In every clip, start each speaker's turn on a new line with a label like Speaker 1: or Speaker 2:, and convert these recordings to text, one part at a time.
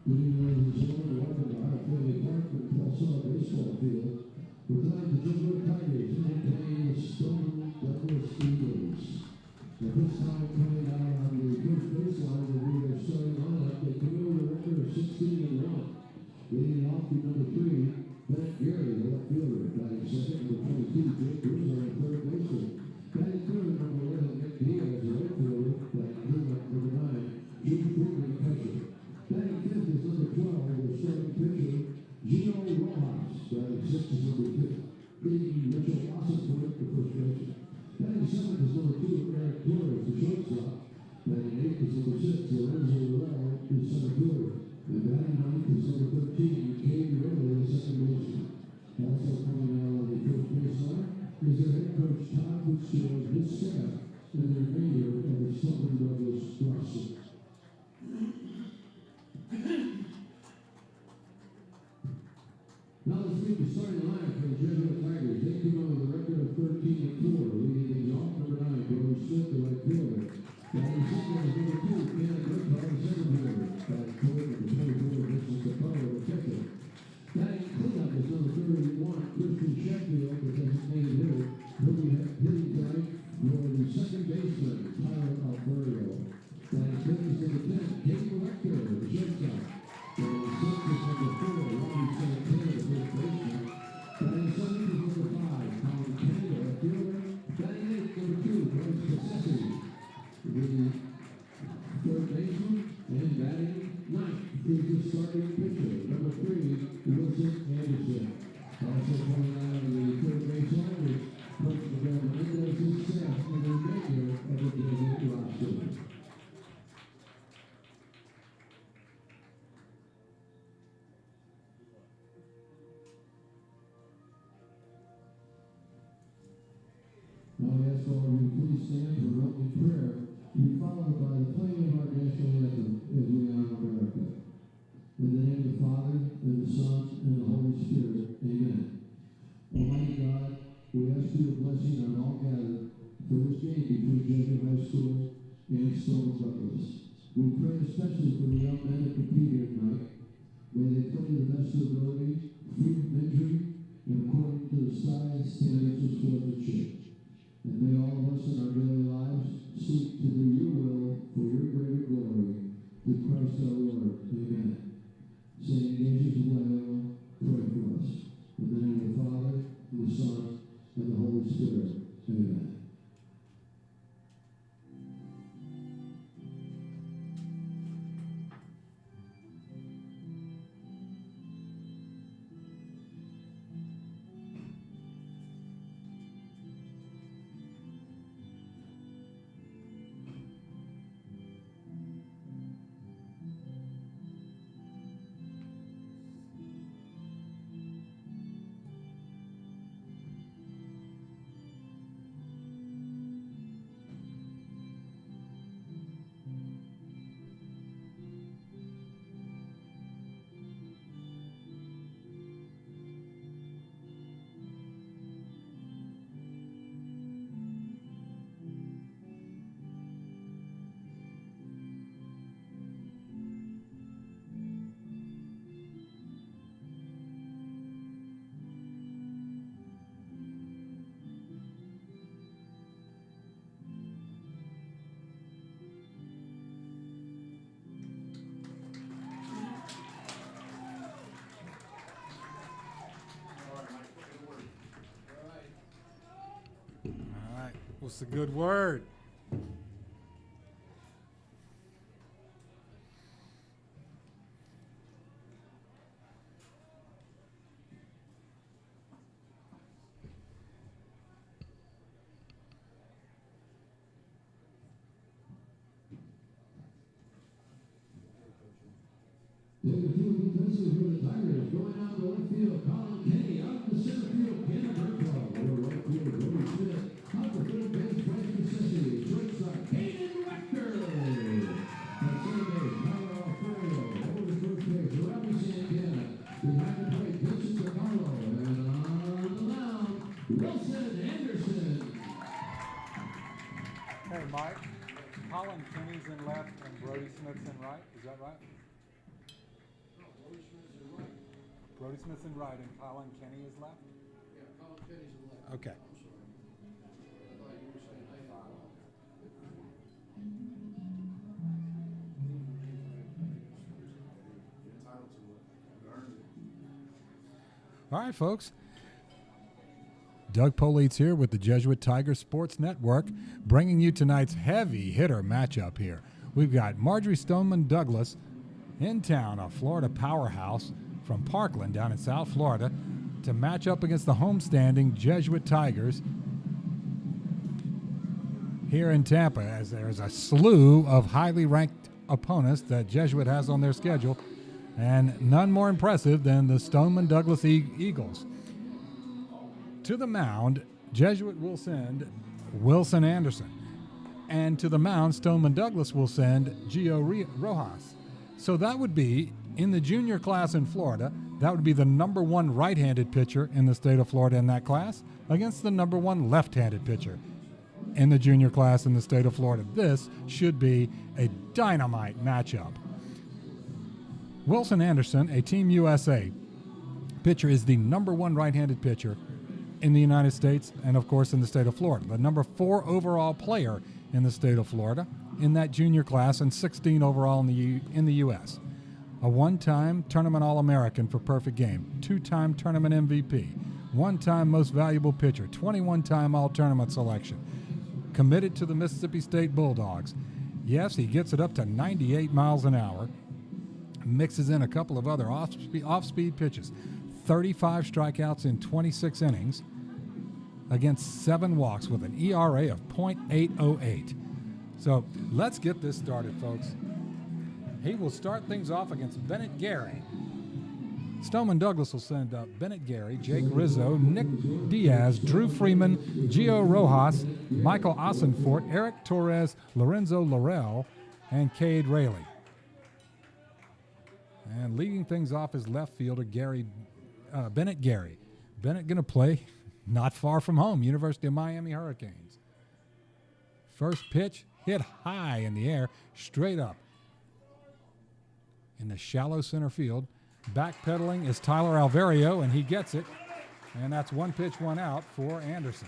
Speaker 1: Good evening, ladies and gentlemen. Welcome to Hyer Family Park and Parkland Baseball Field. We're tonight the Jesuit Tigers entertaining the Stoneman Douglas Eagles. At this time, coming out on the first baseline will be their starting lineup. They come in with a record of 16-1. Leading off to number 3, Ben Gary, the left fielder. Batting second, number 22, Jake Rizzo, the third baseman. Batting third, number 11, Nick Diaz, the right fielder. Batting cleanup, number 9, Jake Freeman, the catcher. Batting fifth is number 12, the starting pitcher, Gino Rojas. Batting sixth is number 5, Mitchell Wassenford, the first baseman. Batting seventh is number 2, Eric Torres, the shortstop. Batting eighth is number 6, Lorenzo Rivera, the center fielder. And batting ninth is number 13, Katie Riley, the second baseman. Also coming out on the first baseline is their head coach, Todd Fitzgerald, his staff, and the remainder of the Stoneman Douglas roster. Now let's meet the starting lineup for the Jesuit Tigers. They come out with a record of 13-4, leading things off number 9, Jordan Smith, the right fielder. Batting second is number 2, Cannon Goodall, the center fielder. Batting third, number 24, Vincent Capello, the catcher. Batting cleanup is number 31, Christian Sheffield, the designated hitter. Hitting tonight for the second baseman, Tyler Alberto. Batting fifth is number 10, Kate Rector, the shortstop. Batting sixth is number 4, Robbie Santana, the first baseman. Batting seventh is number 5, Colin Canada, the fielder. Batting eighth, number 2, Bryce Cassesi, the third baseman. And batting ninth is the starting pitcher, number 3, Wilson Anderson. Also coming out of the third baseline is Coach Miguel Menendez, his staff, and the remainder of the Jesuit roster. Now we ask all of you to please stand for an opening prayer, to be followed by the playing of our national anthem as we honor America. In the name of the Father, and the Son, and the Holy Spirit, amen. Almighty God, we ask your blessing on all gathered for this game between Jesuit High School and Stoneman Douglas. We pray especially for the young men that compete here tonight. May they play to the best of their ability, free from injury, and according to the size standards of sportsmanship. And may all of us in our daily lives seek to do your will for your greater glory. Through Christ our Lord. Amen. Saint Ignatius of Loyola, pray for us. In the name of the Father, and the Son, and the Holy Spirit. Amen.
Speaker 2: What's the good word?
Speaker 1: David Field defensive for the Tigers, going out to left field, Colin Kenny, out to center field, Cannon Goodall, over right field, Jordan Smith, out to third base, Bryce Cassesi, shortstop, Hayden Rector, at center base, Tyler Alfredo, over to first base, Robbie Santana, behind the plate, Vincent Capello, and on the mound, Wilson Anderson.
Speaker 2: Hey, Mike. Colin Kenny's in left and Brody Smith's in right. Is that right? Brody Smith's in right, and Colin Kenny is left?
Speaker 1: Yeah, Colin Kenny's the left.
Speaker 2: Okay.
Speaker 1: I'm sorry. I thought you were saying I thought. You're entitled to it. You earned it.
Speaker 2: All right, folks. Doug Polites here with the Jesuit Tiger Sports Network, bringing you tonight's heavy hitter matchup here. We've got Marjorie Stoneman Douglas in town, a Florida powerhouse from Parkland down in South Florida, to match up against the homestanding Jesuit Tigers here in Tampa, as there's a slew of highly ranked opponents that Jesuit has on their schedule, and none more impressive than the Stoneman Douglas Eagles. To the mound, Jesuit will send Wilson Anderson, and to the mound, Stoneman Douglas will send Gio Rojas. So that would be, in the junior class in Florida, that would be the number one right-handed pitcher in the state of Florida in that class against the number one left-handed pitcher in the junior class in the state of Florida. This should be a dynamite matchup. Wilson Anderson, a Team USA pitcher, is the number one right-handed pitcher in the United States and, of course, in the state of Florida. The number 4 overall player in the state of Florida in that junior class, and 16 overall in the U.S. A one-time Tournament All-American for perfect game, 2-time Tournament MVP, 1-time Most Valuable Pitcher, 21-time All-Tournament selection, committed to the Mississippi State Bulldogs. Yes, he gets it up to 98 miles an hour, mixes in a couple of other off-speed pitches, 35 strikeouts in 26 innings against 7 walks with an ERA of .808. So let's get this started, folks. He will start things off against Bennett Gary. Stoneman Douglas will send up Bennett Gary, Jake Rizzo, Nick Diaz, Drew Freeman, Gio Rojas, Michael Ossenfort, Eric Torres, Lorenzo Laurel, and Cade Rayleigh. And leading things off is left fielder Bennett Gary. Bennett going to play not far from home, University of Miami Hurricanes. First pitch hit high in the air, straight up in the shallow center field. Backpedaling is Tyler Alvario, and he gets it. And that's 1 pitch, 1 out for Anderson.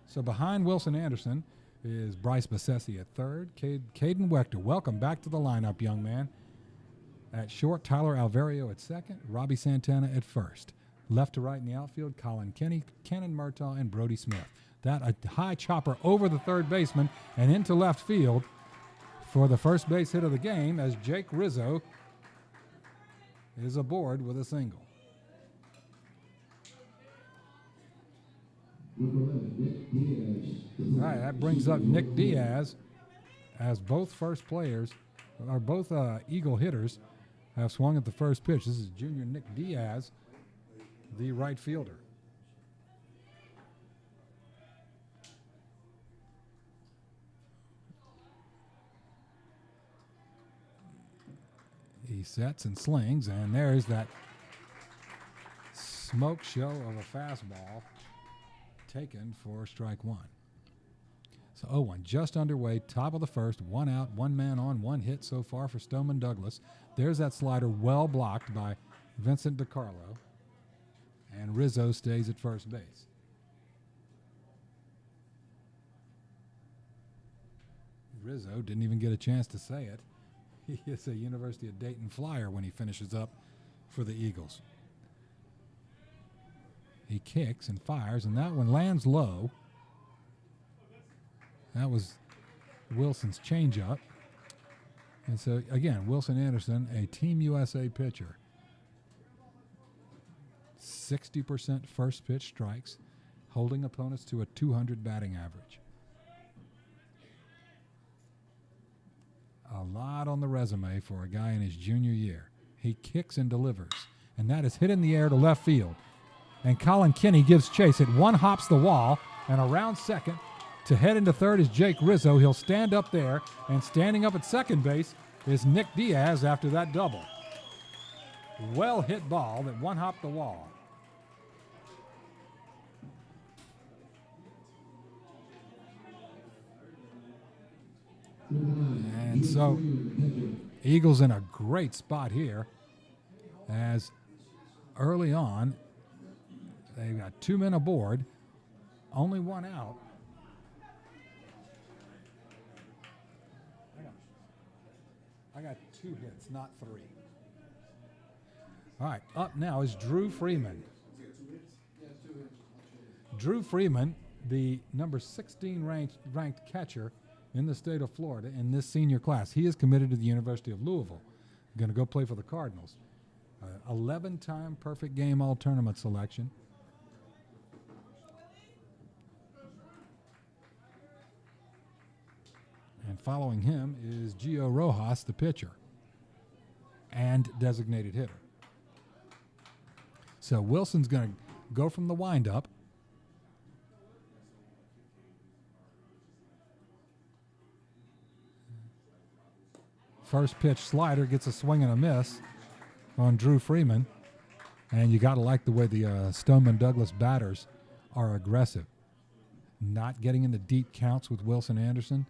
Speaker 2: So behind Wilson Anderson is Bryce Bassesi at third. Caden Wechter, welcome back to the lineup, young man. At short, Tyler Alvario at second, Robbie Santana at first. Left to right in the outfield, Colin Kenny, Cannon Murtaugh, and Brody Smith. That a high chopper over the third baseman and into left field for the first base hit of the game, as Jake Rizzo is aboard with a single. All right, that brings up Nick Diaz, as both Eagle hitters have swung at the first pitch. This is junior Nick Diaz, the right fielder. He sets and slings, and there's that smoke show of a fastball taken for strike 1. So 0-1 just underway, top of the first, 1 out, 1 man on, 1 hit so far for Stoneman Douglas. There's that slider well blocked by Vincent DiCarlo, and Rizzo stays at first base. Rizzo didn't even get a chance to say it. He is a University of Dayton Flyer when he finishes up for the Eagles. He kicks and fires, and that one lands low. That was Wilson's changeup. And so, again, Wilson Anderson, a Team USA pitcher. 60% first pitch strikes, holding opponents to a .200 batting average. A lot on the resume for a guy in his junior year. He kicks and delivers, and that is hit in the air to left field. And Colin Kenny gives chase. It one hops the wall, and around second to head into third is Jake Rizzo. He'll stand up there, and standing up at second base is Nick Diaz after that double. Well hit ball that one hopped the wall. And so Eagles in a great spot here, as early on they've got 2 men aboard, only 1 out. I got 2 hits, not 3. All right, up now is Drew Freeman. Drew Freeman, the number 16 ranked catcher in the state of Florida in this senior class. He is committed to the University of Louisville. Going to go play for the Cardinals. 11-time perfect game all-tournament selection. And following him is Gio Rojas, the pitcher and designated hitter. So Wilson's going to go from the windup. First pitch slider gets a swing and a miss on Drew Freeman. And you got to like the way the Stoneman Douglas batters are aggressive. Not getting into deep counts with Wilson Anderson.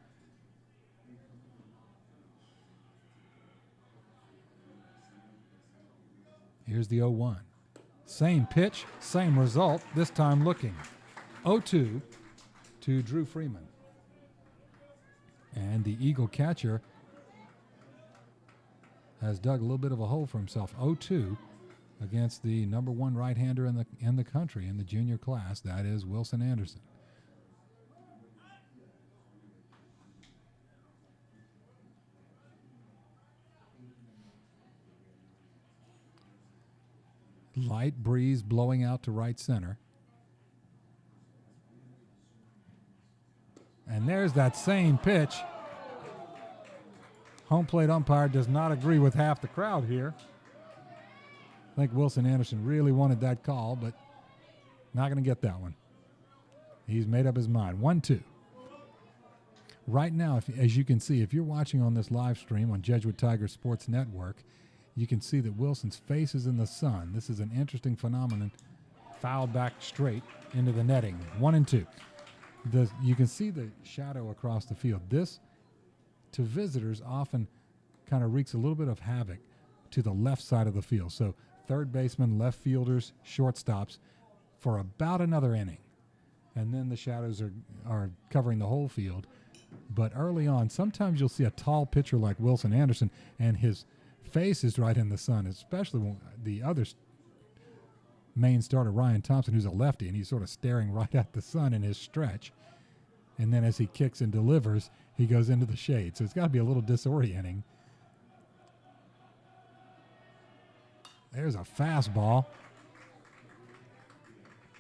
Speaker 2: Here's the 0-1. Same pitch, same result, this time looking. 0-2 to Drew Freeman. And the Eagle catcher has dug a little bit of a hole for himself. 0-2 against the number 1 right-hander in the country in the junior class. That is Wilson Anderson. Light breeze blowing out to right center. And there's that same pitch. Home plate umpire does not agree with half the crowd here. I think Wilson Anderson really wanted that call, but not going to get that one. He's made up his mind. 1-2. Right now, as you can see, if you're watching on this live stream on Jesuit Tiger Sports Network, you can see that Wilson's face is in the sun. This is an interesting phenomenon. Fouled back straight into the netting. 1-2. You can see the shadow across the field. This, to visitors, often kind of wreaks a little bit of havoc to the left side of the field. So third baseman, left fielders, shortstops for about another inning. And then the shadows are covering the whole field. But early on, sometimes you'll see a tall pitcher like Wilson Anderson, and his face is right in the sun, especially when the other main starter, Ryan Thompson, who's a lefty, and he's sort of staring right at the sun in his stretch. And then as he kicks and delivers, he goes into the shade. So it's got to be a little disorienting. There's a fastball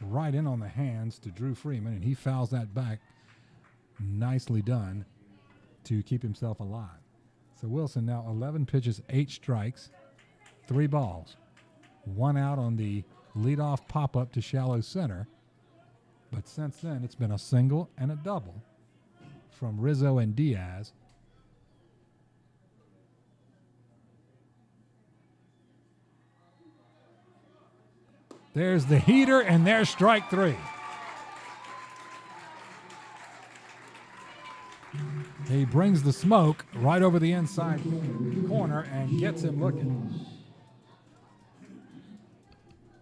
Speaker 2: right in on the hands to Drew Freeman, and he fouls that back. Nicely done to keep himself alive. So Wilson now 11 pitches, 8 strikes, 3 balls. 1 out on the leadoff pop-up to shallow center. But since then, it's been a single and a double from Rizzo and Diaz. There's the heater, and there's strike 3. He brings the smoke right over the inside corner and gets him looking.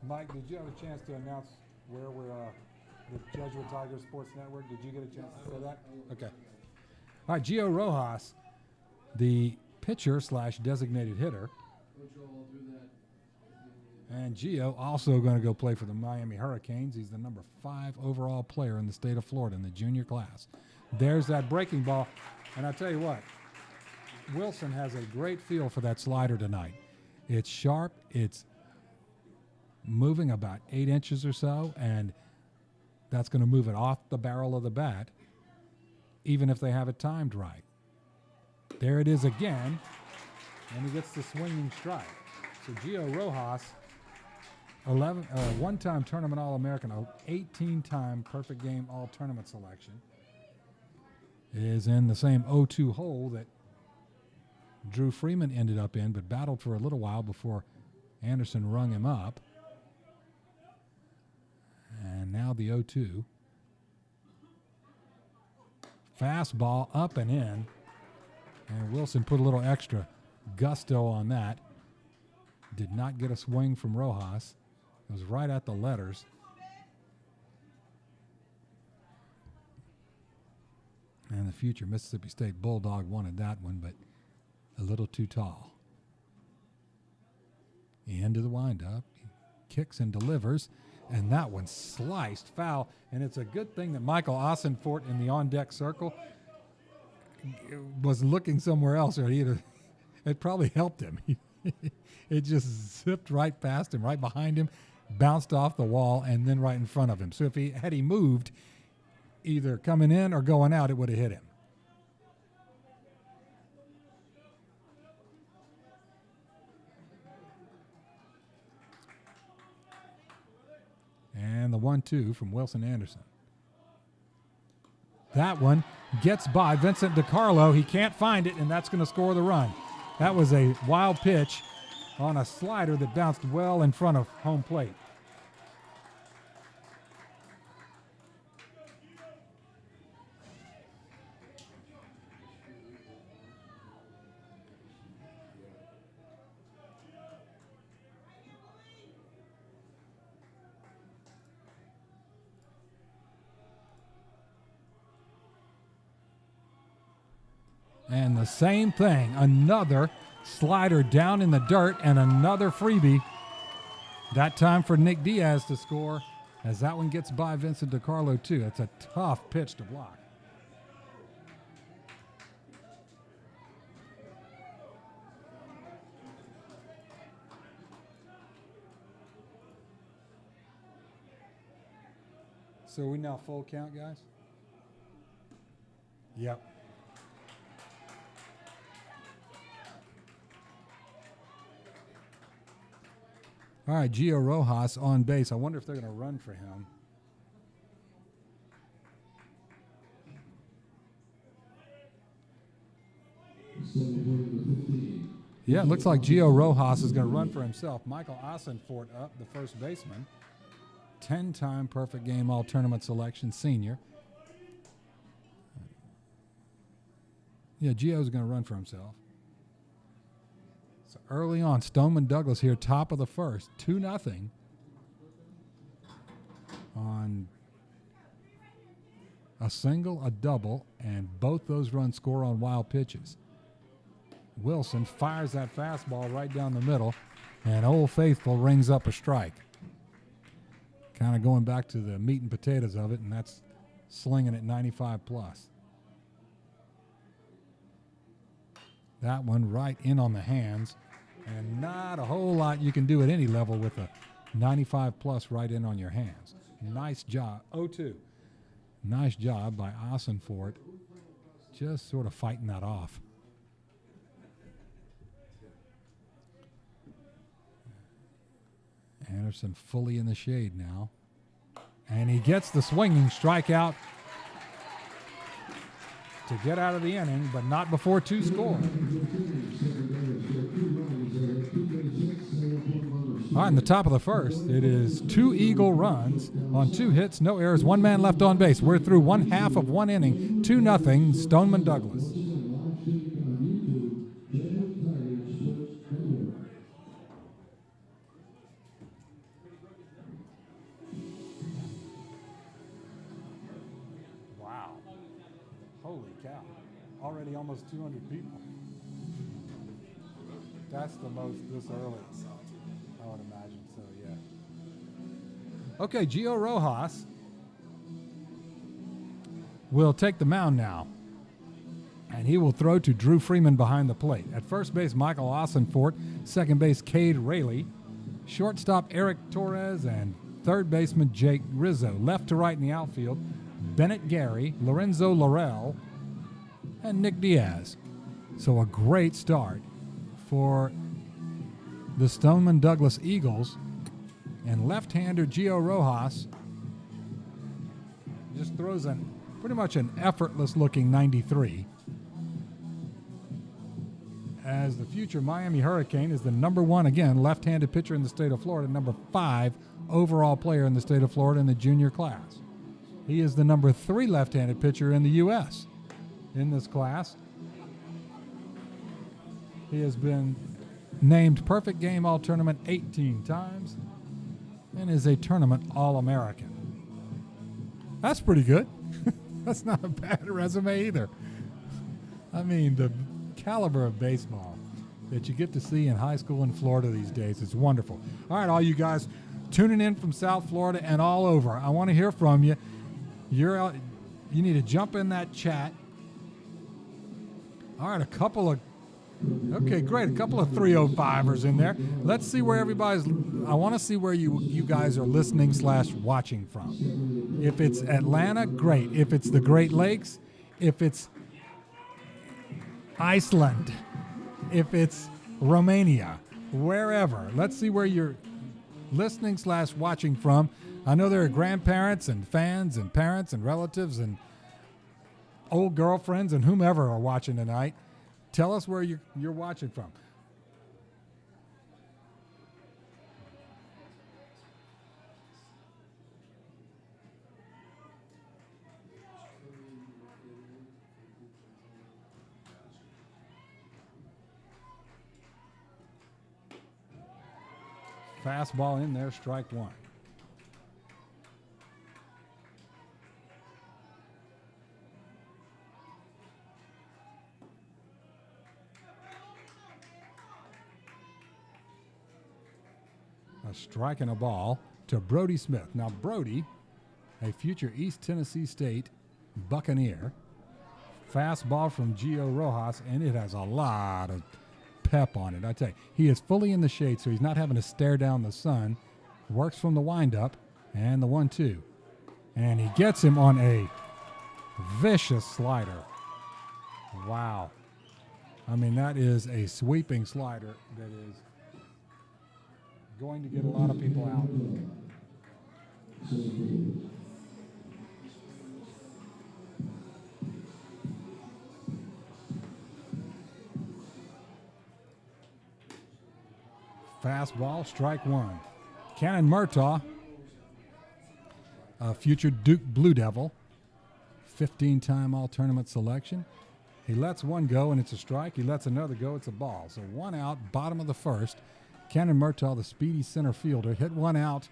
Speaker 2: Mike, did you have a chance to announce where we're the Jesuit Tiger Sports Network? Did you get a chance to say that? Okay. All right, Gio Rojas, the pitcher / designated hitter. And Gio also going to go play for the Miami Hurricanes. He's the number 5 overall player in the state of Florida in the junior class. There's that breaking ball. And I tell you what, Wilson has a great feel for that slider tonight. It's sharp. It's moving about 8 inches or so, and that's going to move it off the barrel of the bat, even if they have it timed right. There it is again, and he gets the swinging strike. So Gio Rojas, 1-time tournament All-American, 18-time perfect game all-tournament selection, is in the same 0-2 hole that Drew Freeman ended up in, but battled for a little while before Anderson rung him up. And now the 0-2. Fastball up and in. Wilson put a little extra gusto on that. Did not get a swing from Rojas. It was right at the letters. And the future Mississippi State Bulldog wanted that one, but a little too tall. The end of the windup. He kicks and delivers, and that one sliced foul. And it's a good thing that Michael Ossenfort in the on-deck circle was looking somewhere else, or it probably helped him. It just zipped right past him, right behind him, bounced off the wall, and then right in front of him. So if had he moved, either coming in or going out, it would have hit him. And the 1-2 from Wilson Anderson. That one gets by Vincent DiCarlo. He can't find it, and that's going to score the run. That was a wild pitch on a slider that bounced well in front of home plate. And the same thing, another slider down in the dirt and another freebie. That time for Nick Diaz to score as that one gets by Vincent DiCarlo too. It's a tough pitch to block. So we now full count, guys? Yep. All right, Gio Rojas on base. I wonder if they're going to run for him. Yeah, it looks like Gio Rojas is going to run for himself. Michael Ossenfort up, the first baseman. 10-time perfect game all-tournament selection senior. Yeah, Gio's going to run for himself. So early on, Stoneman Douglas here, top of the first, 2-0 on a single, a double, and both those runs score on wild pitches. Wilson fires that fastball right down the middle, and Old Faithful rings up a strike. Kind of going back to the meat and potatoes of it, and that's slinging at 95 plus. That one right in on the hands, and not a whole lot you can do at any level with a 95 plus right in on your hands. Nice job. 0-2. Nice job by Ossenfort, just sort of fighting that off. Anderson fully in the shade now. And he gets the swinging strikeout to get out of the inning, but not before 2 score. All right, in the top of the first, it is 2 Eagle runs on 2 hits, no errors, 1 man left on base. We're through 1/2 of 1 inning, 2-0, Stoneman Douglas. Wow. Holy cow. Already almost 200 people. That's the most this early, I would imagine, so yeah. Okay, Gio Rojas will take the mound now. And he will throw to Drew Freeman behind the plate. At first base, Michael Ossenfort. Second base, Cade Rayleigh. Shortstop, Eric Torres. And third baseman, Jake Rizzo. Left to right in the outfield, Bennett Gary, Lorenzo Laurel, and Nick Diaz. So a great start for the Stoneman Douglas Eagles. And left-hander Gio Rojas just throws pretty much an effortless-looking 93. As the future Miami Hurricane is the number 1, again, left-handed pitcher in the state of Florida, number 5 overall player in the state of Florida in the junior class. He is the number 3 left-handed pitcher in the U.S. in this class. He has been named Perfect Game All-Tournament 18 times and is a tournament All-American. That's pretty good. That's not a bad resume either. I mean, the caliber of baseball that you get to see in high school in Florida these days is wonderful. All right, all you guys tuning in from South Florida and all over, I want to hear from you. You need to jump in that chat. All right, okay, great. A couple of 305ers in there. Let's see where I want to see where you guys are listening / watching from. If it's Atlanta, great. If it's the Great Lakes, if it's Iceland, if it's Romania, wherever. Let's see where you're listening / watching from. I know there are grandparents and fans and parents and relatives and old girlfriends and whomever are watching tonight. Tell us where you're watching from. Fastball in there, strike one. A strike and a ball to Brody Smith. Now, Brody, a future East Tennessee State Buccaneer. Fastball from Gio Rojas, and it has a lot of pep on it. I tell you, he is fully in the shade, so he's not having to stare down the sun. Works from the windup and the 1-2. And he gets him on a vicious slider. Wow. I mean, that is a sweeping slider that is going to get a lot of people out. Fastball, strike one. Cannon Murtaugh, a future Duke Blue Devil, 15-time All-Tournament selection. He lets one go, and it's a strike. He lets another go, it's a ball. So one out, bottom of the first. Cannon Murtaugh, the speedy center fielder, hit one out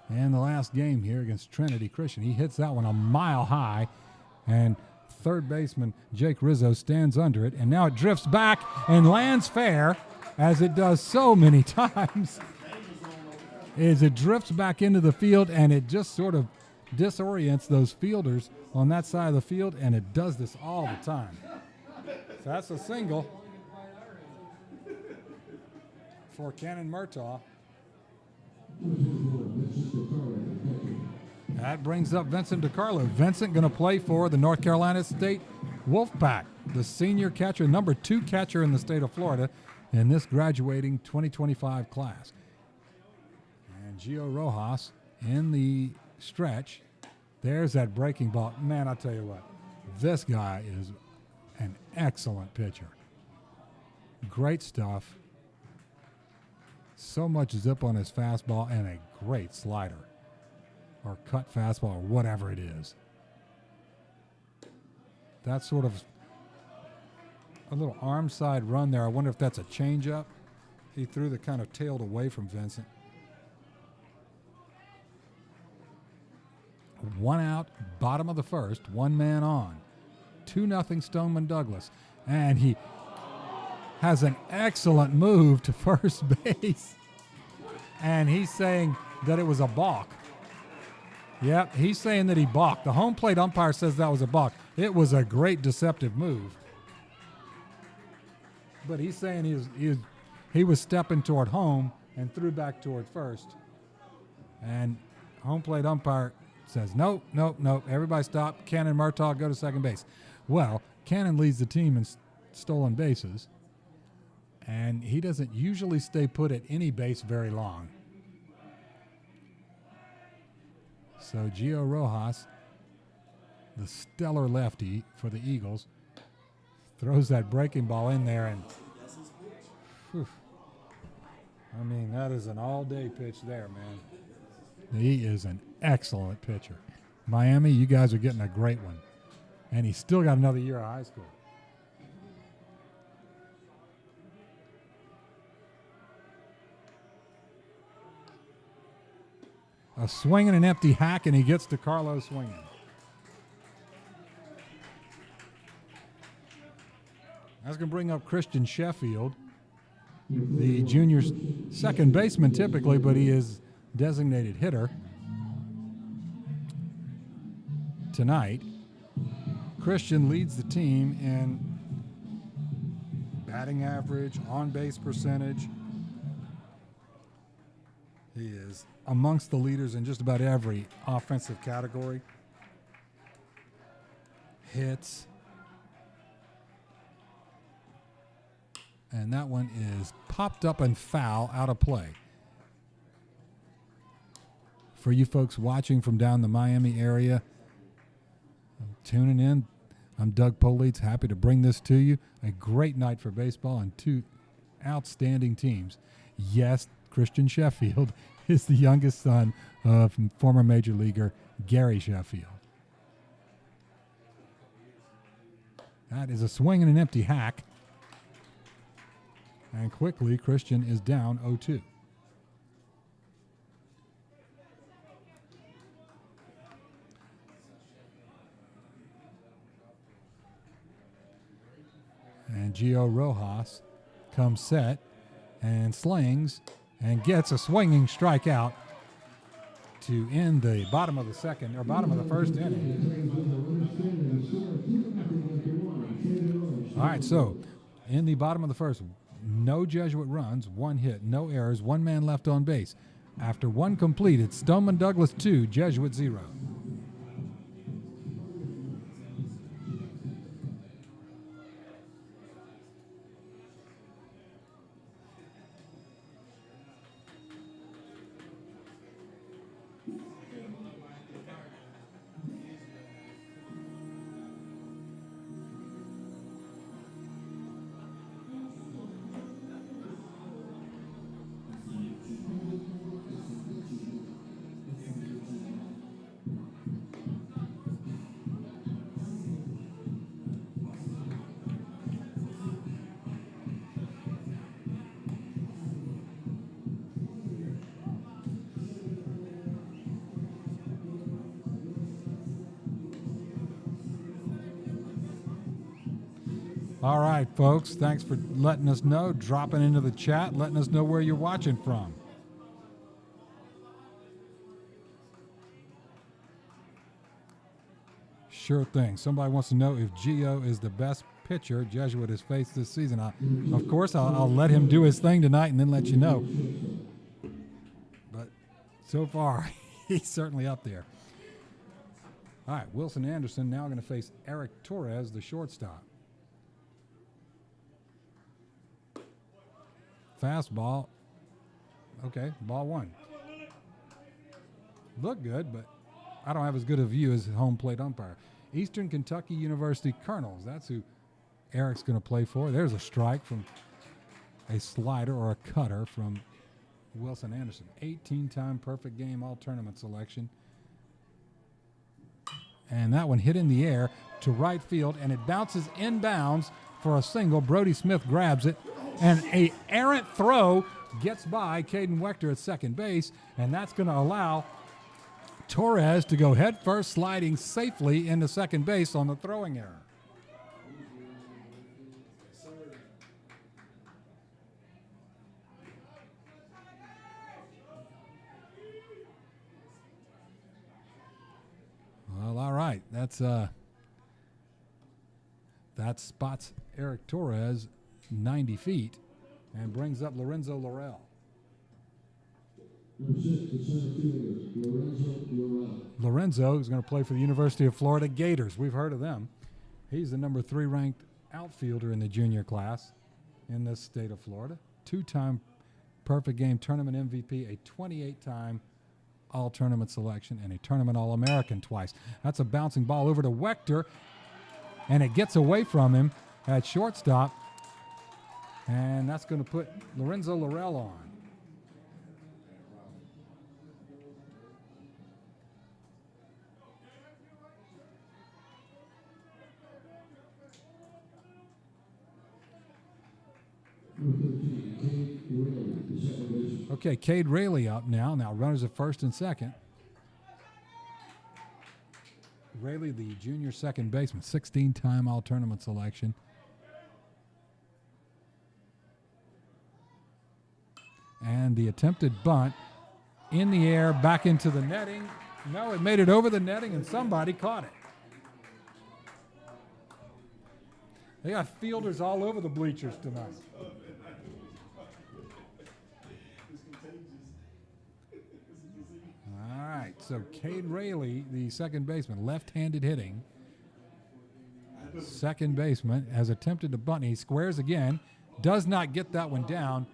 Speaker 2: in the last game here against Trinity Christian. He hits that one a mile high, and third baseman Jake Rizzo stands under it, and now it drifts back and lands fair, as it does so many times. As it drifts back into the field, and it just sort of disorients those fielders on that side of the field, and it does this all the time. So that's a single for Cannon Murtaugh. That brings up Vincent DiCarlo. Vincent going to play for the North Carolina State Wolfpack, the senior catcher, number 2 catcher in the state of Florida in this graduating 2025 class. And Gio Rojas in the stretch. There's that breaking ball. Man, I'll tell you what, this guy is an excellent pitcher. Great stuff. So much zip on his fastball and a great slider or cut fastball or whatever it is. That's sort of a little arm side run there. I wonder if that's a changeup. He threw the kind of tailed away from Vincent. One out, bottom of the first, one man on. 2-0 Stoneman Douglas. And he has an excellent move to first base. And he's saying that it was a balk. Yep, he's saying that he balked. The home plate umpire says that was a balk. It was a great deceptive move. But he's saying he was stepping toward home and threw back toward first. And home plate umpire says, nope. Everybody stop. Cannon Murtaugh, go to second base. Well, Cannon leads the team in stolen bases. And he doesn't usually stay put at any base very long. So Gio Rojas, the stellar lefty for the Eagles, throws that breaking ball in there, and whew, I mean, that is an all-day pitch there, man. He is an excellent pitcher. Miami, you guys are getting a great one. And he's still got another year of high school. A swing and an empty hack, and he gets to Carlos swinging. That's going to bring up Christian Sheffield, the junior second baseman typically, but he is designated hitter tonight. Christian leads the team in batting average, on-base percentage. He is amongst the leaders in just about every offensive category. Hits. And that one is popped up and foul, out of play. For you folks watching from down the Miami area, tuning in, I'm Doug Polites, happy to bring this to you. A great night for baseball and two outstanding teams. Yes, Christian Sheffield is the youngest son of former major leaguer Gary Sheffield. That is a swing and an empty hack. And quickly, Christian is down 0-2. And Gio Rojas comes set and slings and gets a swinging strikeout to end the bottom of the second, or bottom of the first inning. All right, so in the bottom of the first, no Jesuit runs, one hit, no errors, one man left on base. After one completed, Stoneman Douglas 2, Jesuit 0. All right, folks, thanks for letting us know, dropping into the chat, letting us know where you're watching from. Sure thing. Somebody wants to know if Gio is the best pitcher Jesuit has faced this season. Of course, I'll let him do his thing tonight and then let you know. But so far, he's certainly up there. All right, Wilson Anderson now going to face Eric Torres, the shortstop. Fastball. Okay, ball one. Look good, but I don't have as good a view as home plate umpire. Eastern Kentucky University Colonels. That's who Eric's going to play for. There's a strike from a slider or a cutter from Wilson Anderson. 18-time perfect game all-tournament selection. And that one hit in the air to right field, and it bounces inbounds for a single. Brody Smith grabs it. And a errant throw gets by Caden Wechter at second base, and that's going to allow Torres to go headfirst, sliding safely into second base on the throwing error. Well, all right. That spots Eric Torres 90 feet and brings up Lorenzo Laurel. Lorenzo is going to play for the University of Florida Gators. We've heard of them. He's the number 3 ranked outfielder in the junior class in this state of Florida. 2-time perfect game tournament MVP, a 28-time all-tournament selection, and a tournament All-American twice. That's a bouncing ball over to Wechter, and it gets away from him at shortstop. And that's going to put Lorenzo Laurel on. Okay, Cade Rayleigh up now. Now runners at first and second. Rayleigh, the junior second baseman, 16-time all-tournament selection. And the attempted bunt in the air, back into the netting. No, it made it over the netting, and somebody caught it. They got fielders all over the bleachers tonight. All right, so Cade Rayleigh, the second baseman, left-handed hitting. Second baseman has attempted to bunt. He squares again, does not get that one down.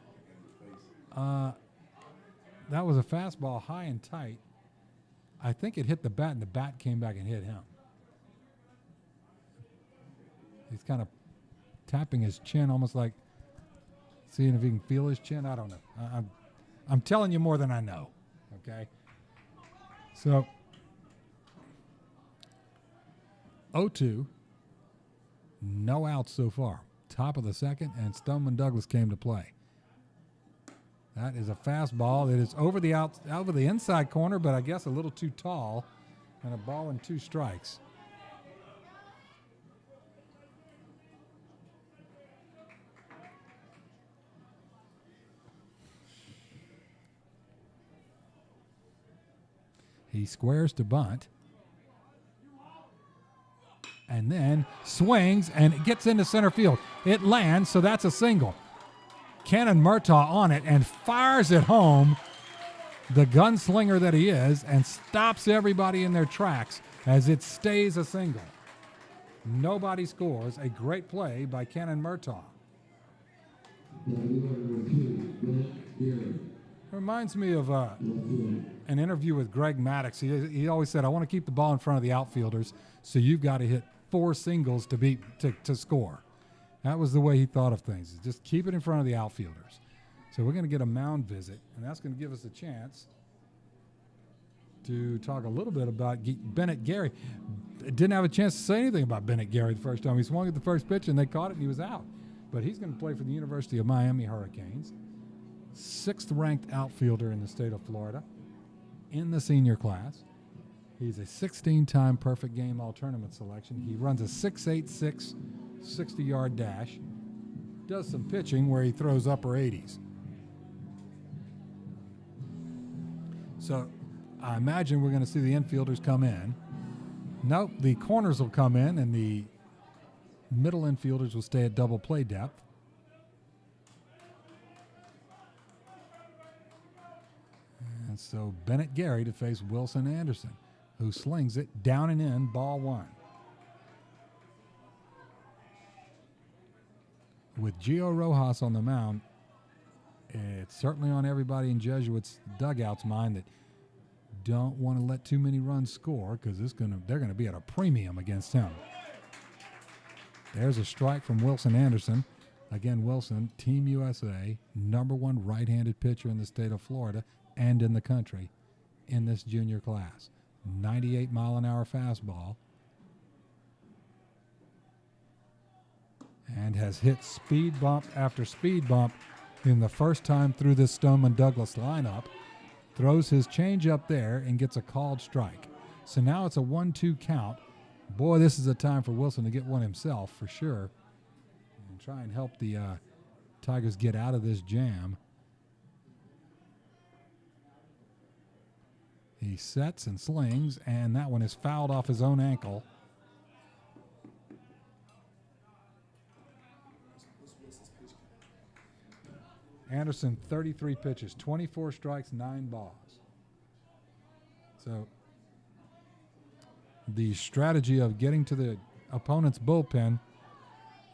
Speaker 2: That was a fastball high and tight. I think it hit the bat, and the bat came back and hit him. He's kind of tapping his chin, almost like seeing if he can feel his chin. I don't know. I'm telling you more than I know, okay? So, 0-2, no outs so far. Top of the second, and Stoneman Douglas came to play. That is a fastball that is over the inside corner, but I guess a little too tall, and a ball and 2 strikes. He squares to bunt, and then swings, and it gets into center field. It lands, so that's a single. Cannon Murtaugh on it and fires it home, the gunslinger that he is, and stops everybody in their tracks as it stays a single. Nobody scores. A great play by Cannon Murtaugh. Reminds me of an interview with Greg Maddux. He always said, I want to keep the ball in front of the outfielders, so you've got to hit 4 singles to score. That was the way he thought of things. Just keep it in front of the outfielders. So we're going to get a mound visit, and that's going to give us a chance to talk a little bit about Bennett Gary. Didn't have a chance to say anything about Bennett Gary the first time. He swung at the first pitch, and they caught it, and he was out. But he's going to play for the University of Miami Hurricanes. 6th-ranked outfielder in the state of Florida in the senior class. He's a 16-time perfect game all-tournament selection. He runs a 6.86 60-yard dash. Does some pitching where he throws upper 80s. So I imagine we're going to see the infielders come in. Nope, the corners will come in, and the middle infielders will stay at double play depth. And so Bennett Gary to face Wilson Anderson, who slings it down and in, ball 1. With Gio Rojas on the mound, it's certainly on everybody in Jesuit's dugout's mind that don't want to let too many runs score, because they're going to be at a premium against him. There's a strike from Wilson Anderson. Again, Wilson, Team USA, #1 right-handed pitcher in the state of Florida and in the country in this junior class. 98-mile-an-hour fastball. And has hit speed bump after speed bump in the first time through this Stoneman Douglas lineup. Throws his changeup there and gets a called strike. So now it's a 1-2 count. Boy, this is a time for Wilson to get one himself for sure, and try and help the Tigers get out of this jam. He sets and slings, and that one is fouled off his own ankle. Anderson, 33 pitches, 24 strikes, 9 balls. So the strategy of getting to the opponent's bullpen,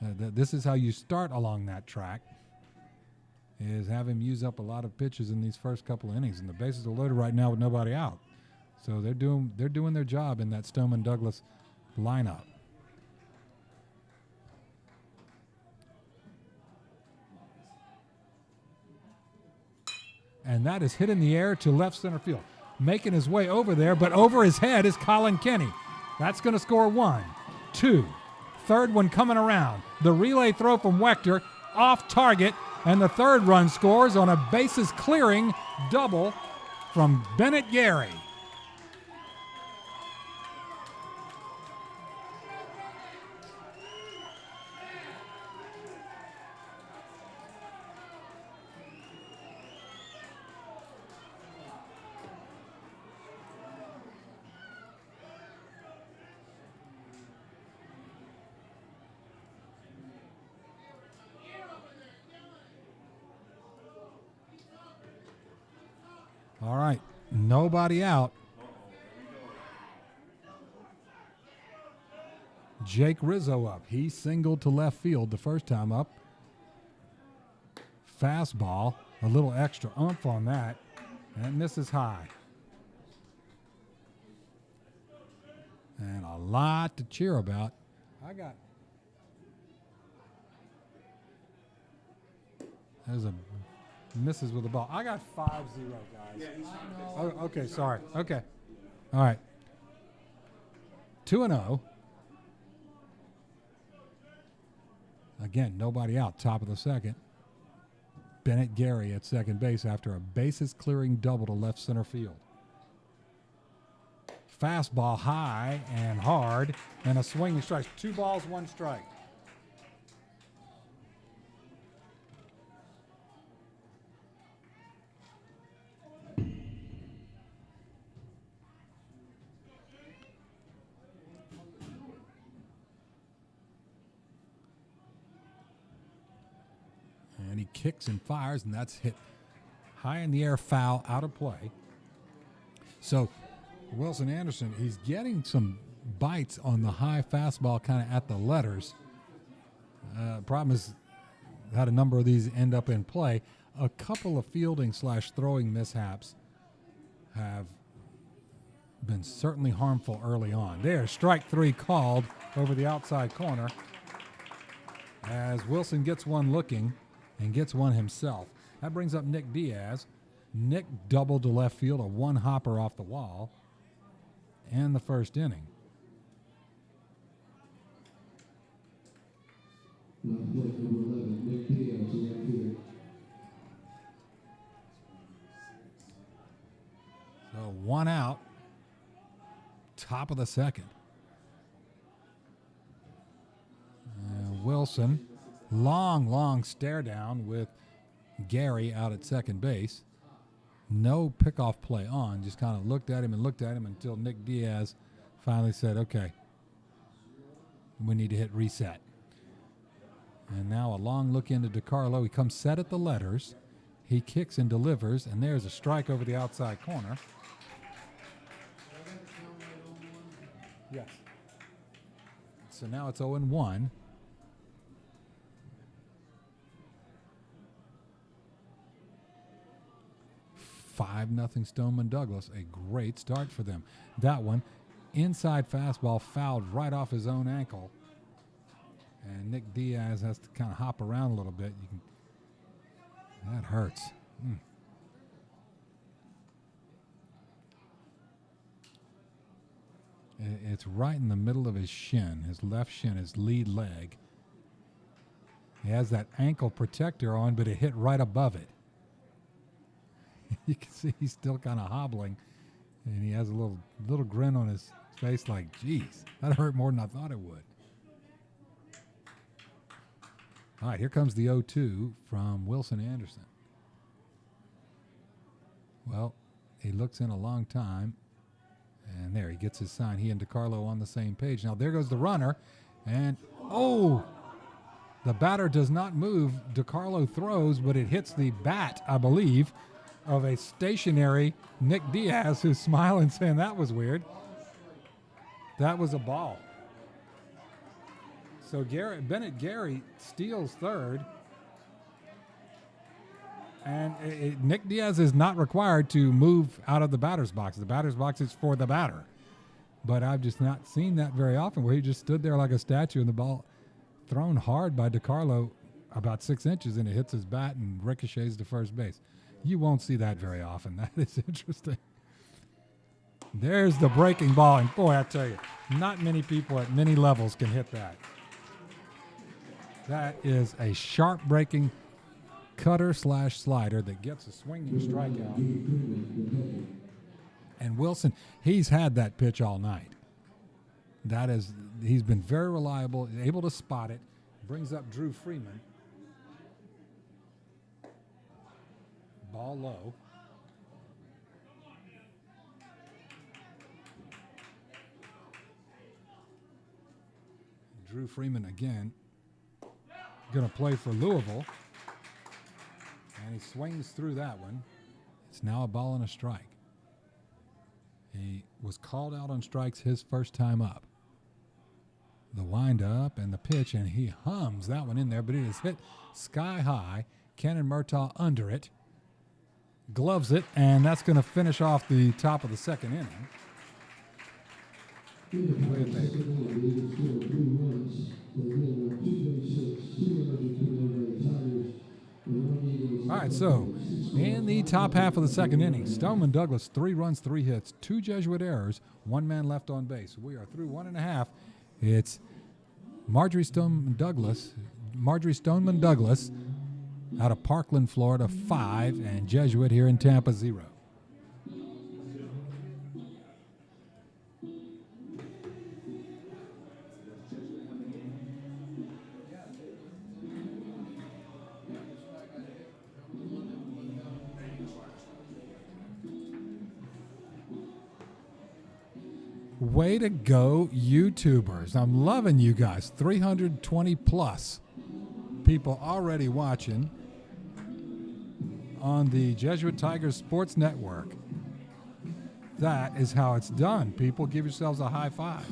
Speaker 2: this is how you start along that track, is have him use up a lot of pitches in these first couple of innings. And the bases are loaded right now with nobody out. So they're doing their job in that Stoneman Douglas lineup. And that is hit in the air to left center field. Making his way over there, but over his head is Colin Kenny. That's going to score 1, 2. Third one coming around. The relay throw from Wechter off target, and the third run scores on a bases clearing double from Bennett Gary. All right, nobody out. Jake Rizzo up. He singled to left field the first time up. Fastball, a little extra oomph on that, and misses high. And a lot to cheer about. There's a misses with the ball. I got 5-0, guys. Oh, okay, sorry. Okay. All right. 2-0. Again, nobody out, top of the second. Bennett Gary at second base after a bases-clearing double to left center field. Fastball high and hard, and a swinging strike. 2 balls, 1 strike. And he kicks and fires, and that's hit high in the air, foul, out of play. So Wilson Anderson, he's getting some bites on the high fastball kind of at the letters. Problem is, had a number of these end up in play. A couple of fielding/throwing mishaps have been certainly harmful early on. There's strike 3 called over the outside corner as Wilson gets one looking and gets one himself. That brings up Nick Diaz. Nick doubled to left field, a 1-hopper off the wall, and the first inning.
Speaker 1: Left plate number 11, Nick Diaz, left field.
Speaker 2: So 1 out, top of the second. Wilson, long stare down with Gary out at second base. No pickoff play on, just kind of looked at him until Nick Diaz finally said, okay, we need to hit reset. And now a long look into DeCarlo. He comes set at the letters. He kicks and delivers, and there's a strike over the outside corner. Yes. So now it's 0-1. Five nothing Stoneman Douglas, a great start for them. That one, inside fastball fouled right off his own ankle. And Nick Diaz has to kind of hop around a little bit. That hurts. It's right in the middle of his shin, his left shin, his lead leg. He has that ankle protector on, but it hit right above it. You can see he's still kind of hobbling, and he has a little grin on his face like, geez, that hurt more than I thought it would. All right, here comes the 0-2 from Wilson Anderson. Well, he looks in a long time, and there he gets his sign. He and DeCarlo on the same page. Now there goes the runner, and the batter does not move. DeCarlo throws, but it hits the bat, I believe, of a stationary Nick Diaz, who's smiling, saying that was weird. That was a ball. So Bennett Gary steals third, and Nick Diaz is not required to move out of the batter's box. The batter's box is for the batter. But I've just not seen that very often, where he just stood there like a statue and the ball thrown hard by DeCarlo about 6 inches, and it hits his bat and ricochets to first base. You won't see that very often. That is interesting. There's the breaking ball, and boy, I tell you, not many people at many levels can hit that. That is a sharp breaking cutter/slider that gets a swinging strikeout. And Wilson, he's had that pitch all night. He's been very reliable, able to spot it. Brings up Drew Freeman. Ball low. Drew Freeman again going to play for Louisville. And he swings through that one. It's now a ball and a strike. He was called out on strikes his first time up. The wind-up and the pitch, and he hums that one in there, but it is hit sky high. Cannon Murtaugh under it. Gloves it, and that's going to finish off the top of the second inning. All right, so in the top half of the second inning, Stoneman Douglas, 3 runs, 3 hits, 2 Jesuit errors, 1 man left on base. We are through 1 1/2. It's Marjorie Stoneman Douglas out of Parkland, Florida, 5, and Jesuit here in Tampa, 0. Way to go, YouTubers. I'm loving you guys. 320 plus people already watching on the Jesuit Tigers Sports Network. That is how it's done. People, give yourselves a high five.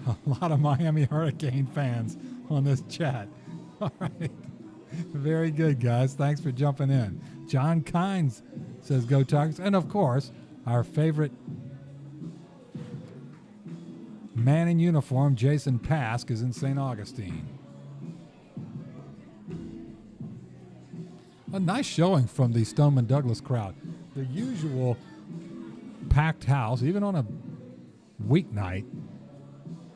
Speaker 2: A lot of Miami Hurricane fans on this chat. All right. Very good, guys. Thanks for jumping in. John Kynes says go Tigers. And, of course, our favorite man in uniform, Jason Pask, is in St. Augustine. A nice showing from the Stoneman Douglas crowd. The usual packed house, even on a weeknight.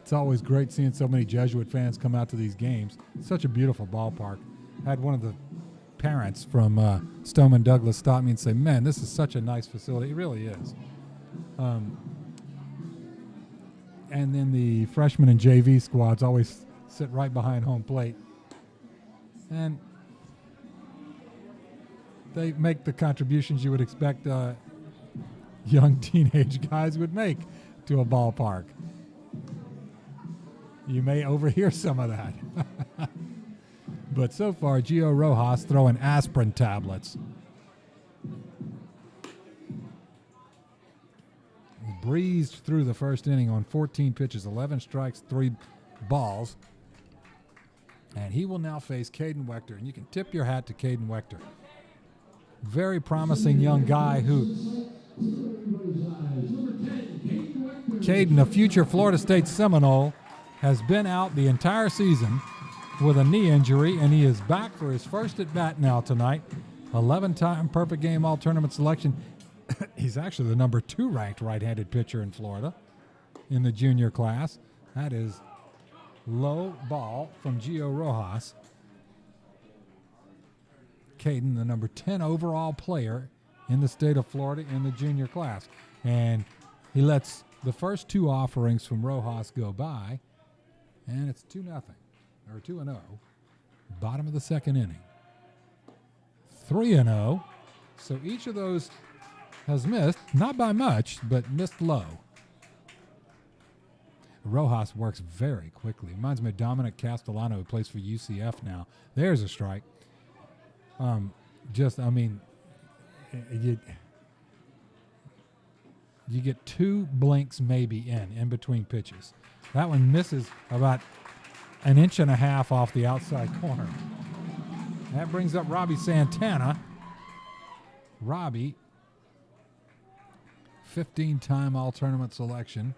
Speaker 2: It's always great seeing so many Jesuit fans come out to these games. Such a beautiful ballpark. Had one of the parents from Stoneman Douglas stop me and say, man, this is such a nice facility. It really is. And then the freshman and JV squads always sit right behind home plate. And they make the contributions you would expect young teenage guys would make to a ballpark. You may overhear some of that. But so far, Gio Rojas throwing aspirin tablets. Breezed through the first inning on 14 pitches, 11 strikes, 3 balls. And he will now face Caden Wechter. And you can tip your hat to Caden Wechter. Very promising young guy who... Caden, a future Florida State Seminole, has been out the entire season with a knee injury, and he is back for his first at-bat now tonight. 11-time perfect game all-tournament selection. He's actually the number 2 ranked right-handed pitcher in Florida in the junior class. That is low ball from Gio Rojas. Caden, the number 10 overall player in the state of Florida in the junior class. And he lets the first 2 offerings from Rojas go by, and it's 2-0. Or 2-0, bottom of the second inning. 3-0, so each of those has missed, not by much, but missed low. Rojas works very quickly. Reminds me of Dominic Castellano, who plays for UCF now. There's a strike. You get 2 blinks maybe in between pitches. That one misses about an inch and a half off the outside corner. That brings up Robbie Santana. Robbie, 15-time all-tournament selection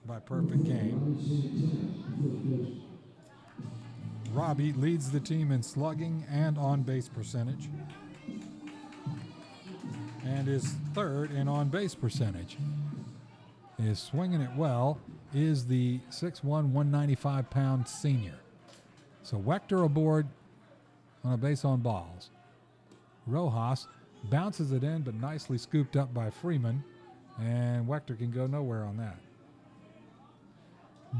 Speaker 2: by perfect game. Robbie leads the team in slugging and on-base percentage, and is 3rd in on-base percentage. Is swinging it well. Is the 6'1", 195-pound senior. So Wechter aboard on a base on balls. Rojas bounces it in, but nicely scooped up by Freeman, and Wechter can go nowhere on that.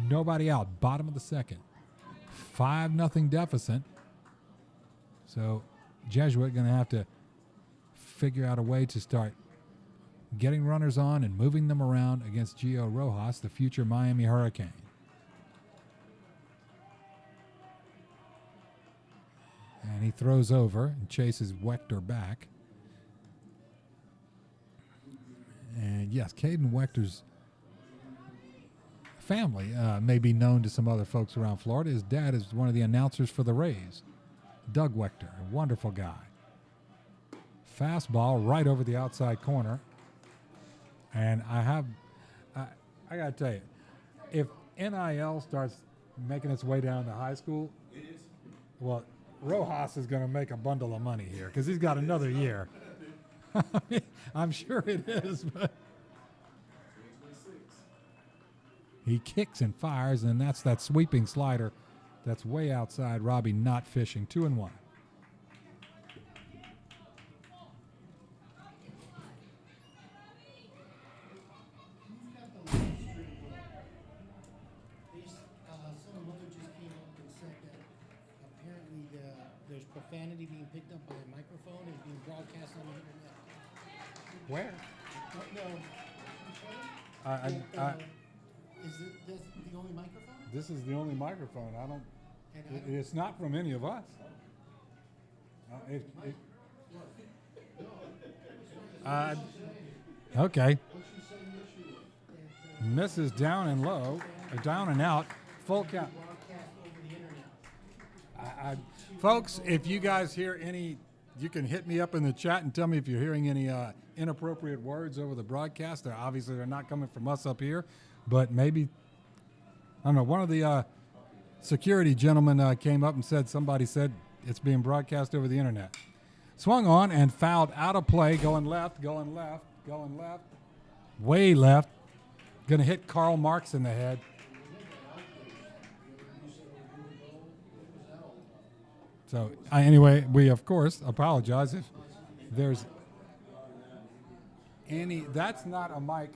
Speaker 2: Nobody out, bottom of the second. 5-0 deficit. So Jesuit going to have to figure out a way to start getting runners on and moving them around against Gio Rojas, the future Miami Hurricane. And he throws over and chases Wechter back. And yes, Caden Wechter's family may be known to some other folks around Florida. His dad is one of the announcers for the Rays, Doug Wechter, a wonderful guy. Fastball right over the outside corner. And I got to tell you, if NIL starts making its way down to high school, well, Rojas is going to make a bundle of money here because he's got another year. I'm sure it is, but he kicks and fires, and that's that sweeping slider that's way outside. Robbie not fishing. 2-1.
Speaker 3: There's profanity being picked up by a microphone and being broadcast on the internet.
Speaker 2: Where?
Speaker 3: No. Is this the only microphone?
Speaker 2: This is the only microphone. I don't.
Speaker 3: And
Speaker 2: It's not from any of us. Okay. Misses down and low, or down and out. Full count.
Speaker 3: broadcast over the internet.
Speaker 2: Folks, if you guys hear any, you can hit me up in the chat and tell me if you're hearing any inappropriate words over the broadcast. Obviously, they're not coming from us up here, but maybe, I don't know, one of the security gentlemen came up and said, somebody said it's being broadcast over the internet. Swung on and fouled out of play, going left, way left. Going to hit Karl Marx in the head. So anyway, we of course apologize if there's any. That's not a mic.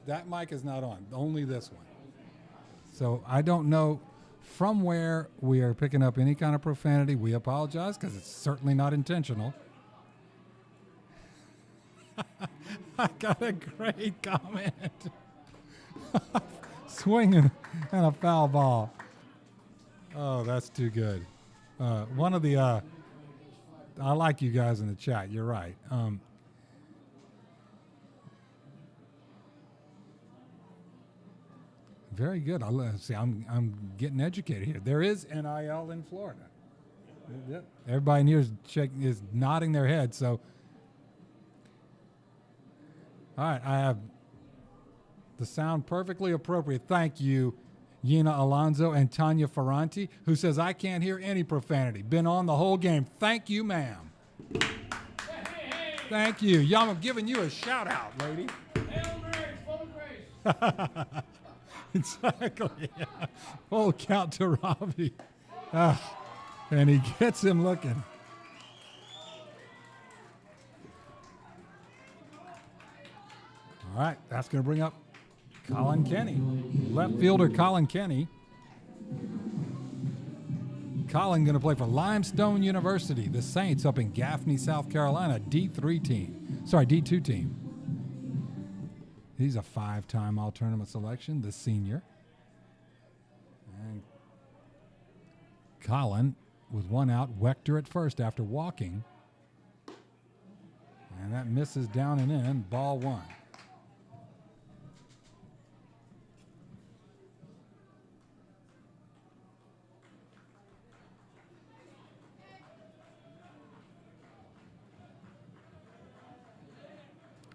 Speaker 2: That mic is not on. Only this one. So I don't know from where we are picking up any kind of profanity. We apologize because it's certainly not intentional. I got a great comment. Swinging and a foul ball. Oh, that's too good. One of the, I like you guys in the chat. You're right. Very good. See, I'm getting educated here. There is NIL in Florida. Yep. Everybody in here is nodding their head. So, all right, I have the sound perfectly appropriate. Thank you, Yina Alonso and Tanya Ferranti, who says, I can't hear any profanity. Been on the whole game. Thank you, ma'am. Hey. Thank you. Y'all, I'm giving you a shout out, lady.
Speaker 4: Hail Mary, full of grace.
Speaker 2: Exactly. Full count to Robbie. And he gets him looking. All right, that's going to bring up Colin Kenny. Left fielder Colin Kenny. Colin going to play for Limestone University, the Saints up in Gaffney, South Carolina, D2 team. He's a 5-time all-tournament selection, the senior. And Colin with one out, Wechter at first after walking. And that misses down and in, ball one.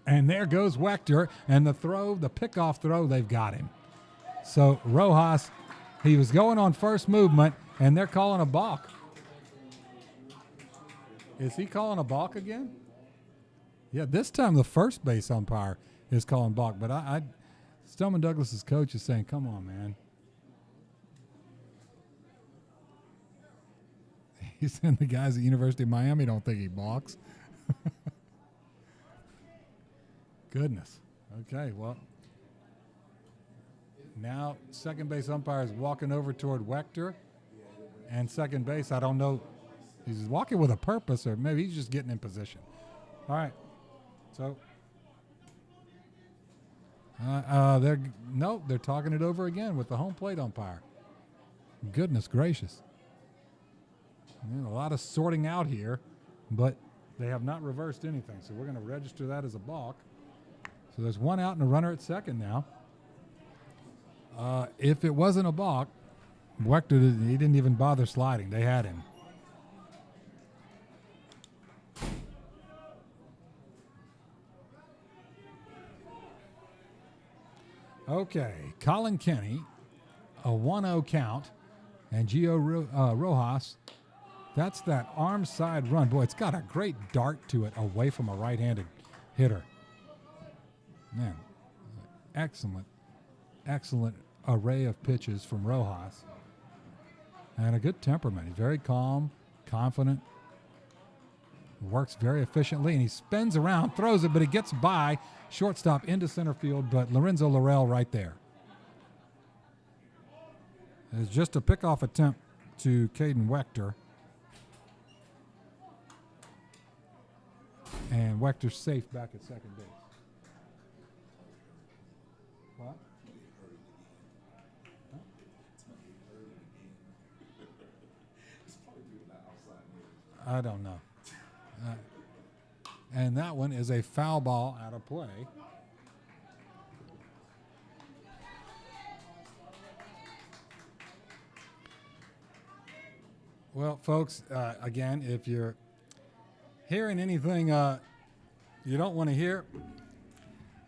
Speaker 2: And there goes Wechter, and the pickoff throw, they've got him. So Rojas, he was going on first movement, and they're calling a balk. Is he calling a balk again? Yeah, this time the first base umpire is calling balk, but Stoneman Douglas's coach is saying, come on, man. He said the guys at University of Miami don't think he balks. Goodness. Okay, well, now second base umpire is walking over toward Wechter. And second base, I don't know, he's walking with a purpose or maybe he's just getting in position. All right, so they're talking it over again with the home plate umpire. Goodness gracious. And a lot of sorting out here, but they have not reversed anything. So we're going to register that as a balk. So there's one out and a runner at second now. If it wasn't a balk, Wechter, he didn't even bother sliding. They had him. Okay, Colin Kenny, a 1-0 count, and Gio Rojas. That's that arm side run. Boy, it's got a great dart to it away from a right-handed hitter. Man, excellent, excellent array of pitches from Rojas. And a good temperament. He's very calm, confident, works very efficiently, and he spins around, throws it, but it gets by shortstop into center field, but Lorenzo Laurel right there. It's just a pickoff attempt to Caden Wechter. And Wechter's safe back at second base. What? I don't know. And that one is a foul ball out of play. Well, folks, again, if you're hearing anything you don't want to hear,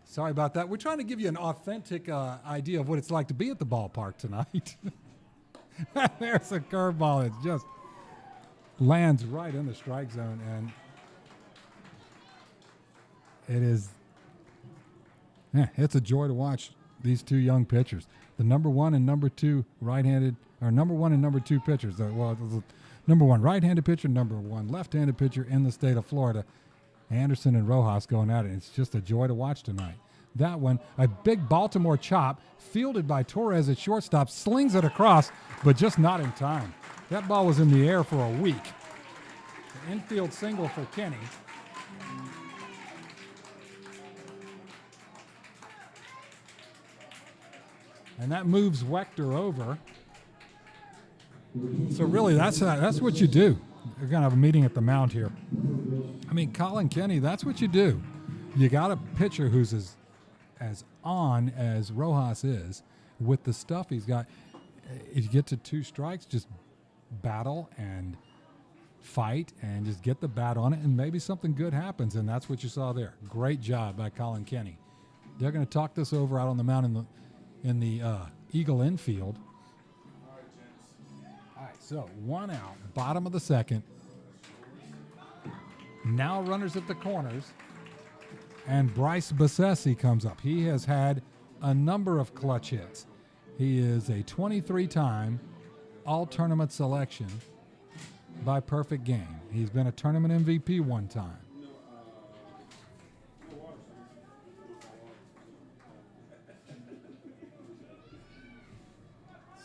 Speaker 2: sorry about that. We're trying to give you an authentic idea of what it's like to be at the ballpark tonight. There's a curveball. It just lands right in the strike zone, and it is, it's a joy to watch these two young pitchers. The number one and number two right-handed, or number one and number two pitchers. Well, the number one right-handed pitcher, number one left-handed pitcher in the state of Florida. Anderson and Rojas going at it. It's just a joy to watch tonight. That one, a big Baltimore chop, fielded by Torres at shortstop, slings it across, but just not in time. That ball was in the air for a week. The infield single for Kenny. And that moves Wechter over. So really, that's what you do. We're going to have a meeting at the mound here. I mean, Colin Kenny, that's what you do. You got a pitcher who's as on as Rojas is with the stuff he's got. If you get to two strikes, just battle and fight and just get the bat on it, and maybe something good happens, and that's what you saw there. Great job by Colin Kenny. They're going to talk this over out on the mound in the Eagle infield. All right, so one out, bottom of the second. Now runners at the corners, and Bryce Bassesi comes up. He has had a number of clutch hits. He is a 23-time all-tournament selection by Perfect Game. He's been a tournament MVP one time.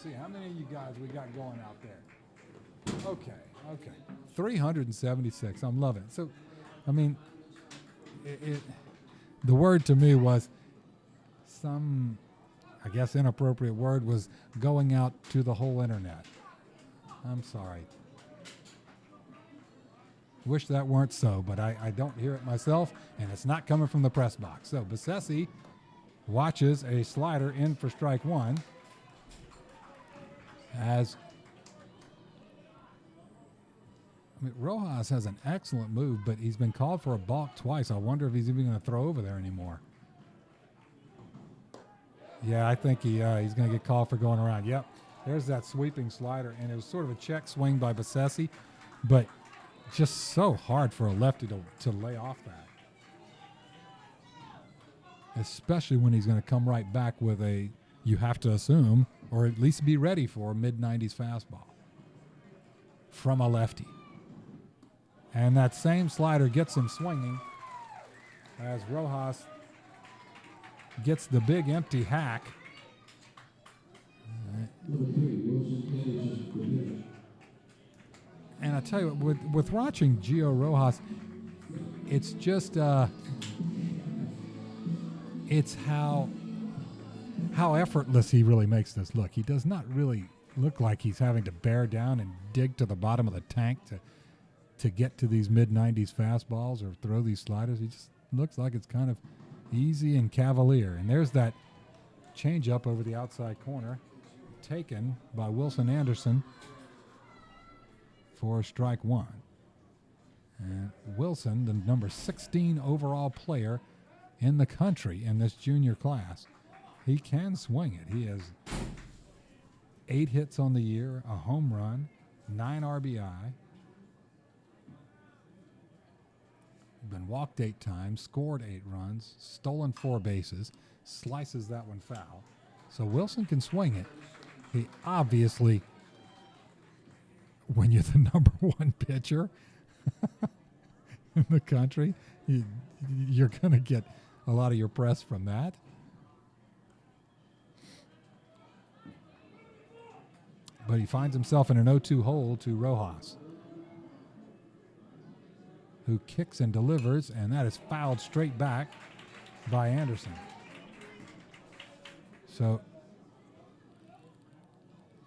Speaker 2: See, how many of you guys we got going out there? Okay. 376. I'm loving it. So, I mean, the word to me was some, I guess, inappropriate word was going out to the whole internet. I'm sorry. Wish that weren't so, but I don't hear it myself, and it's not coming from the press box. So Bassesi watches a slider in for strike one. Rojas has an excellent move, but he's been called for a balk twice. I wonder if he's even going to throw over there anymore. Yeah, I think he's going to get called for going around. Yep, there's that sweeping slider, and it was sort of a check swing by Bassesi, but just so hard for a lefty to lay off that, especially when he's going to come right back with a, you have to assume, or at least be ready for, mid-90s fastball from a lefty. And that same slider gets him swinging as Rojas gets the big empty hack. And I tell you what, with watching Gio Rojas, it's just it's how effortless he really makes this look. He does not really look like he's having to bear down and dig to the bottom of the tank to get to these mid-90s fastballs or throw these sliders. He just looks like it's kind of easy and cavalier. And there's that changeup over the outside corner taken by Wilson Anderson for strike one. And Wilson, the number 16 overall player in the country in this junior class, he can swing it. He has 8 hits on the year, a home run, 9 RBI. Been walked 8 times, scored 8 runs, stolen 4 bases, slices that one foul. So Wilson can swing it. He obviously, when you're the number 1 pitcher in the country, you're going to get a lot of your press from that. But he finds himself in an 0-2 hole to Rojas, who kicks and delivers, and that is fouled straight back by Anderson. So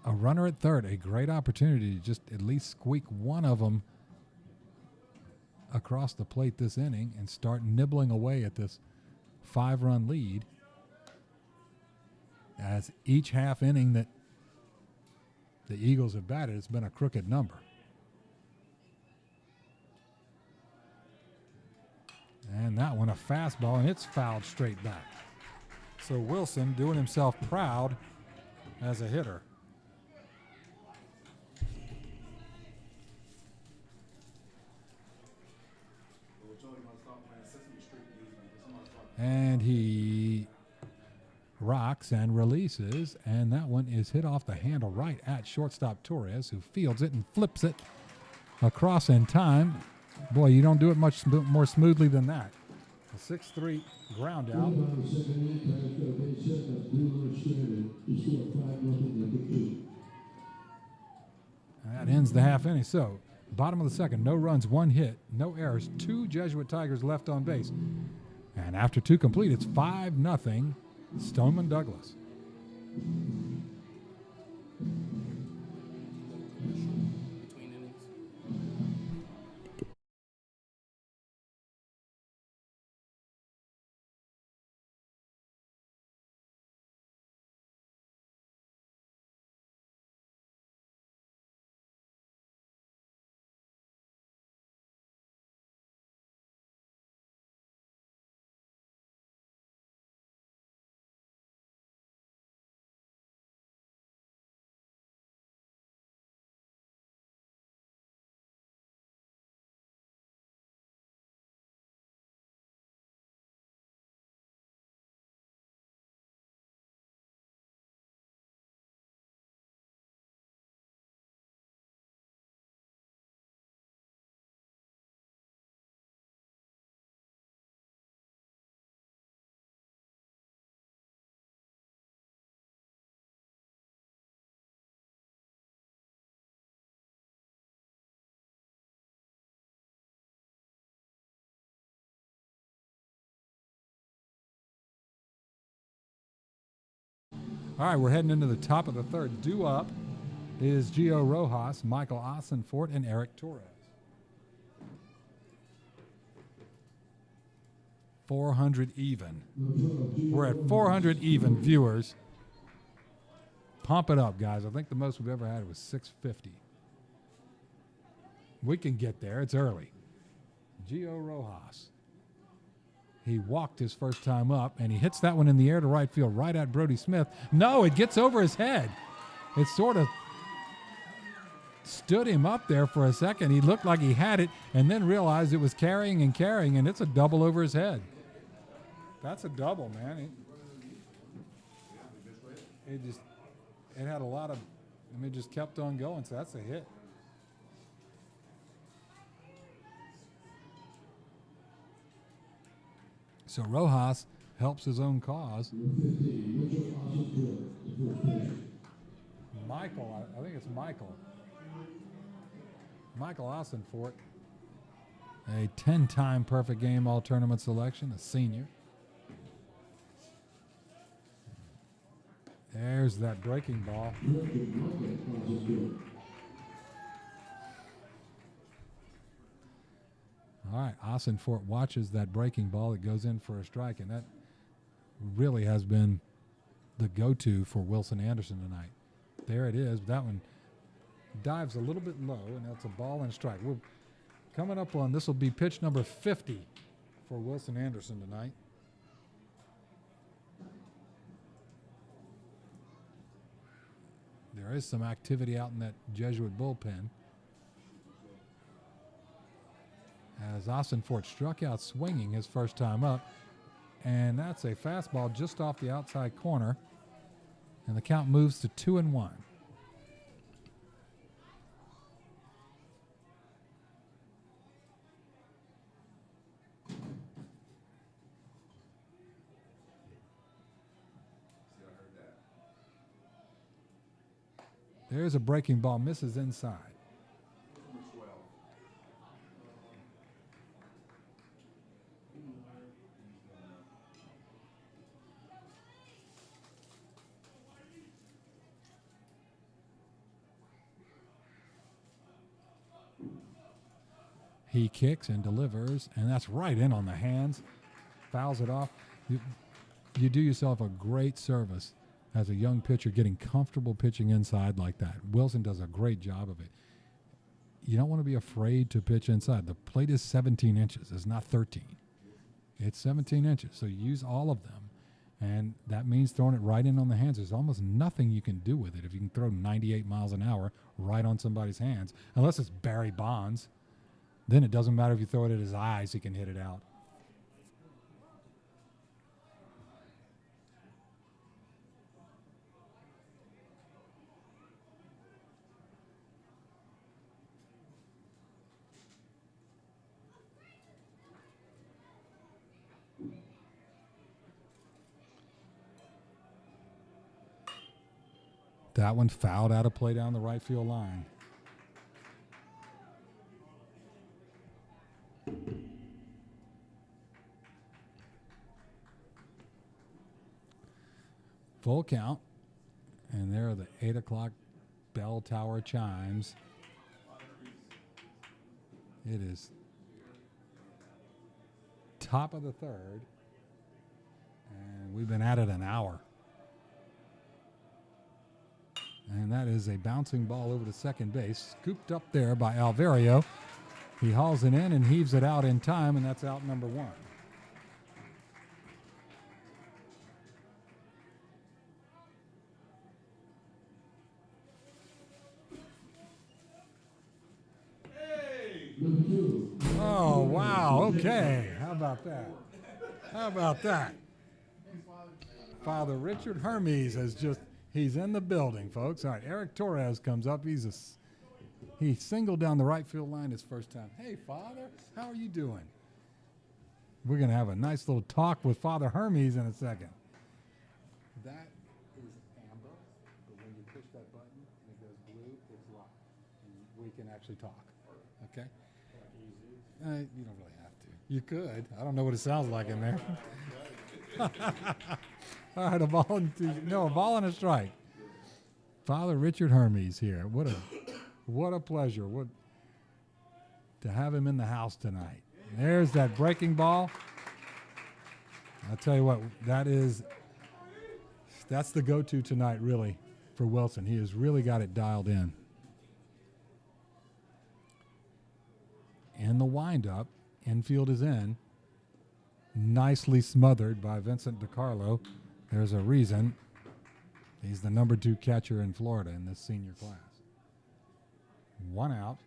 Speaker 2: a runner at third, a great opportunity to just at least squeak one of them across the plate this inning and start nibbling away at this 5-run lead, as each half inning that the Eagles have batted, it's been a crooked number. And that one a fastball, and it's fouled straight back. So Wilson doing himself proud as a hitter. And he rocks and releases, and that one is hit off the handle right at shortstop Torres, who fields it and flips it across in time. Boy, you don't do it much more smoothly than that. A 6-3 ground out. That ends the half inning. So, bottom of the second, no runs, 1 hit, no errors, 2 Jesuit Tigers left on base. And after 2 complete, it's 5-0 Stoneman Douglas.
Speaker 3: Between innings.
Speaker 2: All right, we're heading into the top of the third. Due up is Gio Rojas, Michael Ossenfort, and Eric Torres. 400 even. We're at 400 even, viewers. Pump it up, guys. I think the most we've ever had was 650. We can get there. It's early. Gio Rojas. He walked his first time up, and he hits that one in the air to right field, right at Brody Smith. No, it gets over his head. It sort of stood him up there for a second. He looked like he had it, and then realized it was carrying, and it's a double over his head. That's a double, man. It had a lot of, it just kept on going, so that's a hit. So Rojas helps his own cause. Michael, I think it's Michael. Michael Ossenfort, a 10-time perfect game all-tournament selection, a senior. There's that breaking ball. All right, Ossenfort watches that breaking ball. It goes in for a strike, and that really has been the go-to for Wilson Anderson tonight. There it is. That one dives a little bit low, and that's a ball and a strike. We're coming up on, this will be pitch number 50 for Wilson Anderson tonight. There is some activity out in that Jesuit bullpen. As Ossenfort struck out swinging his first time up, and that's a fastball just off the outside corner, and the count moves to 2-1. There's a breaking ball, misses inside. He kicks and delivers, and that's right in on the hands. Fouls it off. You do yourself a great service as a young pitcher getting comfortable pitching inside like that. Wilson does a great job of it. You don't want to be afraid to pitch inside. The plate is 17 inches. It's not 13. It's 17 inches, so use all of them. And that means throwing it right in on the hands. There's almost nothing you can do with it if you can throw 98 miles an hour right on somebody's hands, unless it's Barry Bonds. Then it doesn't matter if you throw it at his eyes, he can hit it out. That one fouled out of play down the right field line. Full count, and there are the 8 o'clock bell tower chimes. It is top of the third, and we've been at it an hour. And that is a bouncing ball over to second base, scooped up there by Alvario. He hauls it in and heaves it out in time, and that's out number 1. Oh, wow. Okay. How about that? How about that? Father Richard Hermes he's in the building, folks. All right, Eric Torres comes up. He singled down the right field line his first time. Hey, Father, how are you doing? We're going to have a nice little talk with Father Hermes in a second. That is amber, but when you push that button and it goes blue, it's locked. And we can actually talk. Okay? You don't really have to. You could. I don't know what it sounds like in there. All right, a ball and a strike. Father Richard Hermes here. What a pleasure. To have him in the house tonight. There's that breaking ball. I'll tell you what, that's the go-to tonight, really, for Wilson. He has really got it dialed in. In the windup, infield is in. Nicely smothered by Vincent DiCarlo. There's a reason. He's the number 2 catcher in Florida in this senior class. 1 out.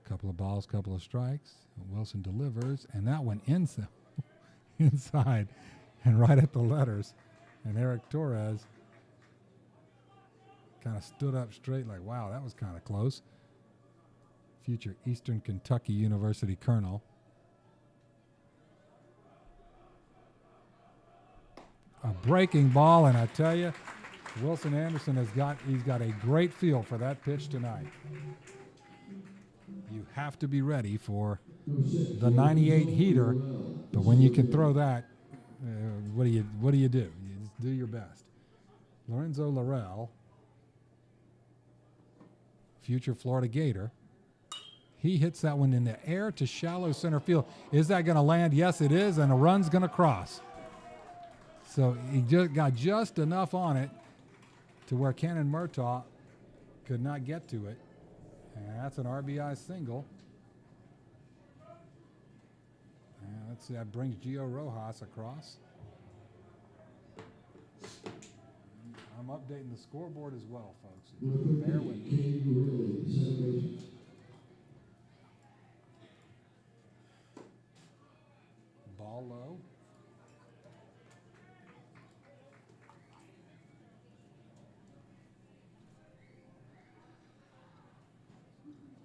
Speaker 2: Couple of balls, couple of strikes. Wilson delivers, and that one inside and right at the letters. And Eric Torres kind of stood up straight like, wow, that was kind of close. Future Eastern Kentucky University Colonel. A breaking ball, and I tell you, Wilson Anderson he's got a great feel for that pitch tonight. You have to be ready for the 98 heater, but when you can throw that, what do you do? do your best. Lorenzo Laurel, future Florida Gator. He hits that one in the air to shallow center field. Is that going to land? Yes, it is, and a run's going to cross. So he just got just enough on it to where Cannon Murtaugh could not get to it. And that's an RBI single. And let's see, that brings Gio Rojas across. I'm updating the scoreboard as well, folks. Bear with me. Ball low.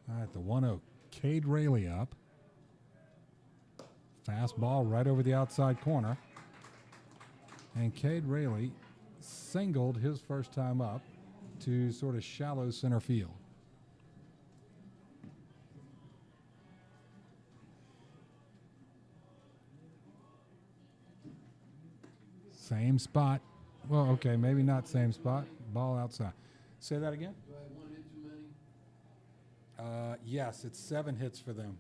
Speaker 2: All right, the 1-0. Cade Rayleigh up. Fastball right over the outside corner. And Cade Rayleigh singled his first time up to sort of shallow center field. Same spot. Well, okay, maybe not same spot. Ball outside. Say that again?
Speaker 1: Do I have one hit too many?
Speaker 2: Yes, it's 7 hits for them.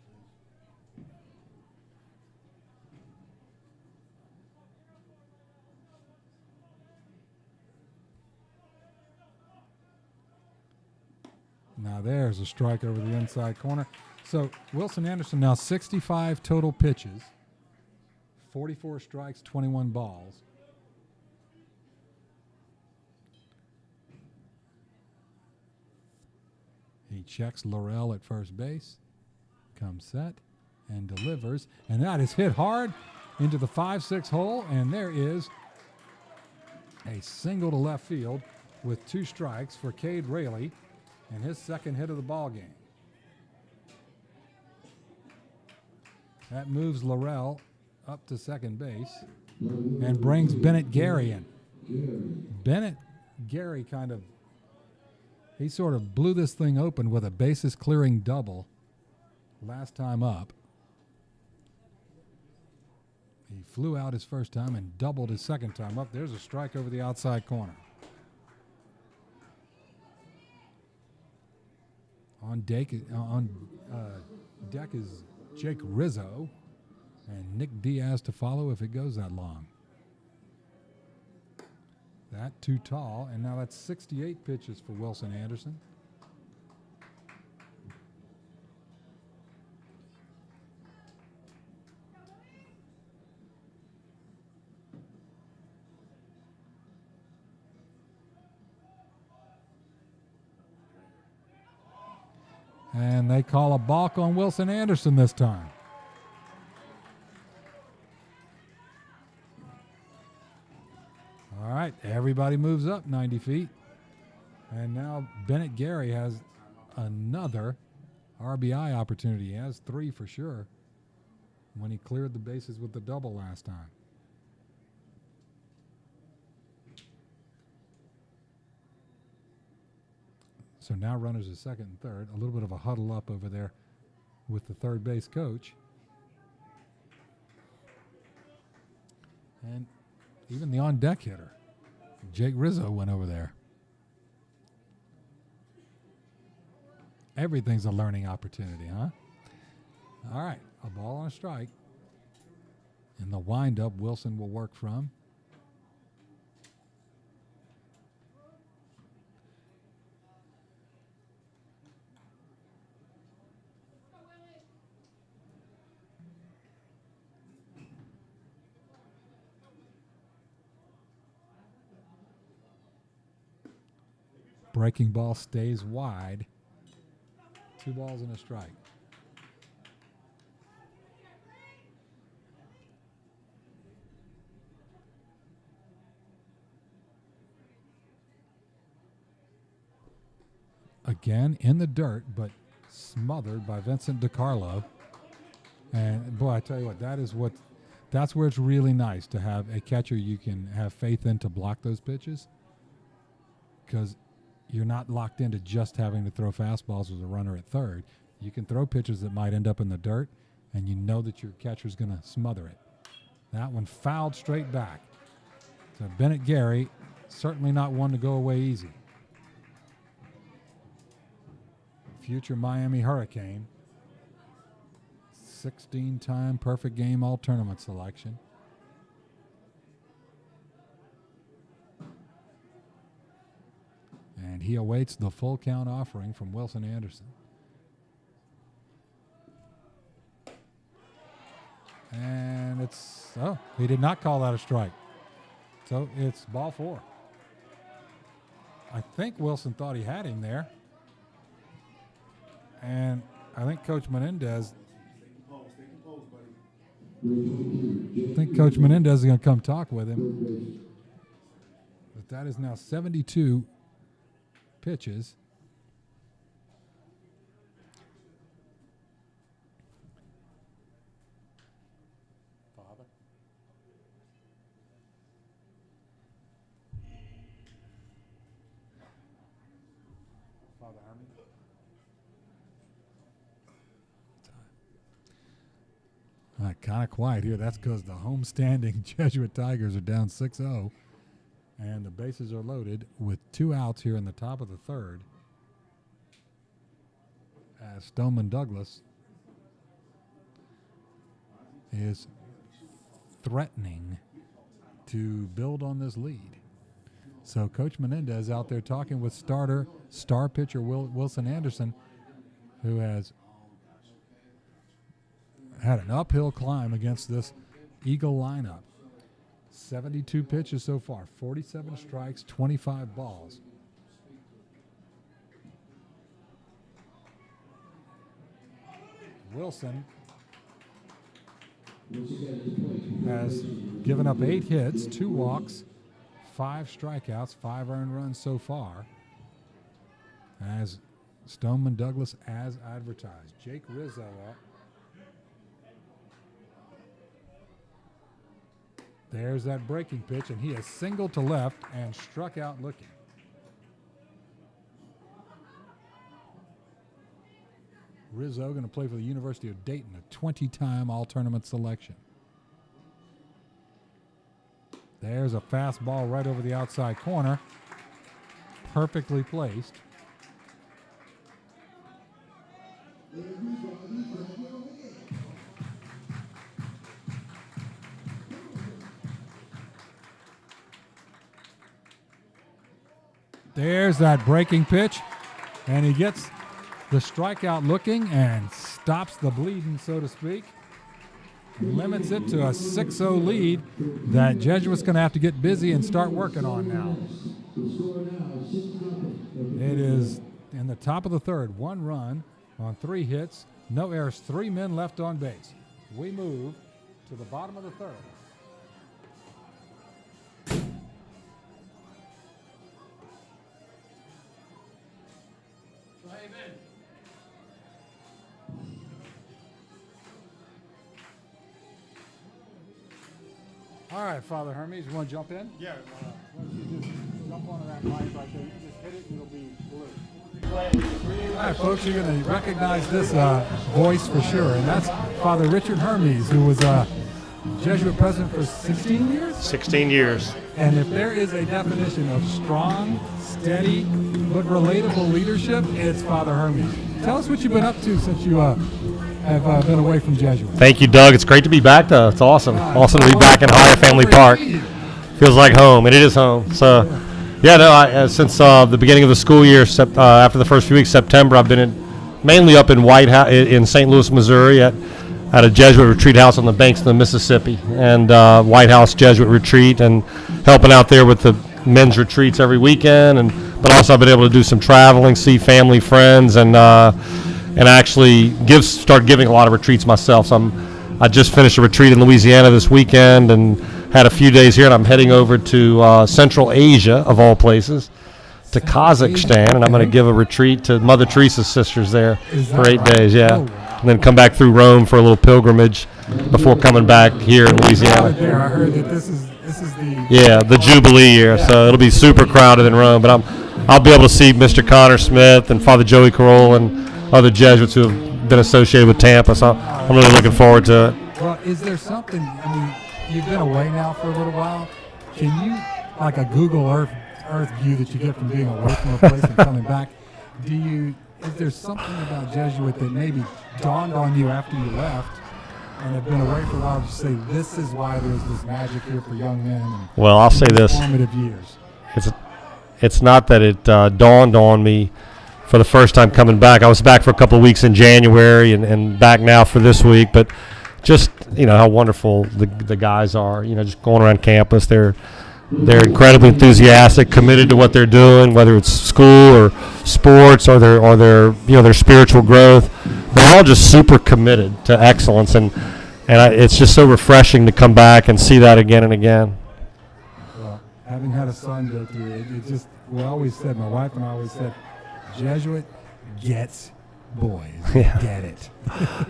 Speaker 2: Now there's a strike over the inside corner. So Wilson Anderson now 65 total pitches, 44 strikes, 21 balls. He checks Laurel at first base, comes set, and delivers. And that is hit hard into the 5-6 hole, and there is a single to left field with 2 strikes for Cade Rayleigh and his second hit of the ball game. That moves Laurel up to second base and brings Bennett Gary in. Bennett Gary he sort of blew this thing open with a bases clearing double last time up. He flew out his first time and doubled his second time up. There's a strike over the outside corner. On deck is Jake Rizzo and Nick Diaz to follow if it goes that long. That too tall, and now that's 68 pitches for Wilson Anderson. And they call a balk on Wilson Anderson this time. All right, everybody moves up 90 feet. And now Bennett Gary has another RBI opportunity. He has 3 for sure when he cleared the bases with the double last time. So now runners are second and third. A little bit of a huddle up over there with the third base coach. And even the on-deck hitter, Jake Rizzo, went over there. Everything's a learning opportunity, huh? All right, a ball on a strike. In the windup, Wilson will work from. Breaking ball stays wide. 2 balls and a strike. Again in the dirt, but smothered by Vincent DiCarlo. And boy, I tell you what, that's where it's really nice to have a catcher you can have faith in to block those pitches, because you're not locked into just having to throw fastballs with a runner at third. You can throw pitches that might end up in the dirt, and you know that your catcher's going to smother it. That one fouled straight back So Bennett Gary, certainly not one to go away easy. Future Miami Hurricane. 16-time perfect game all tournament selection. And he awaits the full count offering from Wilson Anderson. And it's, oh, he did not call that a strike. So it's ball 4. I think Wilson thought he had him there. And I think Coach Menendez is going to come talk with him. But that is now 72 pitches. Kind of quiet here. That's because the homestanding Jesuit Tigers are down 6-0. And the bases are loaded with 2 outs here in the top of the 3rd. As Stoneman Douglas is threatening to build on this lead. So Coach Menendez out there talking with star pitcher Wilson Anderson, who has had an uphill climb against this Eagle lineup. 72 pitches so far, 47 strikes, 25 balls. Wilson has given up 8 hits, 2 walks, 5 strikeouts, 5 earned runs so far. As Stoneman Douglas as advertised. Jake Rizzo up. There's that breaking pitch, and he is singled to left and struck out looking. Rizzo going to play for the University of Dayton, a 20-time all-tournament selection. There's a fastball right over the outside corner. Perfectly placed. There's that breaking pitch, and he gets the strikeout looking and stops the bleeding, so to speak. Limits it to a 6-0 lead that Jesuit's going to have to get busy and start working on now. It is in the top of the 3rd, 1 run on 3 hits, no errors, 3 men left on base. We move to the bottom of the 3rd. All right, Father Hermes, you want to jump in?
Speaker 5: Yeah.
Speaker 2: Why don't you just jump onto that mic right there? You just hit it and it'll be blue. All right, folks, you're going to recognize this voice for sure, and that's Father Richard Hermes, who was a Jesuit president for 16 years?
Speaker 5: 16 years.
Speaker 2: And if there is a definition of strong, steady, but relatable leadership, it's Father Hermes. Tell us what you've been up to since you have been away from Jesuit.
Speaker 5: Thank you, Doug. It's great to be back, though. It's awesome. Awesome to be back in Hyer Family Park. Feels like home, and it is home. So, since the beginning of the school year, after the first few weeks, September, I've been mainly up in White House in St. Louis, Missouri, at a Jesuit retreat house on the banks of the Mississippi, and White House Jesuit retreat, and helping out there with the men's retreats every weekend, but also I've been able to do some traveling, see family, friends, and actually start giving a lot of retreats myself. So I just finished a retreat in Louisiana this weekend and had a few days here, and I'm heading over to Central Asia, of all places, to Kazakhstan, and I'm going to give a retreat to Mother Teresa's sisters there for 8 days, and then come back through Rome for a little pilgrimage before coming back here in Louisiana.
Speaker 2: I heard that this is the
Speaker 5: Jubilee year, so it'll be super crowded in Rome, but I'll be able to see Mr. Connor Smith and Father Joey Carroll and other Jesuits who have been associated with Tampa, so I'm really looking forward to it.
Speaker 2: Well, is there something, you've been away now for a little while. Can you, like a Google Earth view that you get from being away from a place and coming back, is there something about Jesuit that maybe dawned on you after you left and have been away for a while to say, this is why there's this magic here for young men? And
Speaker 5: Well, I'll say this.
Speaker 2: Formative years.
Speaker 5: It's not that it dawned on me for the first time coming back. I was back for a couple of weeks in January and back now for this week, but just, how wonderful the guys are, just going around campus. They're incredibly enthusiastic, committed to what they're doing, whether it's school or sports or their spiritual growth. They're all just super committed to excellence, and it's just so refreshing to come back and see that again and again.
Speaker 2: Well, having had a son go through it, we always said, my wife and I always said, Jesuit gets boys.
Speaker 5: Yeah.
Speaker 2: Get it.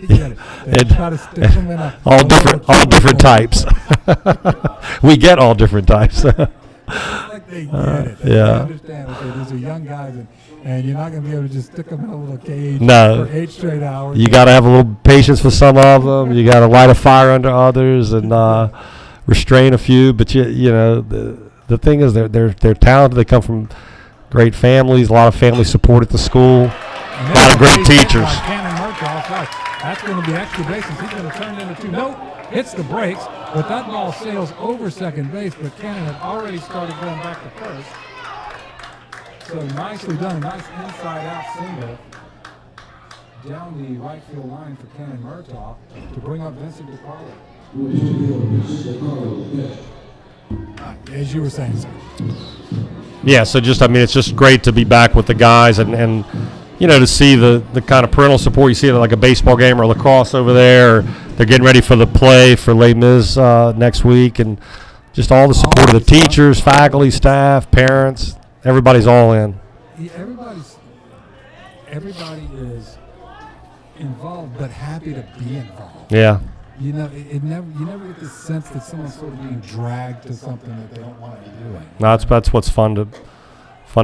Speaker 2: Get it. They try to stick them in
Speaker 5: all different types. We get all different types.
Speaker 2: It's like they get it. They
Speaker 5: Yeah.
Speaker 2: understand. Okay, these are young guys, and you're not going to be able to just stick them in a little cage
Speaker 5: No.
Speaker 2: for 8 straight hours.
Speaker 5: You got to have a little patience with some of them. You got to light a fire under others and restrain a few. But the thing is, they're talented. They come from great families. A lot of family support at the school. A lot of great teachers.
Speaker 2: Cannon Murtaugh, that's going to be extra bases. He's going to turn it into 2. Nope, hits the brakes, but that ball sails over second base, but Cannon had already started going back to first. So nicely done, a nice inside-out single down the right field line for Cannon Murtaugh to bring up Vincent DiCarlo. As you were saying, sir.
Speaker 5: Yeah, so it's just great to be back with the guys and to see the kind of parental support you see at like a baseball game or lacrosse over there. Or they're getting ready for the play for Les Mis next week, and just all the support of the teachers, faculty, staff, parents. Everybody's all in.
Speaker 2: Yeah, everybody is involved, but happy to be involved.
Speaker 5: Yeah.
Speaker 2: You never get this sense that someone's sort of being dragged to something that they don't want to be doing.
Speaker 5: No, that's what's fun to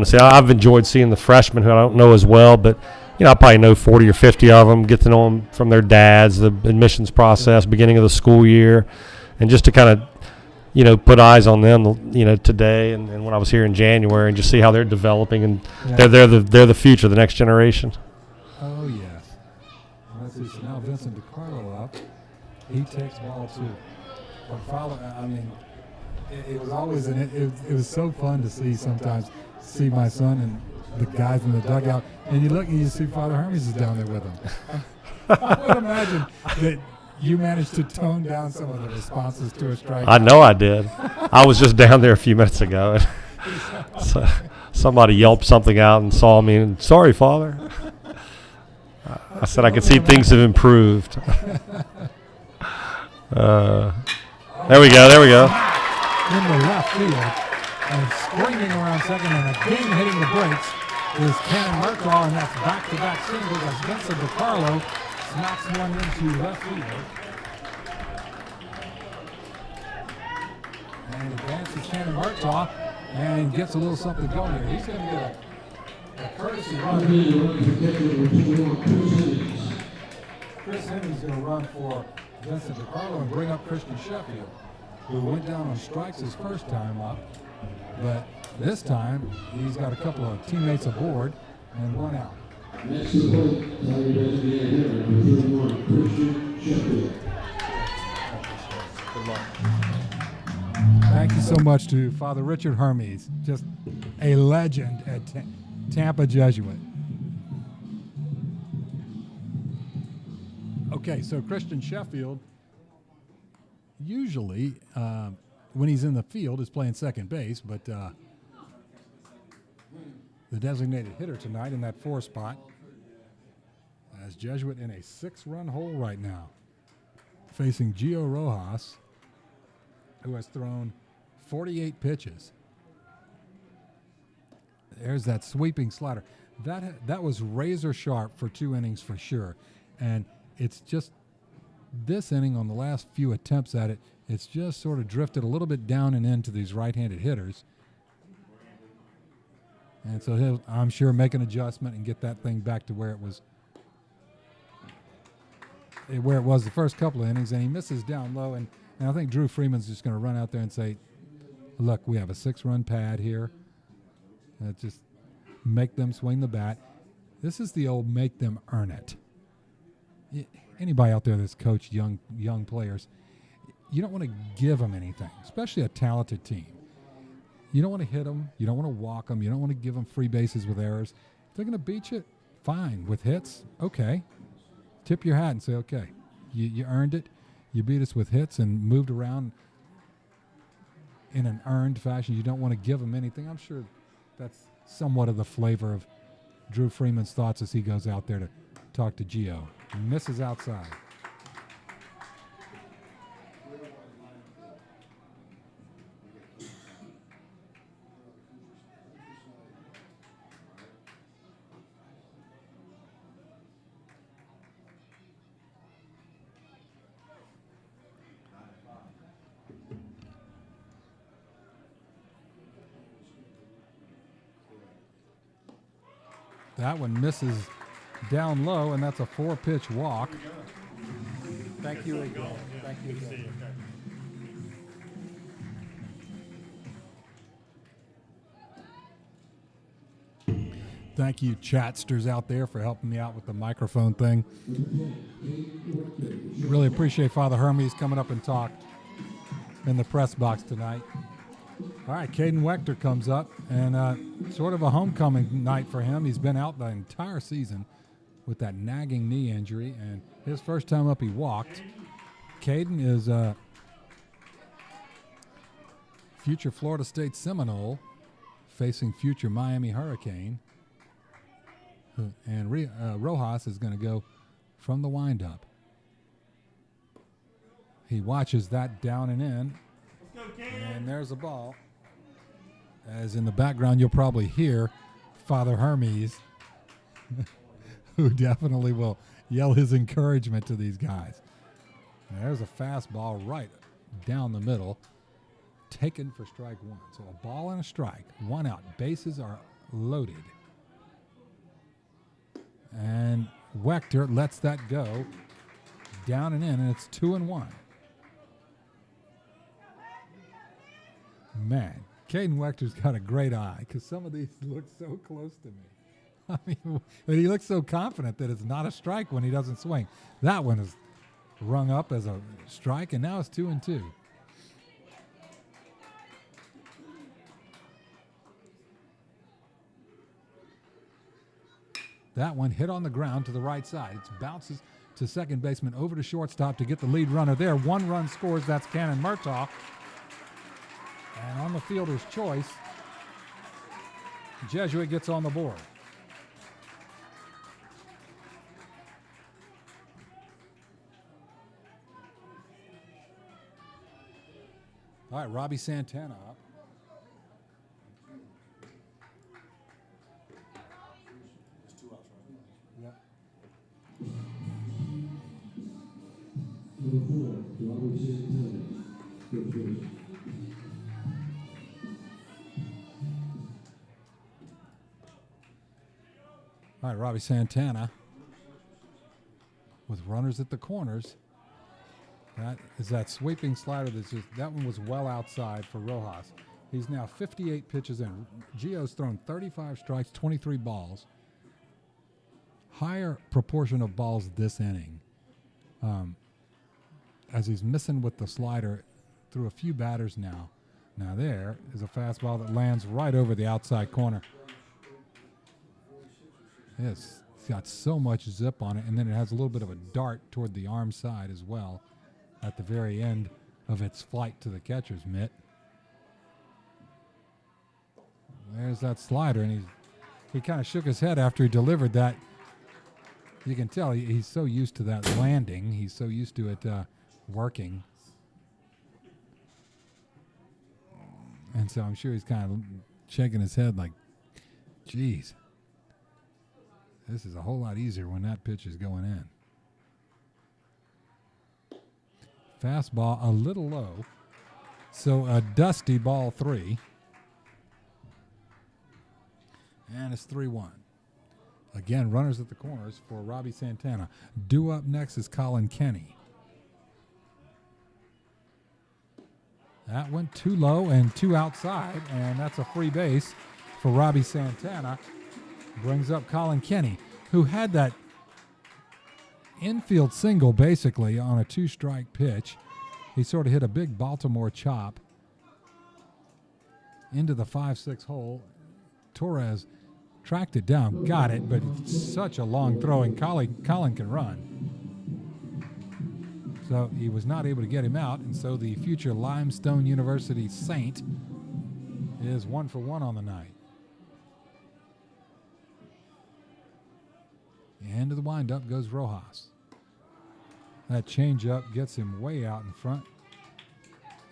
Speaker 5: see. I've enjoyed seeing the freshmen who I don't know as well, but I probably know 40 or 50 of them. Get to know them from their dads, the admissions process, beginning of the school year, and just to kind of put eyes on them, today and when I was here in January, and just see how they're developing, and they're the future, the next generation.
Speaker 2: Oh yes. Let's see. So now Vincent DiCarlo up. He takes ball 2. But it was always it was so fun to see my son and the guys in the dugout, and you look and you see Father Hermes is down there with him. I would imagine that you managed to tone down some of the responses to a strike.
Speaker 5: I know I did. I was just down there a few minutes ago. So somebody yelped something out and saw me, and sorry, Father. I said I could see things have improved. There we go.
Speaker 2: In the left field, and screaming around second, and again hitting the brakes is Cannon Murtaugh, and that's back-to-back singles as Vincent DiCarlo smacks one into left field. And advances Cannon Murtaugh and gets a little something going here. He's going to get a courtesy run. Chris Henry's going to run for Vincent DiCarlo and bring up Christian Sheffield, who went down on strikes his first time up, but this time he's got a couple of teammates aboard and 1 out.
Speaker 1: Next to the plate, Tiger designated hitter, number 31, Christian Sheffield.
Speaker 2: Good luck. Thank you so much to Father Richard Hermes, just a legend at Tampa Jesuit. Okay, so Christian Sheffield usually, when he's in the field, is playing second base, but the designated hitter tonight in that 4 spot has Jesuit in a 6-run hole right now, facing Gio Rojas, who has thrown 48 pitches. There's that sweeping slider. That was razor sharp for 2 innings for sure, and it's just this inning on the last few attempts at it, it's just sort of drifted a little bit down and into these right-handed hitters. And so he'll, I'm sure, make an adjustment and get that thing back to where it was the first couple of innings, and he misses down low. And I think Drew Freeman's just going to run out there and say, look, we have a 6-run pad here. Just make them swing the bat. This is the old make them earn it. Anybody out there that's coached young players, you don't want to give them anything, especially a talented team. You don't want to hit them. You don't want to walk them. You don't want to give them free bases with errors. If they're going to beat you, fine. With hits, okay. Tip your hat and say, okay, you earned it. You beat us with hits and moved around in an earned fashion. You don't want to give them anything. I'm sure that's somewhat of the flavor of Drew Freeman's thoughts as he goes out there to talk to Gio. Misses outside. That one misses down low, and that's a 4-pitch walk. Thank you again. Thank you again. Thank you, chatsters out there, for helping me out with the microphone thing. Really appreciate Father Hermes coming up and talk in the press box tonight. All right, Caden Wechter comes up, and sort of a homecoming night for him. He's been out the entire season with that nagging knee injury, and his first time up he walked. Caden is a future Florida State Seminole facing future Miami Hurricane, and Rojas is going to go from the windup. He watches that down and in, and there's a ball. As in the background, you'll probably hear Father Hermes, who definitely will yell his encouragement to these guys. And there's a fastball right down the middle, taken for strike one. So a ball and a strike, one out. Bases are loaded. And Wechter lets that go down and in, and it's 2-1. Man, Caden Wechter's got a great eye, because some of these look so close to me. I mean, but he looks so confident that it's not a strike when he doesn't swing. That one is rung up as a strike, and now it's 2-2. That one hit on the ground to the right side. It bounces to second baseman, over to shortstop to get the lead runner there. 1 run scores. That's Cannon Murtaugh. And on the fielder's choice, Jesuit gets on the board. All right, Robbie Santana up. Yep.
Speaker 1: Number 4, Robbie Santana. Good pitch.
Speaker 2: All right, Robbie Santana with runners at the corners. That is that sweeping slider that one was well outside for Rojas. He's now 58 pitches in. Gio's thrown 35 strikes, 23 balls. Higher proportion of balls this inning. As he's missing with the slider through a few batters now. Now there is a fastball that lands right over the outside corner. It's got so much zip on it, and then it has a little bit of a dart toward the arm side as well at the very end of its flight to the catcher's mitt. There's that slider, and he kind of shook his head after he delivered that. You can tell he's so used to that landing. He's so used to it working. And so I'm sure he's kind of shaking his head like, geez, this is a whole lot easier when that pitch is going in. Fastball a little low. So a dusty ball 3. And it's 3-1. Again, runners at the corners for Robbie Santana. Due up next is Colin Kenny. That went too low and too outside, and that's a free base for Robbie Santana. Brings up Colin Kenny, who had that infield single basically on a 2-strike pitch. He sort of hit a big Baltimore chop into the 5-6 hole. Torres tracked it down, got it, but it's such a long throw, and Colin can run. So he was not able to get him out, and so the future Limestone University Saint is 1 for 1 on the night. Into the windup goes Rojas. That changeup gets him way out in front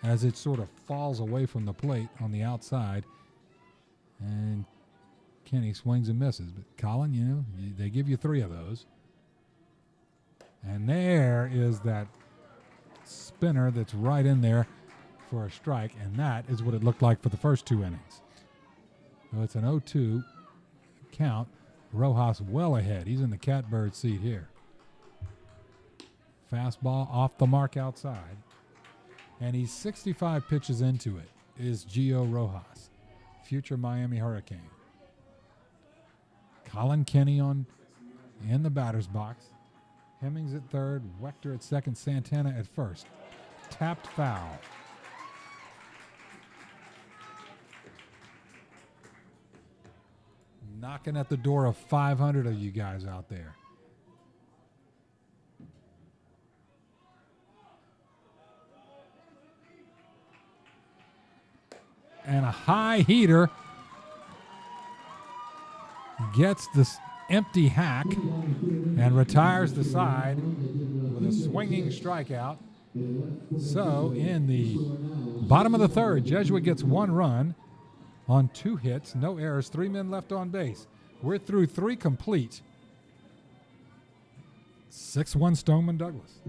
Speaker 2: as it sort of falls away from the plate on the outside. And Kenny swings and misses. But Colin, you know, they give you 3 of those. And there is that spinner that's right in there for a strike, and that is what it looked like for the first 2 innings. So it's an 0-2 count. Rojas well ahead. He's in the catbird seat here. Fastball off the mark outside. And he's 65 pitches into it, is Gio Rojas, future Miami Hurricane. Colin Kenny in the batter's box. Hemmings at third, Wechter at second, Santana at first. Tapped foul. Knocking at the door of 500 of you guys out there. And a high heater gets this empty hack and retires the side with a swinging strikeout. So in the bottom of the third, Jesuit gets 1 run on 2 hits, no errors, 3 men left on base. We're through 3 complete. 6-1 Stoneman Douglas.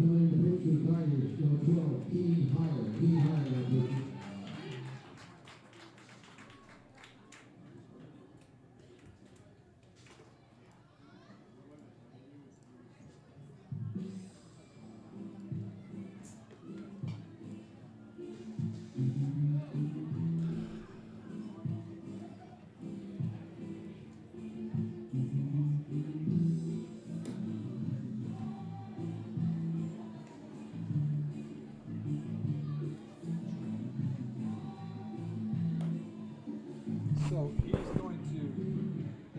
Speaker 2: So he's going to,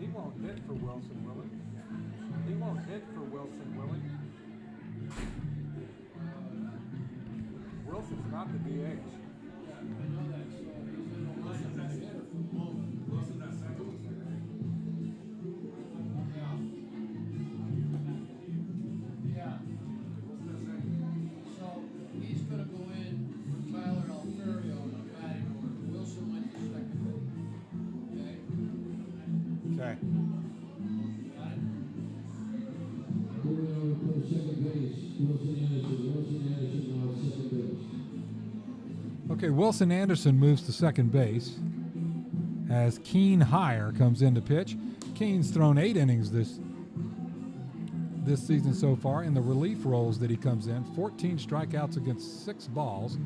Speaker 2: he won't hit for Wilson, will he? He won't hit for Wilson, will he? Wilson's not the DH.
Speaker 3: So he's going to go in for Tyler Alferio in the batting order. Wilson went to second.
Speaker 2: Okay. Okay, Wilson Anderson moves to second base as Keen Hyer comes in to pitch. Keen's thrown 8 innings this season so far in the relief roles that he comes in. 14 strikeouts against 6 balls,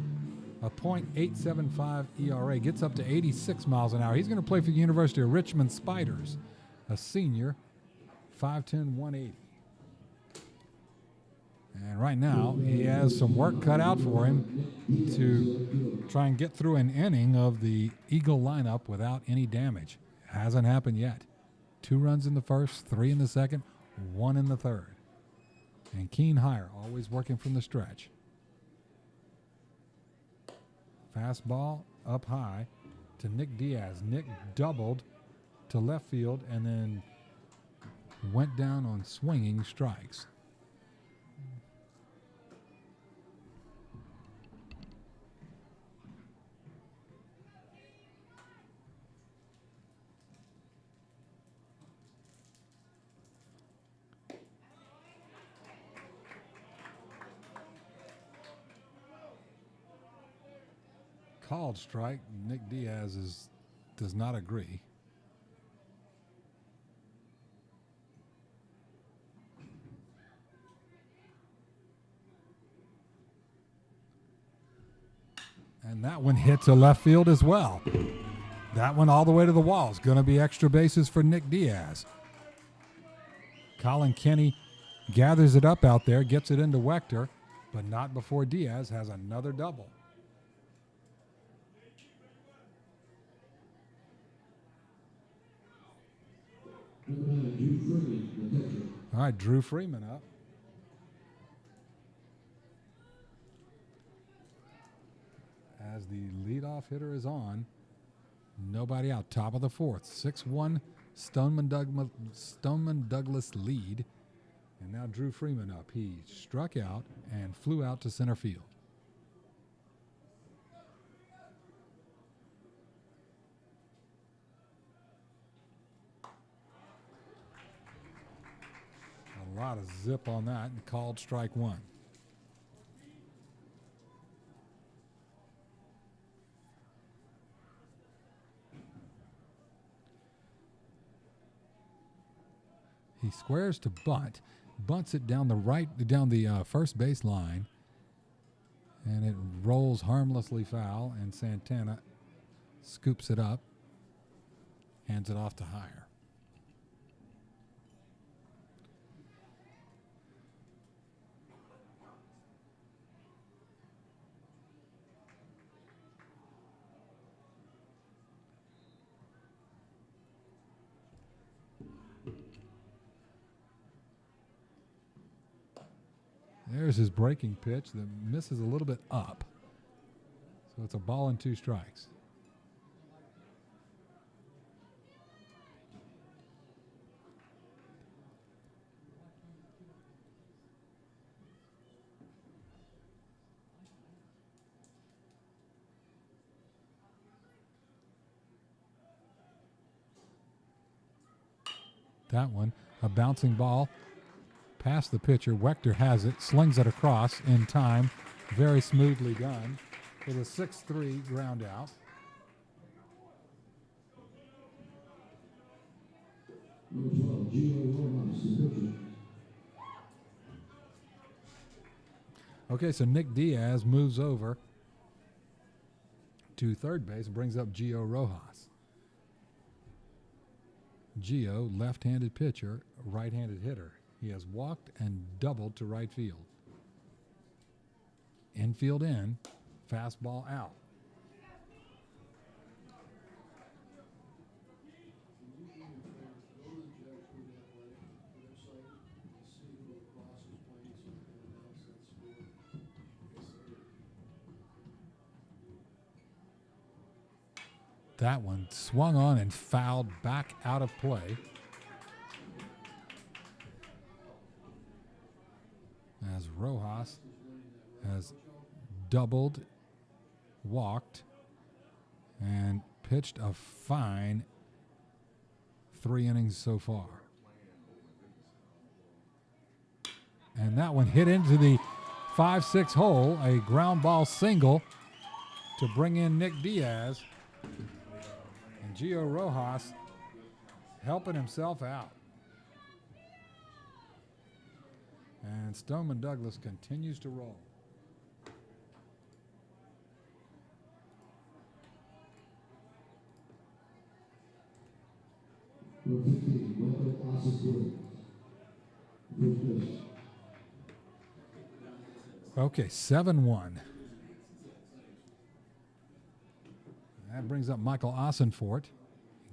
Speaker 2: a .875 ERA, gets up to 86 miles an hour. He's going to play for the University of Richmond Spiders, a senior, 5'10", 180. And right now, he has some work cut out for him to try and get through an inning of the Eagle lineup without any damage. Hasn't happened yet. 2 runs in the first, 3 in the second, 1 in the third. And Keen Hyer always working from the stretch. Fastball up high to Nick Diaz. Nick doubled to left field and then went down on swinging strikes. Called strike. Nick Diaz does not agree. And And that one hit to left field as well. That one all the way to the wall. It's going to be extra bases for Nick Diaz. Colin Kenny gathers it up out there, gets it into Wechter, but not before Diaz has another double. All right, Drew Freeman up. As the leadoff hitter is on, nobody out. Top of the fourth, 6-1 Stoneman Douglas lead. And now Drew Freeman up. He struck out and flew out to center field. A lot of zip on that and called strike one. He squares to bunt, bunts it down the first base line, and it rolls harmlessly foul, and Santana scoops it up, hands it off to Hyer. There's his breaking pitch that misses a little bit up. So it's a ball and 2 strikes. That one, a bouncing ball. Past the pitcher, Wechter has it, slings it across in time. Very smoothly done. It was 6-3 ground out. Okay, so Nick Diaz moves over to third base and brings up Gio Rojas. Gio, left-handed pitcher, right-handed hitter. He has walked and doubled to right field. Infield in, fastball out. That one swung on and fouled back out of play. As Rojas has doubled, walked, and pitched a fine 3 innings so far. And that one hit into the 5-6 hole, a ground ball single to bring in Nick Diaz. And Gio Rojas helping himself out. And Stoneman Douglas continues to roll. Okay, 7-1. That brings up Michael Ossenfort.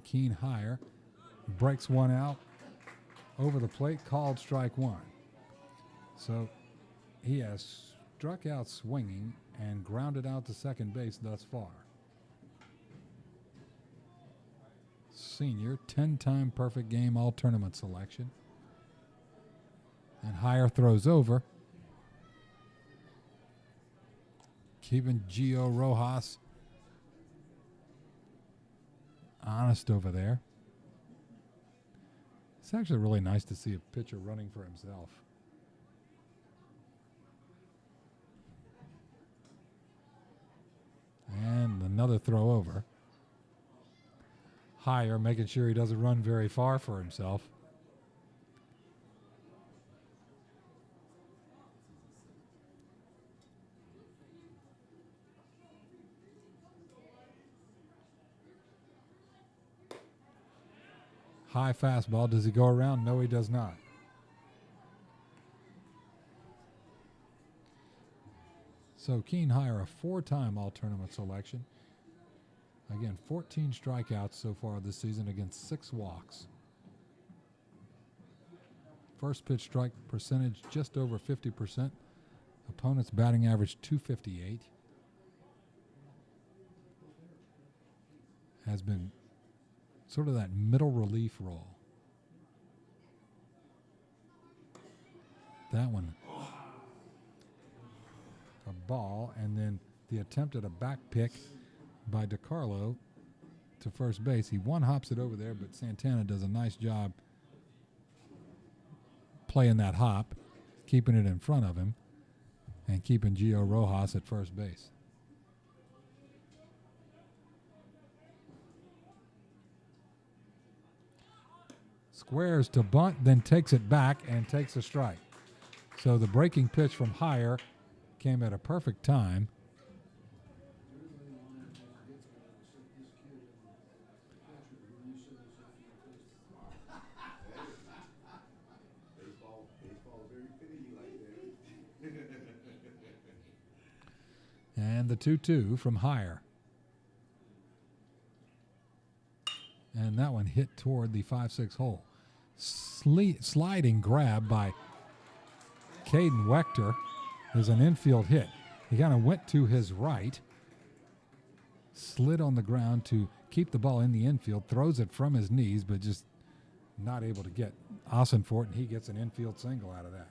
Speaker 2: Keen Hyer breaks one out over the plate, called strike one. So he has struck out swinging and grounded out to second base thus far. Senior, 10-time perfect game all-tournament selection. And Hyer throws over, keeping Gio Rojas honest over there. It's actually really nice to see a pitcher running for himself. And another throw over. Hyer making sure he doesn't run very far for himself. High fastball. Does he go around? No, he does not. So Keen Hyer, a 4-time all-tournament selection. Again, 14 strikeouts so far this season against 6 walks. First pitch strike percentage just over 50%. Opponent's batting average 258. Has been sort of that middle relief role. That one, a ball, and then the attempt at a back pick by DiCarlo to first base. He one-hops it over there, but Santana does a nice job playing that hop, keeping it in front of him, and keeping Gio Rojas at first base. Squares to bunt, then takes it back and takes a strike. So the breaking pitch from Hyer came at a perfect time. And the 2-2 from Hyer. And that one hit toward the 5-6 hole. Sliding grab by Caden Wechter. There's an infield hit. He kind of went to his right, slid on the ground to keep the ball in the infield, throws it from his knees, but just not able to get Ossenfort, and he gets an infield single out of that.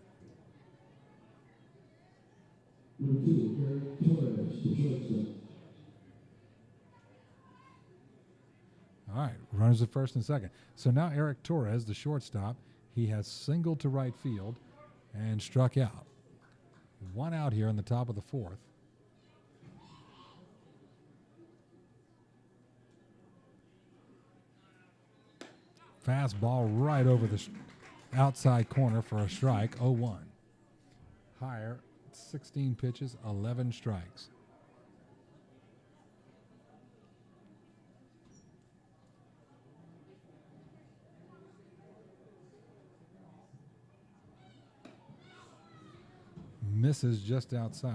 Speaker 1: Number 2, Eric Torres, the shortstop.
Speaker 2: All right, runners at first and second. So now Eric Torres, the shortstop, he has singled to right field and struck out. 1 out here in the top of the 4th. Fastball right over the outside corner for a strike, 0-1. Hyer, 16 pitches, 11 strikes. Misses just outside.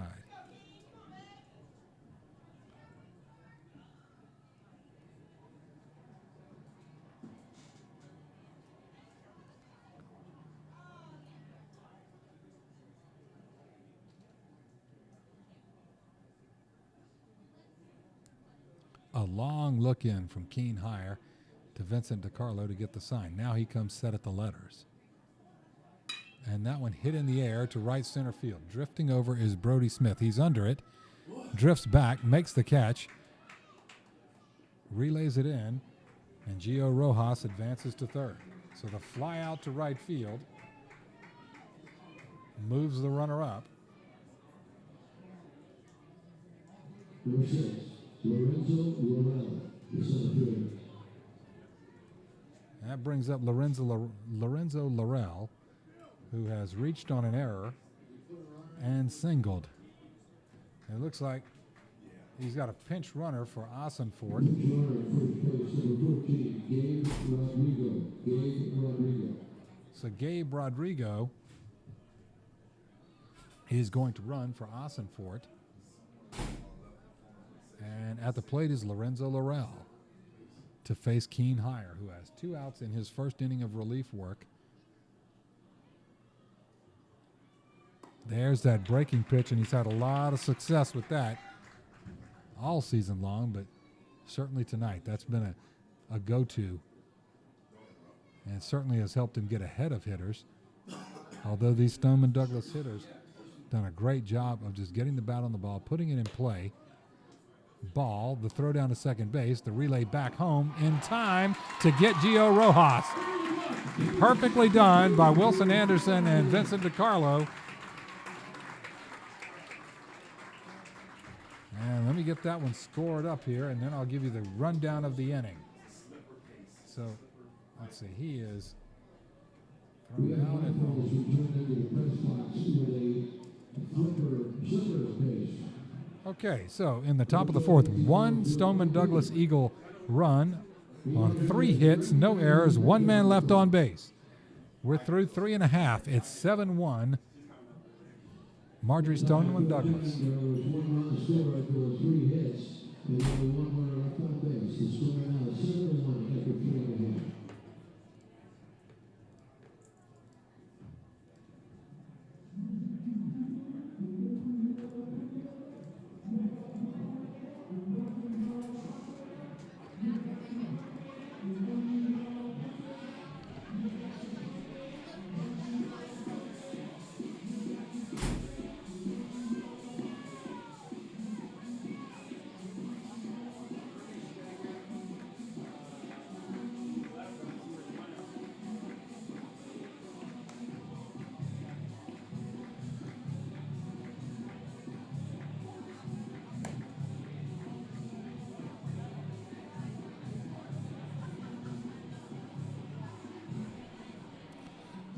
Speaker 2: A long look in from Keen Hyer to Vincent DiCarlo to get the sign. Now he comes set at the letters. And that one hit in the air to right center field. Drifting over is Brody Smith. He's under it, drifts back, makes the catch, relays it in, and Gio Rojas advances to third. So the fly out to right field moves the runner up.
Speaker 1: Number 6, Lorenzo Laurel, the center fielder.
Speaker 2: That brings up Lorenzo Laurel, who has reached on an error and singled. It looks like he's got a pinch runner for Ossenfort. So Gabe Rodrigo is going to run for Ossenfort. And at the plate is Lorenzo Laurel to face Keen Hyer, who has 2 outs in his first inning of relief work. There's that breaking pitch, and he's had a lot of success with that all season long, but certainly tonight that's been a go-to, and certainly has helped him get ahead of hitters, although these Stoneman Douglas hitters done a great job of just getting the bat on the ball, putting it in play. Ball, the throw down to second base, the relay back home in time to get Gio Rojas. Perfectly done by Wilson Anderson and Vincent DiCarlo. And let me get that one scored up here, and then I'll give you the rundown of the inning. So, let's see, he is thrown out at Okay, so in the top of the 4th, 1 Stoneman Douglas Eagle run on 3 hits, no errors, 1 man left on base. We're through 3.5. It's 7-1. Marjorie Stoneman Douglas.
Speaker 1: There was 1 run scored after 3 hits, and only 1 runner left on base. The score now is 7-1 after 3.5.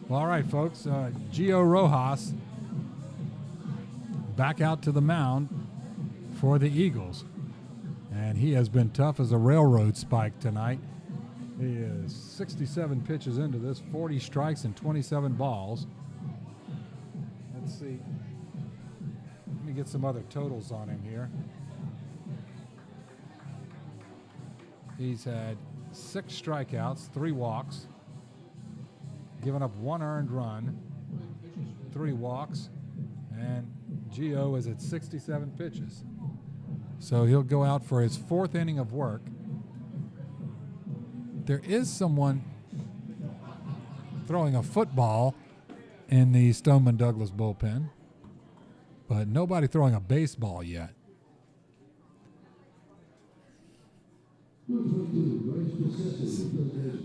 Speaker 2: Well, all right, folks. Gio Rojas back out to the mound for the Eagles. And he has been tough as a railroad spike tonight. He is 67 pitches into this, 40 strikes and 27 balls. Let's see. Let me get some other totals on him here. He's had 6 strikeouts, 3 walks, given up 1 earned run, 3 walks, and Gio is at 67 pitches. So he'll go out for his 4th inning of work. There is someone throwing a football in the Stoneman Douglas bullpen, but nobody throwing a baseball yet.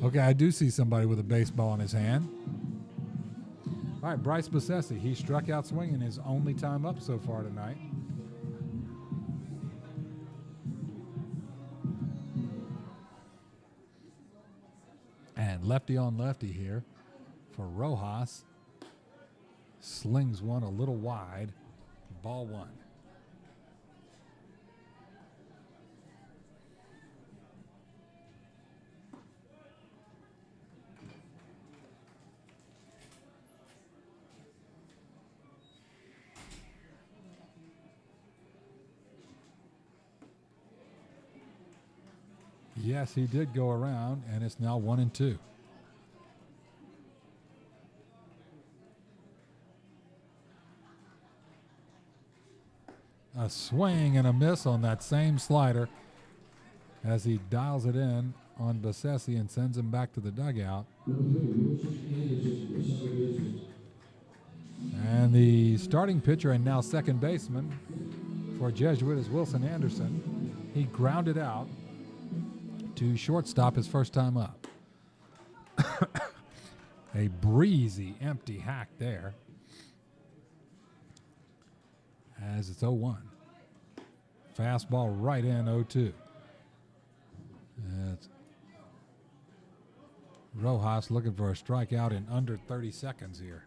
Speaker 2: Okay, I do see somebody with a baseball in his hand. All right, Bryce Bessesi. He struck out swinging his only time up so far tonight. And lefty on lefty here for Rojas. Slings one a little wide. Ball 1. Yes, he did go around, and it's now 1-2. A swing and a miss on that same slider as he dials it in on Bessesi and sends him back to the dugout. And the starting pitcher and now second baseman for Jesuit is Wilson Anderson. He grounded out to shortstop his first time up. A breezy, empty hack there. As it's 0-1. Fastball right in 0-2. It's Rojas looking for a strikeout in under 30 seconds here.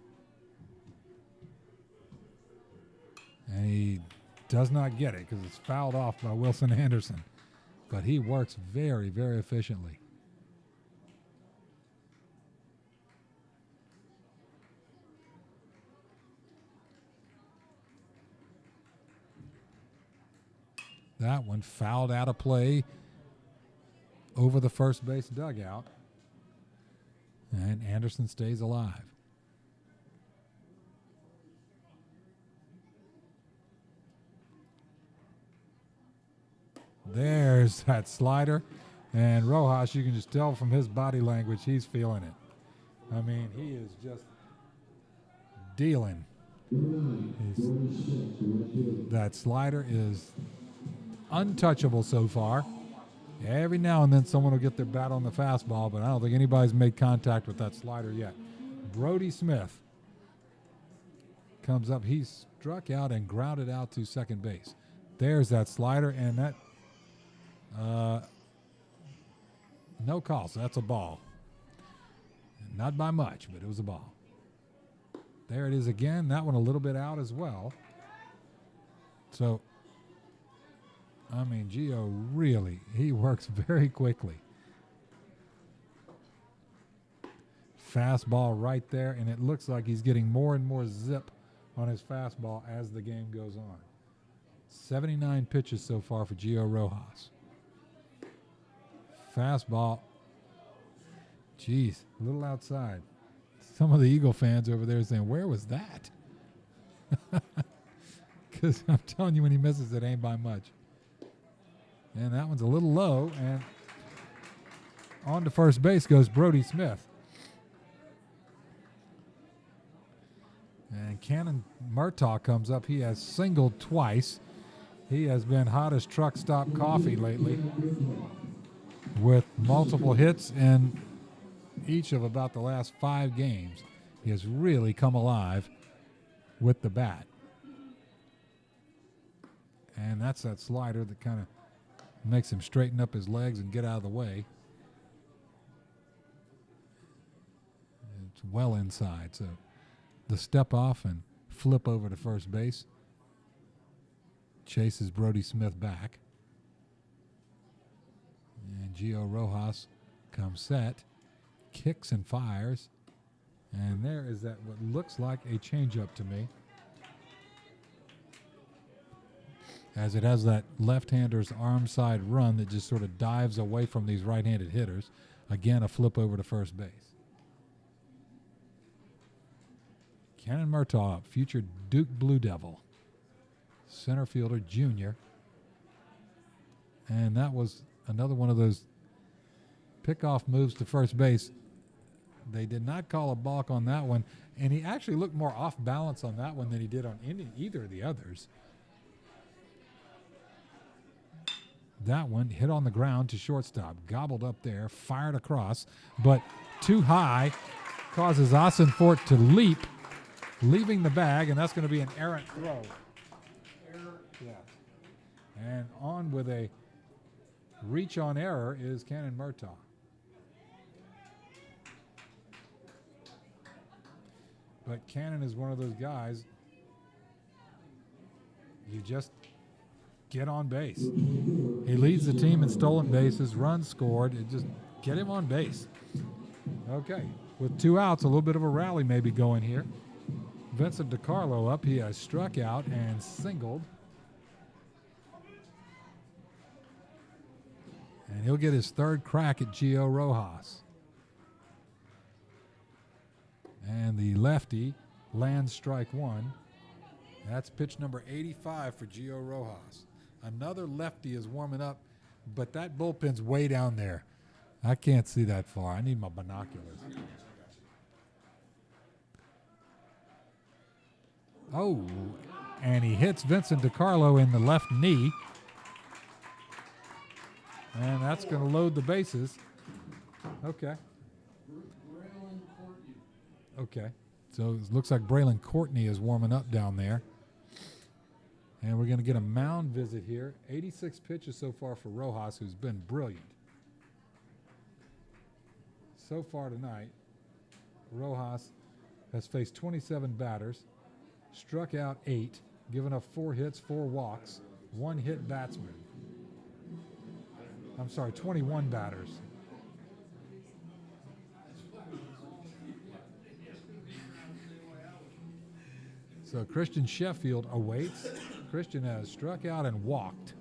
Speaker 2: And he does not get it because it's fouled off by Wilson Anderson. But he works very, very efficiently. That one fouled out of play over the first base dugout. And Anderson stays alive. There's that slider. And Rojas, you can just tell from his body language, he's feeling it. I mean, he is just dealing. That slider is untouchable so far. Every now and then someone will get their bat on the fastball, but I don't think anybody's made contact with that slider yet. Brody Smith comes up. He struck out and grounded out to second base. There's that slider, and that no call, so that's a ball. Not by much, but it was a ball. There it is again. That one a little bit out as well. So, I mean, Gio really, he works very quickly. Fastball right there, and it looks like he's getting more and more zip on his fastball as the game goes on. 79 pitches so far for Gio Rojas. Fastball. Jeez, a little outside. Some of the Eagle fans over there saying, where was that? Because I'm telling you, when he misses, it ain't by much. And that one's a little low, and on to first base goes Brody Smith. And Cannon Murtaugh comes up. He has singled twice. He has been hot as truck stop coffee lately with multiple hits in each of about the last 5 games. He has really come alive with the bat. And that's that slider that kind of makes him straighten up his legs and get out of the way. It's well inside, so the step off and flip over to first base chases Brody Smith back. And Gio Rojas comes set, kicks and fires, and there is that what looks like a changeup to me, as it has that left-hander's arm side run that just sort of dives away from these right-handed hitters. Again, a flip over to first base. Cannon Murtaugh, future Duke Blue Devil, center fielder, junior. And that was another one of those pickoff moves to first base. They did not call a balk on that one, and he actually looked more off balance on that one than he did on either of the others. That one hit on the ground to shortstop, gobbled up there, fired across, but too high, causes Ossenfort to leap, leaving the bag, and that's going to be an errant throw. Yeah. And on with a reach on error is Cannon Murtaugh. But Cannon is one of those guys, you just get on base. He leads the team in stolen bases, runs scored. It just get him on base. Okay, with 2 outs, a little bit of a rally maybe going here. Vincent DiCarlo up. He has struck out and singled. And he'll get his 3rd crack at Gio Rojas. And the lefty lands strike 1. That's pitch number 85 for Gio Rojas. Another lefty is warming up, but that bullpen's way down there. I can't see that far. I need my binoculars. Oh, and he hits Vincent DiCarlo in the left knee. And that's going to load the bases. Okay. Okay. So it looks like Braylon Courtney is warming up down there. And we're going to get a mound visit here. 86 pitches so far for Rojas, who's been brilliant. So far tonight, Rojas has faced 27 batters, struck out 8, given up 4 hits, 4 walks, 1 hit batsman. I'm sorry, 21 batters. So Christian Sheffield awaits. Christian has struck out and walked.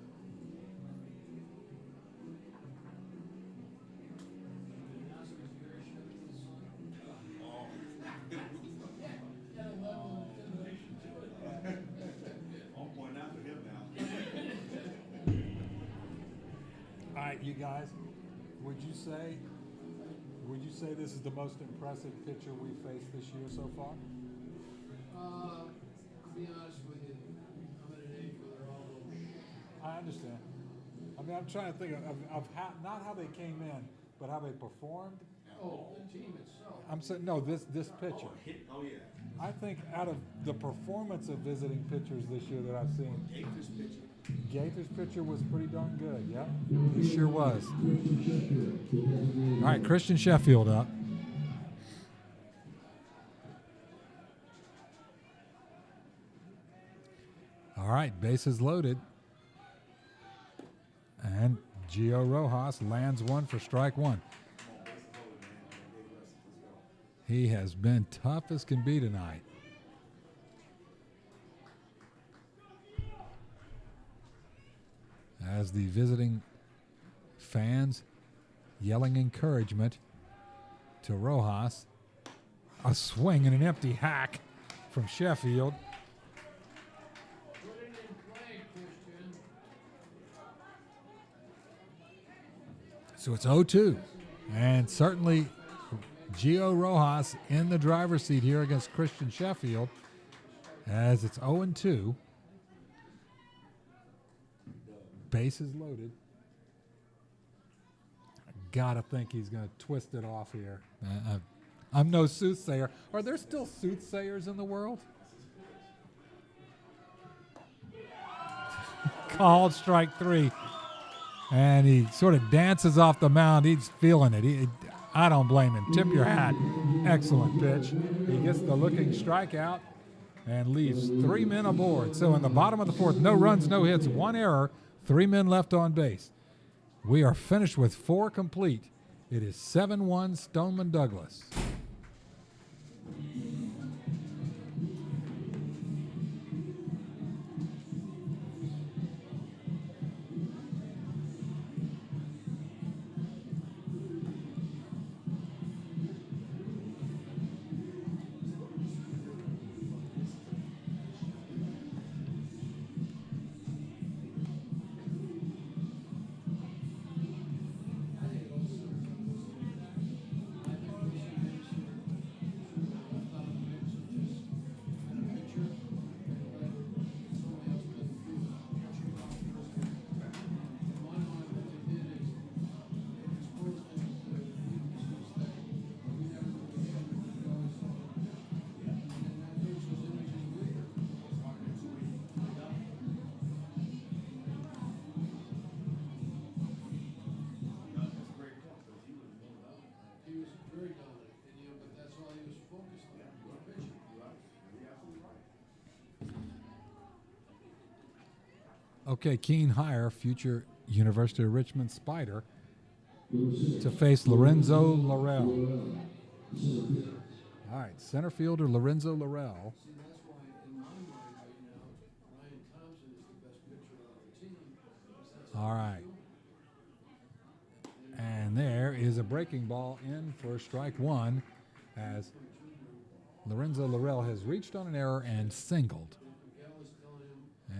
Speaker 2: All right, you guys, would you say this is the most impressive pitcher we faced this year so far?
Speaker 3: To be honest with you, I'm at an age where they're all
Speaker 2: I understand. I mean, I'm trying to think of how, not how they came in, but how they performed.
Speaker 3: Oh, the team itself.
Speaker 2: I'm saying, no, this pitcher.
Speaker 6: Oh, yeah.
Speaker 2: I think out of the performance of visiting pitchers this year that I've seen, Gaither's pitcher was pretty darn good, yeah? He sure was. All right, Christian Sheffield up. All right, bases loaded. And Gio Rojas lands 1 for strike 1. He has been tough as can be tonight. As the visiting fans yelling encouragement to Rojas. A swing and an empty hack from Sheffield.
Speaker 3: Put it in play, Christian.
Speaker 2: So it's 0-2. And certainly Gio Rojas in the driver's seat here against Christian Sheffield as it's 0-2. Bases loaded. Gotta think he's going to twist it off here. I'm no soothsayer. Are there still soothsayers in the world? Called strike 3. And he sort of dances off the mound. He's feeling it. I don't blame him. Tip your hat. Excellent pitch. He gets the looking strikeout and leaves 3 men aboard. So in the bottom of the 4th, no runs, no hits, 1 error, 3 men left on base. We are finished with 4 complete. It is 7-1 Stoneman Douglas. Okay, Keen Hyer, future University of Richmond Spider, to face Lorenzo Laurel. All right, center fielder Lorenzo Laurel.
Speaker 3: See, that's why, in my mind right now, Ryan Thompson is the best pitcher on the team. Because that's
Speaker 2: All right. And there is a breaking ball in for strike 1 as Lorenzo Laurel has reached on an error and singled.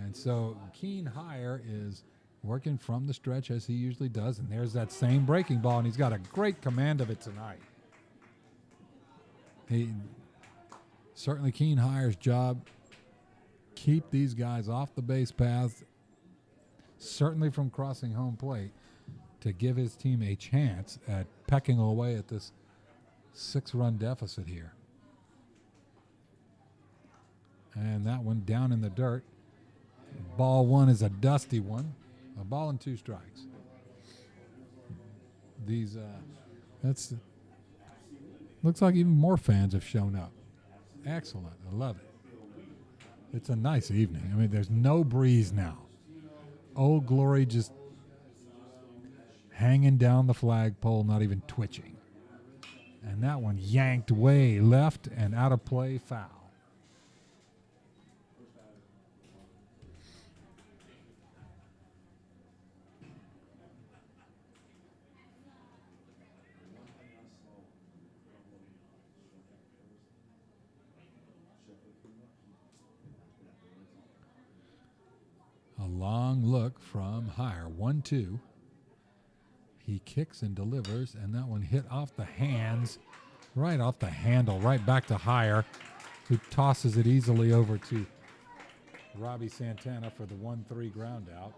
Speaker 2: And so Keen Hyer is working from the stretch as he usually does. And there's that same breaking ball, and he's got a great command of it tonight. Certainly Keen Hyer's job, keep these guys off the base paths, certainly from crossing home plate, to give his team a chance at pecking away at this 6-run deficit here. And that one down in the dirt. Ball 1 is a dusty one. A ball and 2 strikes. That's looks like even more fans have shown up. Excellent. I love it. It's a nice evening. I mean, there's no breeze now. Old Glory just hanging down the flagpole, not even twitching. And that one yanked way left and out of play, foul. A long look from Hyer. 1-2. He kicks and delivers, and that one hit off the hands, right off the handle, right back to Hyer, who tosses it easily over to Robbie Santana for the 1-3 ground out.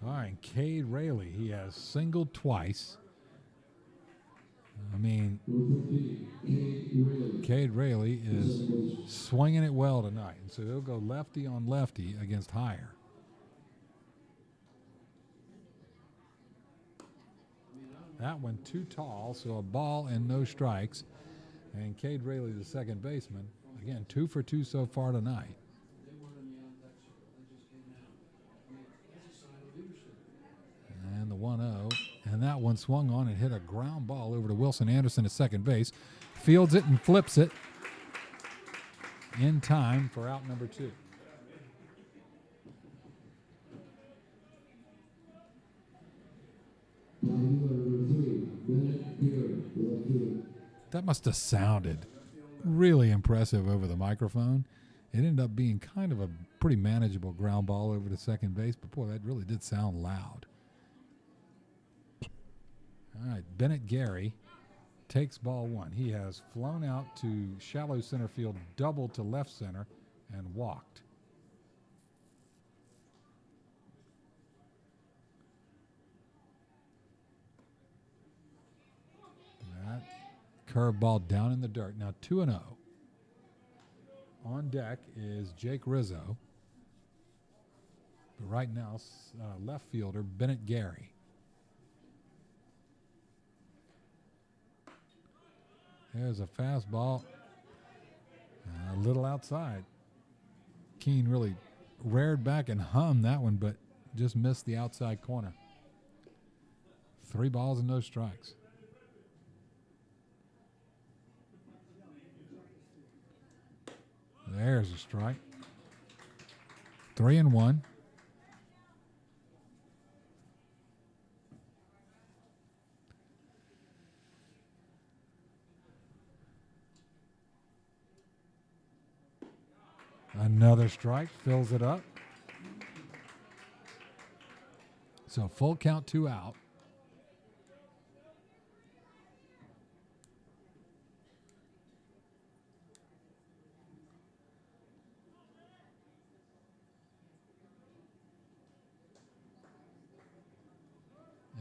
Speaker 2: All right, Cade Rayleigh, he has singled twice. I mean, Cade Rayleigh is swinging it well tonight. And so he'll go lefty on lefty against Hyer. That one too tall, so a ball and no strikes. And Cade Rayleigh, the second baseman, again, 2 for 2 so far tonight. That one swung on and hit a ground ball over to Wilson Anderson at second base. Fields it and flips it in time for out number 2. That must have sounded really impressive over the microphone. It ended up being kind of a pretty manageable ground ball over to second base, but boy, that really did sound loud. All right, Bennett Gary takes ball 1. He has flown out to shallow center field, doubled to left center, and walked. That curveball down in the dirt. Now 2-0. On deck is Jake Rizzo. But right now, left fielder Bennett Gary. There's a fastball. A little outside. Keene really reared back and hummed that one, but just missed the outside corner. 3 balls and no strikes. There's a strike. 3-1. Another strike, fills it up. So full count, 2 out.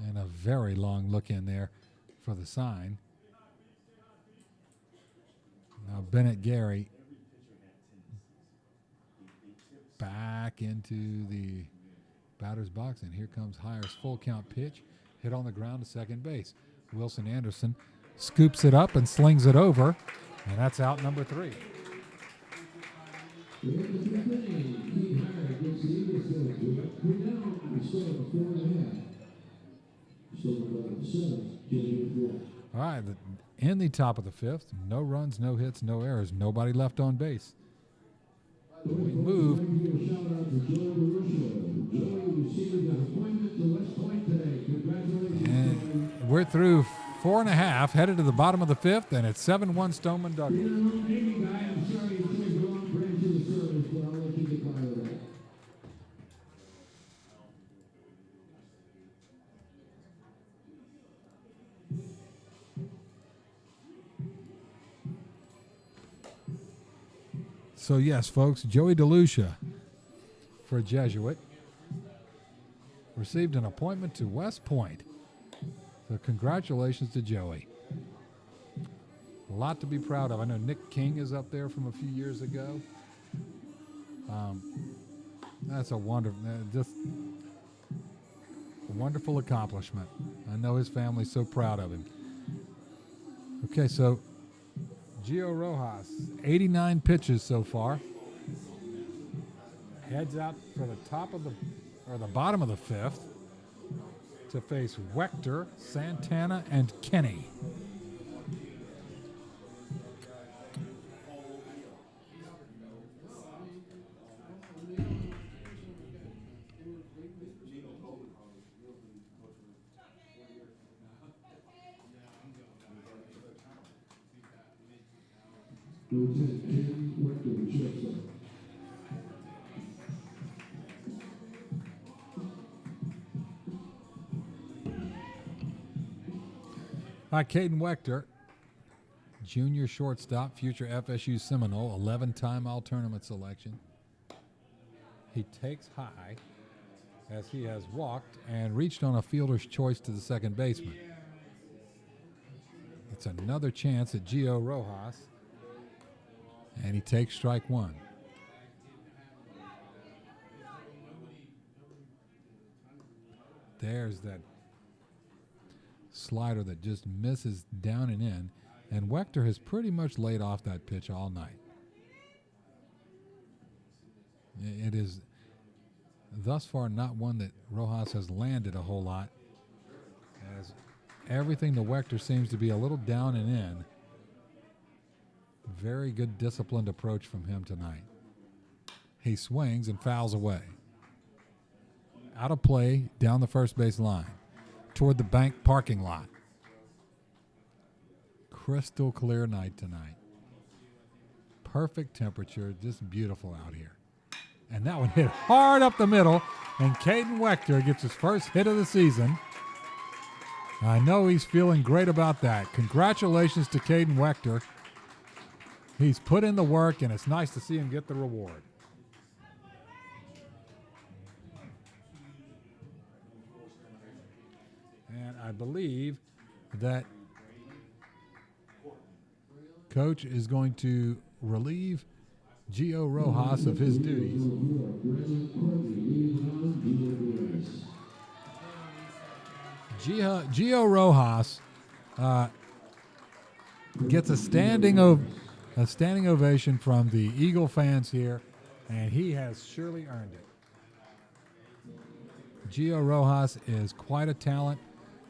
Speaker 2: And a very long look in there for the sign. Now Bennett Gary back into the batter's box, and here comes Hyer's full count pitch, hit on the ground to second base. Wilson Anderson scoops it up and slings it over, and that's out number 3. All right, in the top of the 5th, no runs, no hits, no errors, nobody left on base. We move. And we're through 4 1/2, headed to the bottom of the 5th, and it's 7-1 Stoneman Douglas. So yes, folks, Joey DeLucia for Jesuit received an appointment to West Point. So congratulations to Joey. A lot to be proud of. I know Nick King is up there from a few years ago. That's a wonderful accomplishment. I know his family's so proud of him. Okay, so Gio Rojas, 89 pitches so far. Heads out for the bottom of the 5th to face Wechter, Santana, and Kenny. Caden Wechter, junior shortstop, future FSU Seminole, 11-time All-Tournament selection. He takes high as he has walked and reached on a fielder's choice to the second baseman. It's another chance at Gio Rojas, and he takes strike 1. There's that slider that just misses down and in, and Wechter has pretty much laid off that pitch all night. It is thus far not one that Rojas has landed a whole lot, as everything to Wechter seems to be a little down and in. Very good disciplined approach from him tonight. He swings and fouls away. Out of play down the first base line toward the bank parking lot. Crystal clear night tonight. Perfect temperature, just beautiful out here. And that one hit hard up the middle, and Caden Wechter gets his first hit of the season. I know he's feeling great about that. Congratulations to Caden Wechter. He's put in the work, and it's nice to see him get the reward. And I believe that Coach is going to relieve Gio Rojas of his duties. Gio Rojas gets a standing ovation from the Eagle fans here, and he has surely earned it. Gio Rojas is quite a talent,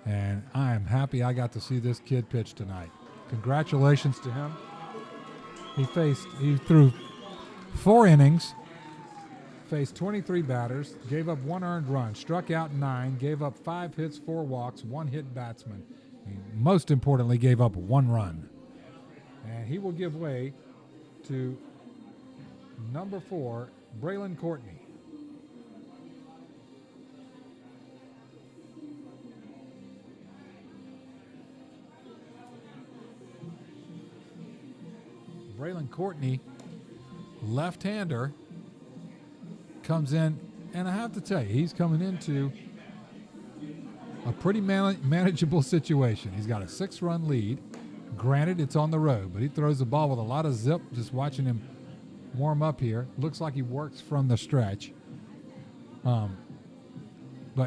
Speaker 2: and I am happy I got to see this kid pitch tonight. Congratulations to him. He threw 4 innings, faced 23 batters, gave up 1 earned run, struck out 9, gave up 5 hits, 4 walks, 1 hit batsman. He most importantly gave up 1 run. And he will give way to number 4, Braylon Courtney. Braylon Courtney, left-hander, comes in, and I have to tell you, he's coming into a pretty manageable situation. He's got a 6-run lead. Granted, it's on the road, but he throws the ball with a lot of zip. Just watching him warm up here. Looks like he works from the stretch. But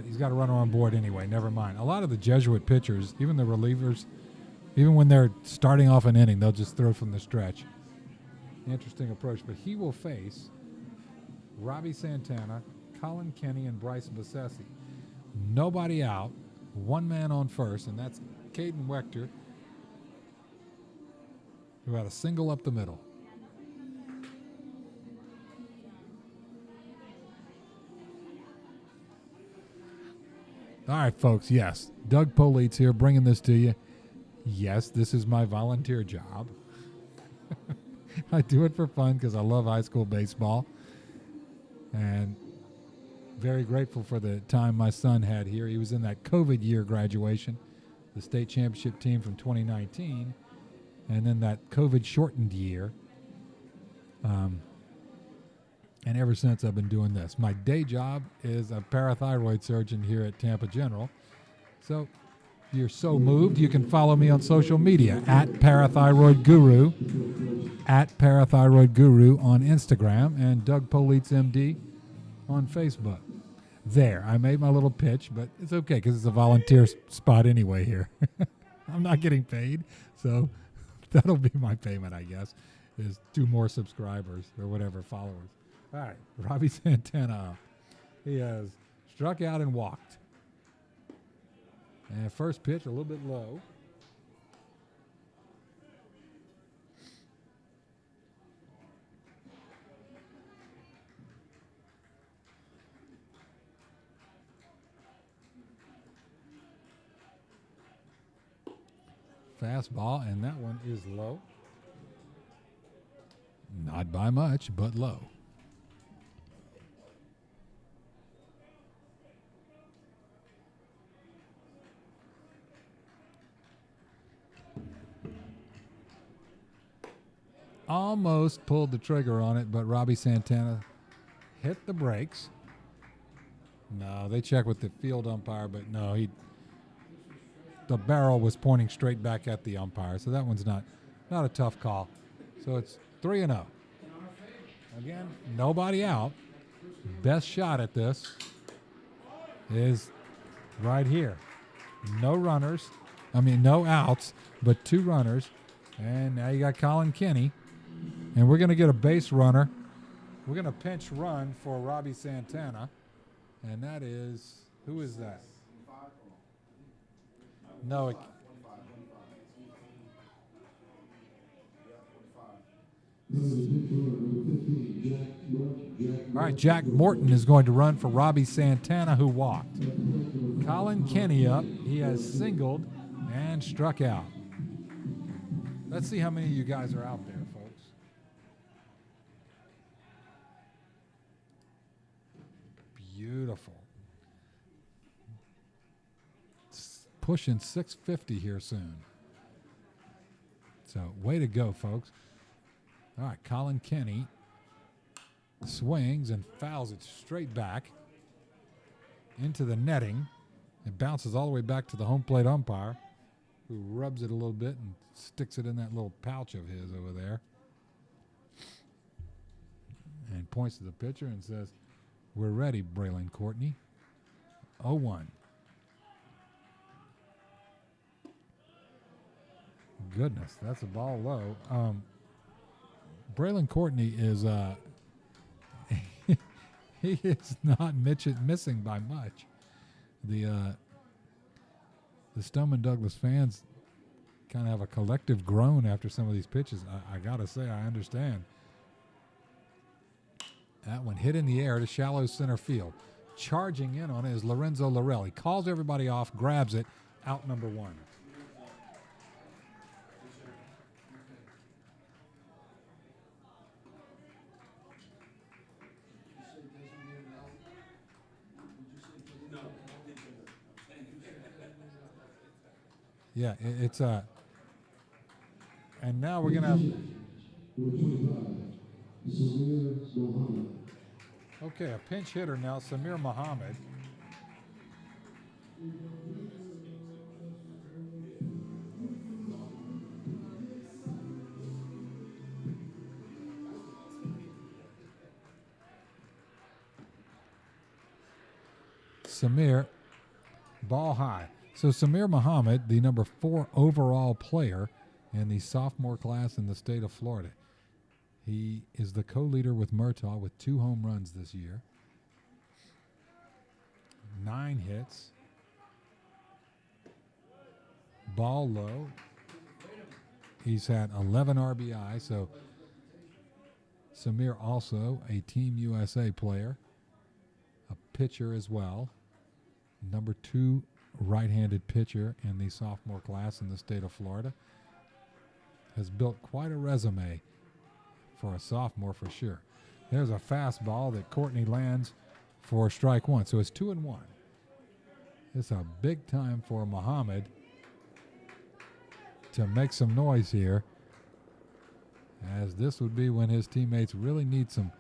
Speaker 2: he's got a runner on board anyway. Never mind. A lot of the Jesuit pitchers, even the relievers, even when they're starting off an inning, they'll just throw from the stretch. Interesting approach. But he will face Robbie Santana, Colin Kenny, and Bryce Bassesi. Nobody out. 1 man on first, and that's Caden Wechter, who had a single up the middle. All right, folks, yes. Doug Polite's here bringing this to you. Yes, this is my volunteer job. I do it for fun because I love high school baseball. And very grateful for the time my son had here. He was in that COVID year graduation, the state championship team from 2019, and then that COVID shortened year. And ever since I've been doing this. My day job is a parathyroid surgeon here at Tampa General. So if you're so moved, you can follow me on social media at Parathyroid Guru, on Instagram, and Doug Polites MD on Facebook. There, I made my little pitch, but it's okay because it's a volunteer spot anyway here. I'm not getting paid, so that'll be my payment, I guess, is 2 more subscribers or whatever, followers. All right, Robbie Santana. He has struck out and walked. And first pitch, a little bit low. Fastball, and that one is low. Not by much, but low. Almost pulled the trigger on it, but Robbie Santana hit the brakes. No, they checked with the field umpire, but no, the barrel was pointing straight back at the umpire, so that one's not a tough call. So it's 3-0. Again, nobody out. Best shot at this is right here. No outs, but 2 runners. And now you got Colin Kenny. And we're going to get a base runner. We're going to pinch run for Robbie Santana. And that is, who is that? No, it, all right, Jack Morton is going to run for Robbie Santana, who walked. Colin Kenny up. He has singled and struck out. Let's see how many of you guys are out there, folks. Beautiful. It's pushing 650 here soon. So, way to go, folks. All right, Colin Kenny swings and fouls it straight back into the netting. It bounces all the way back to the home plate umpire, who rubs it a little bit and sticks it in that little pouch of his over there. And points to the pitcher and says, "We're ready, Braylon Courtney." 0-1. Goodness, that's a ball low. Braylon Courtney is he is not missing by much. The Stoneman Douglas fans kind of have a collective groan after some of these pitches. I gotta say, I understand. That one hit in the air to shallow center field. Charging in on it is Lorenzo Laurel. He calls everybody off, grabs it, out number 1. Yeah, it's and now we're gonna have. Okay, a pinch hitter now, Samir Muhammad. Samir, ball high. So Samir Muhammad, the number 4 overall player in the sophomore class in the state of Florida. He is the co-leader with Murtaugh with 2 home runs this year. 9 hits. Ball low. He's had 11 RBI, so Samir also a Team USA player, a pitcher as well. Number 2 right-handed pitcher in the sophomore class in the state of Florida. Has built quite a resume for a sophomore for sure. There's a fastball that Courtney lands for strike 1. So it's 2-1. It's a big time for Muhammad to make some noise here, as this would be when his teammates really need some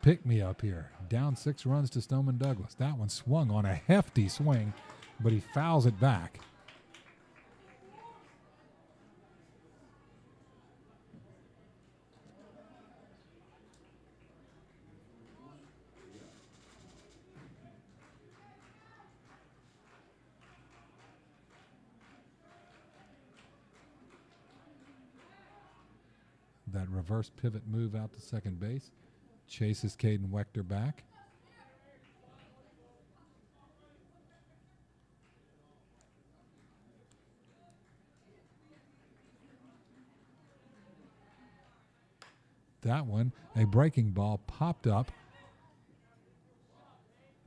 Speaker 2: pick-me-up here. Down 6 runs to Stoneman Douglas. That one swung on a hefty swing, but he fouls it back. That reverse pivot move out to second base chases Caden Wechter back. That one, a breaking ball, popped up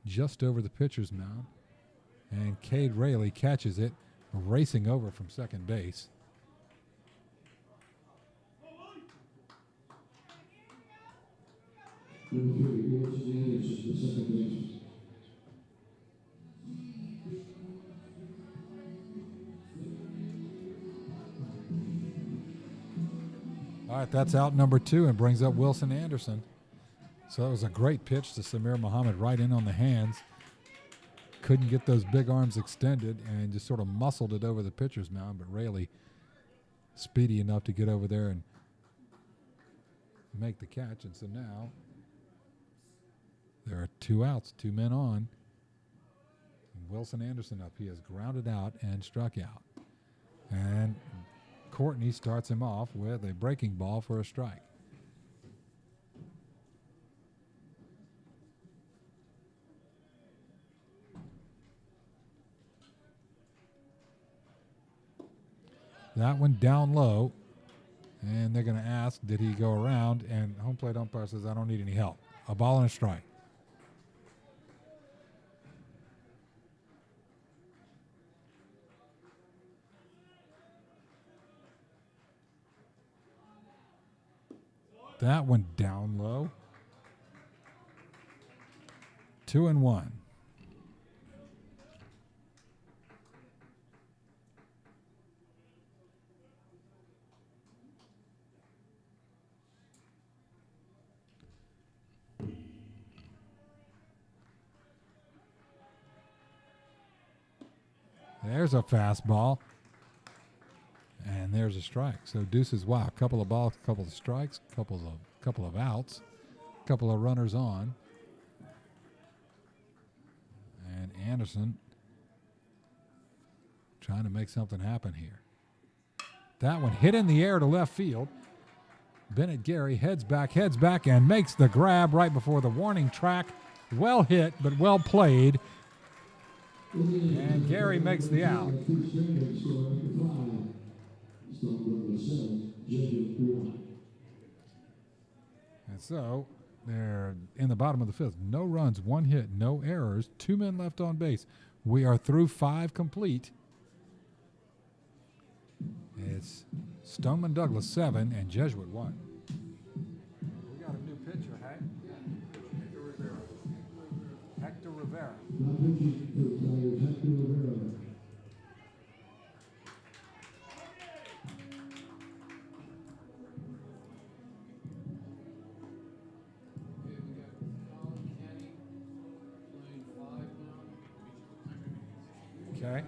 Speaker 2: just over the pitcher's mound, and Cade Rayleigh catches it, racing over from second base. All right, that's out number 2 and brings up Wilson Anderson. So that was a great pitch to Samir Muhammad, right in on the hands. Couldn't get those big arms extended and just sort of muscled it over the pitcher's mound, but Rayleigh speedy enough to get over there and make the catch. And so now there are 2 outs, 2 men on. And Wilson Anderson up. He has grounded out and struck out. And Courtney starts him off with a breaking ball for a strike. That one down low. And they're going to ask, did he go around? And home plate umpire says, I don't need any help. A ball and a strike. That one down low. 2-1. There's a fastball. And there's a strike. So deuces, wow, a couple of balls, a couple of strikes, couple of outs, a couple of runners on. And Anderson trying to make something happen here. That one hit in the air to left field. Bennett Gary heads back, and makes the grab right before the warning track. Well hit, but well played. And Gary makes the out. And so they're in the bottom of the fifth. No runs, one hit, no errors, 2 men left on base. We are through 5 complete. It's Stoneman Douglas 7 and Jesuit 1. We got a new pitcher, hey? Hector Rivera. Okay.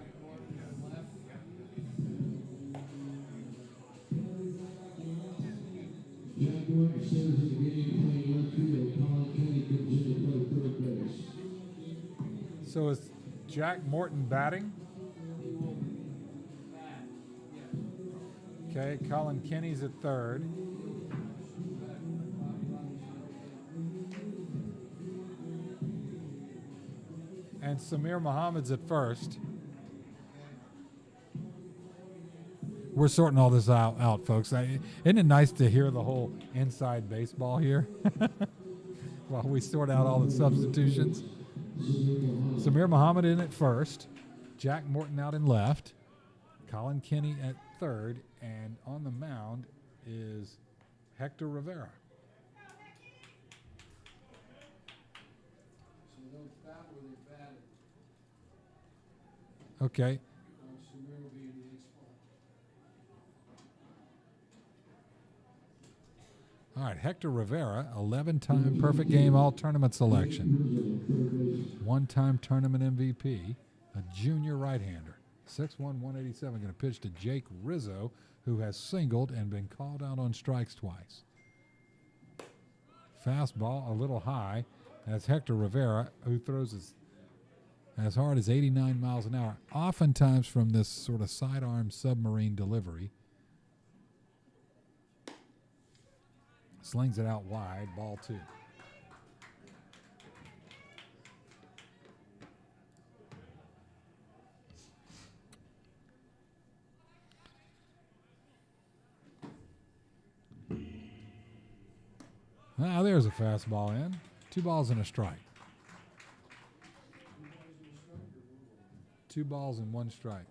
Speaker 1: Jack Morton stays in the game playing left field. Colin Kenny comes in to play third base.
Speaker 2: So is Jack Morton batting? Okay, Colin Kenny's at third. And Samir Muhammad's at first. We're sorting all this out, folks. Isn't it nice to hear the whole inside baseball here while we sort out all the substitutions? Samir Muhammad in at first, Jack Morton out in left, Colin Kenny at third, and on the mound is Hector Rivera.
Speaker 3: So they'll bat where they batted.
Speaker 2: Okay.
Speaker 3: Samir will be in the 8th spot.
Speaker 2: All right, Hector Rivera, 11-time perfect game all-tournament selection. 1-time tournament MVP, a junior right-hander. 6'1", 187, going to pitch to Jake Rizzo, who has singled and been called out on strikes twice. Fastball a little high. That's Hector Rivera, who throws as hard as 89 miles an hour, oftentimes from this sort of sidearm submarine delivery. Slings it out wide, ball 2. Now there's a fastball in. 2 balls and a strike. 2 balls and 1 strike.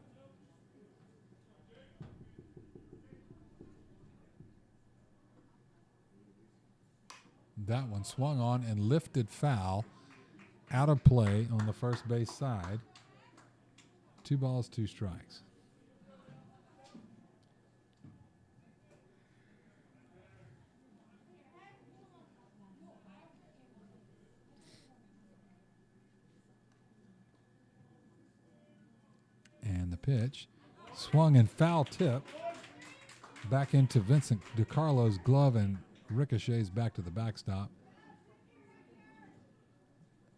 Speaker 2: That one swung on and lifted foul out of play on the first base side. 2 balls, 2 strikes. And the pitch swung and foul tip back into Vincent DiCarlo's glove and ricochets back to the backstop.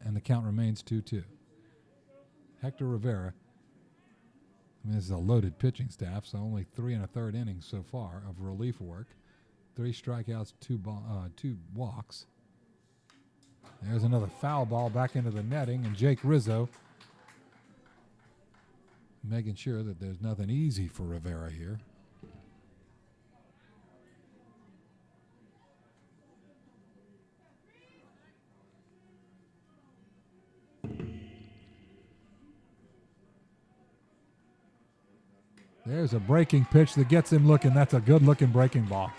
Speaker 2: And the count remains 2-2. Hector Rivera, I mean, this is a loaded pitching staff, so only 3 1/3 innings so far of relief work. 3 strikeouts, 2 walks. There's another foul ball back into the netting, and Jake Rizzo making sure that there's nothing easy for Rivera here. There's a breaking pitch that gets him looking. That's a good-looking breaking ball.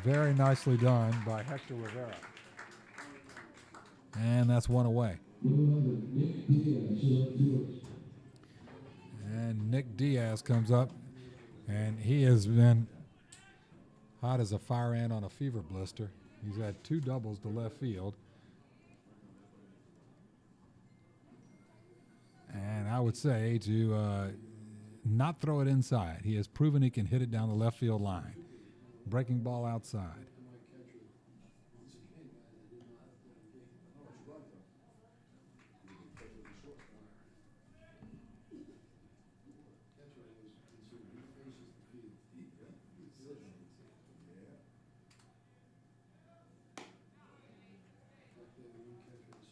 Speaker 2: Very nicely done by Hector Rivera. And that's one away. And Nick Diaz comes up, and he has been hot as a fire ant on a fever blister. He's had 2 doubles to left field. And I would say to not throw it inside. He has proven he can hit it down the left field line. Breaking ball outside.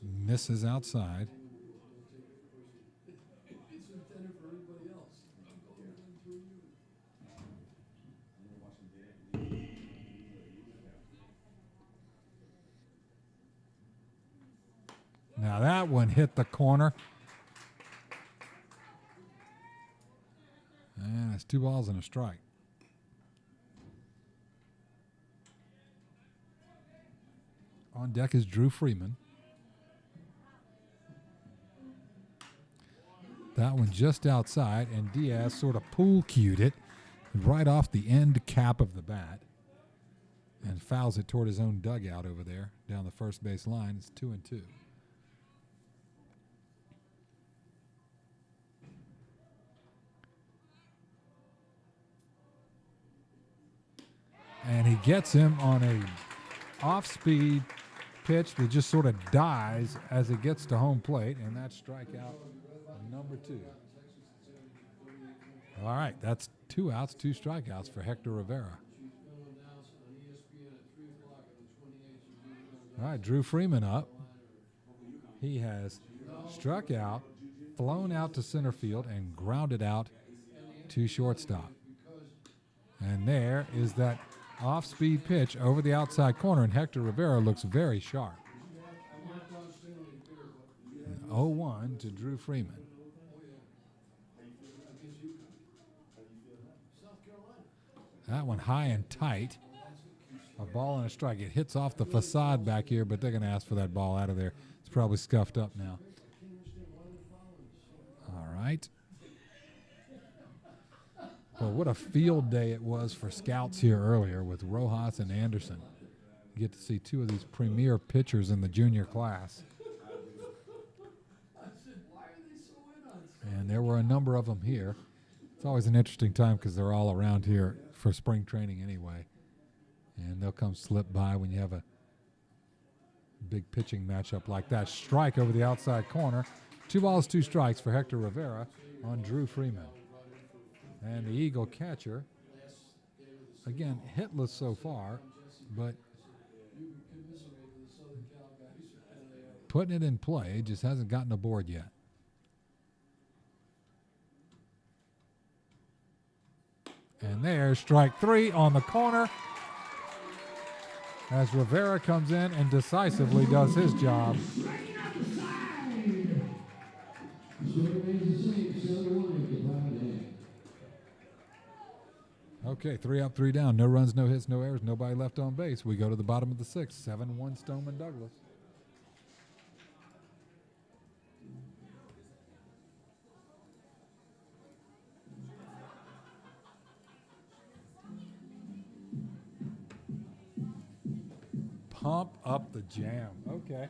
Speaker 2: Misses outside. Now that one hit the corner. And it's 2 balls and a strike. On deck is Drew Freeman. That one just outside, and Diaz sort of pool cued it right off the end cap of the bat and fouls it toward his own dugout over there down the first base line. It's 2-2. And he gets him on a off-speed pitch that just sort of dies as it gets to home plate, and that's strikeout number 2. All right, that's 2 outs, 2 strikeouts for Hector Rivera. All right, Drew Freeman up. He has struck out, flown out to center field, and grounded out to shortstop. And there is that off-speed pitch over the outside corner, and Hector Rivera looks very sharp. 0-1 to Drew Freeman. That one high and tight. A ball and a strike. It hits off the facade back here, but they're going to ask for that ball out of there. It's probably scuffed up now. All right. Well, what a field day it was for scouts here earlier with Rojas and Anderson. You get to see 2 of these premier pitchers in the junior class. And there were a number of them here. It's always an interesting time because they're all around here for spring training anyway. And they'll come slip by when you have a big pitching matchup like that. Strike over the outside corner. 2 balls, 2 strikes for Hector Rivera on Drew Freeman. And the Eagle catcher, again, hitless so far, but putting it in play, just hasn't gotten aboard yet. And there's strike 3 on the corner as Rivera comes in and decisively does his job. Okay, 3 up, 3 down. No runs, no hits, no errors, nobody left on base. We go to the bottom of the 6th, 7-1 Stoneman Douglas. Pump up the jam. Okay.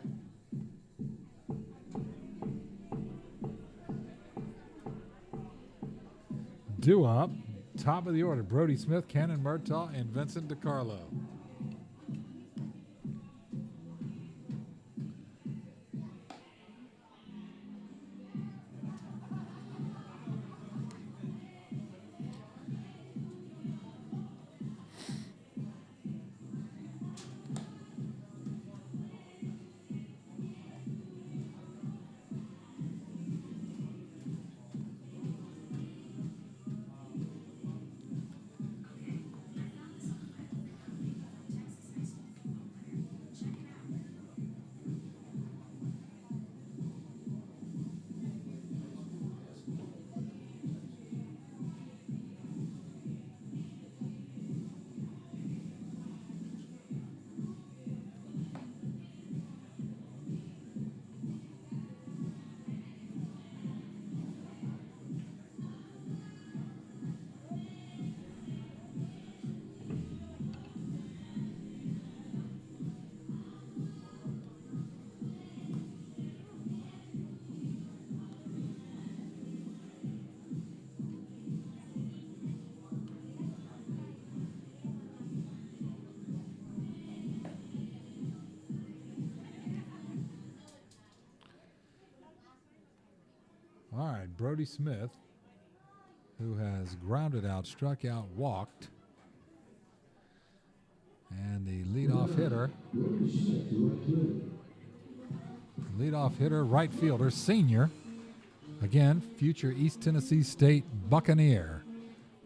Speaker 2: Due up, top of the order, Brody Smith, Cannon Murtaugh, and Vincent DiCarlo. All right, Brody Smith, who has grounded out, struck out, walked. And the leadoff hitter, right fielder, senior. Again, future East Tennessee State Buccaneer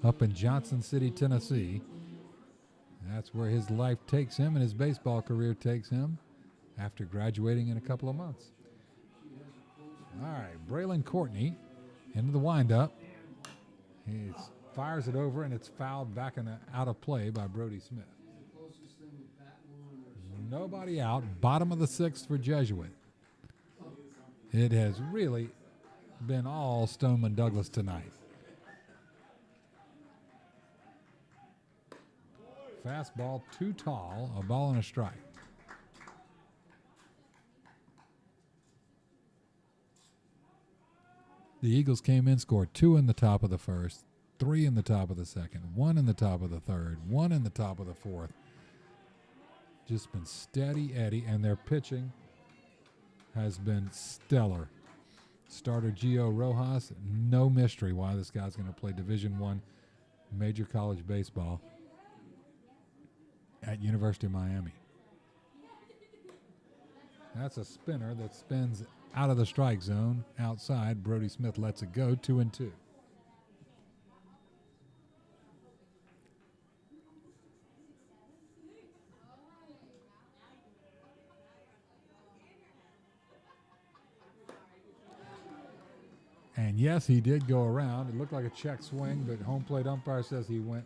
Speaker 2: up in Johnson City, Tennessee. That's where his life takes him and his baseball career takes him after graduating in a couple of months. All right, Braylon Courtney into the windup. He fires it over, and it's fouled back and out of play by Brody Smith. Nobody out. Bottom of the sixth for Jesuit. It has really been all Stoneman Douglas tonight. Fastball too tall, a ball and a strike. The Eagles came in, scored 2 in the top of the first, 3 in the top of the second, 1 in the top of the third, 1 in the top of the fourth. Just been steady Eddie, and their pitching has been stellar. Starter Gio Rojas, no mystery why this guy's going to play Division I major college baseball at University of Miami. That's a spinner that spins out of the strike zone. Outside, Brody Smith lets it go, 2-2. And yes, he did go around. It looked like a check swing, but home plate umpire says he went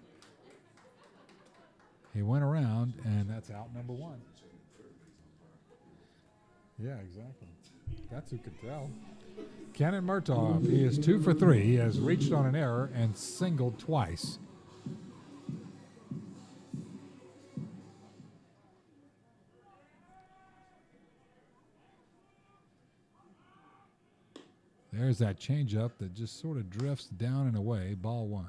Speaker 2: around, and that's out number 1. Yeah, exactly. That's who could tell. Cannon Murtaugh, he is 2 for 3. He has reached on an error and singled twice. There's that changeup that just sort of drifts down and away. Ball 1.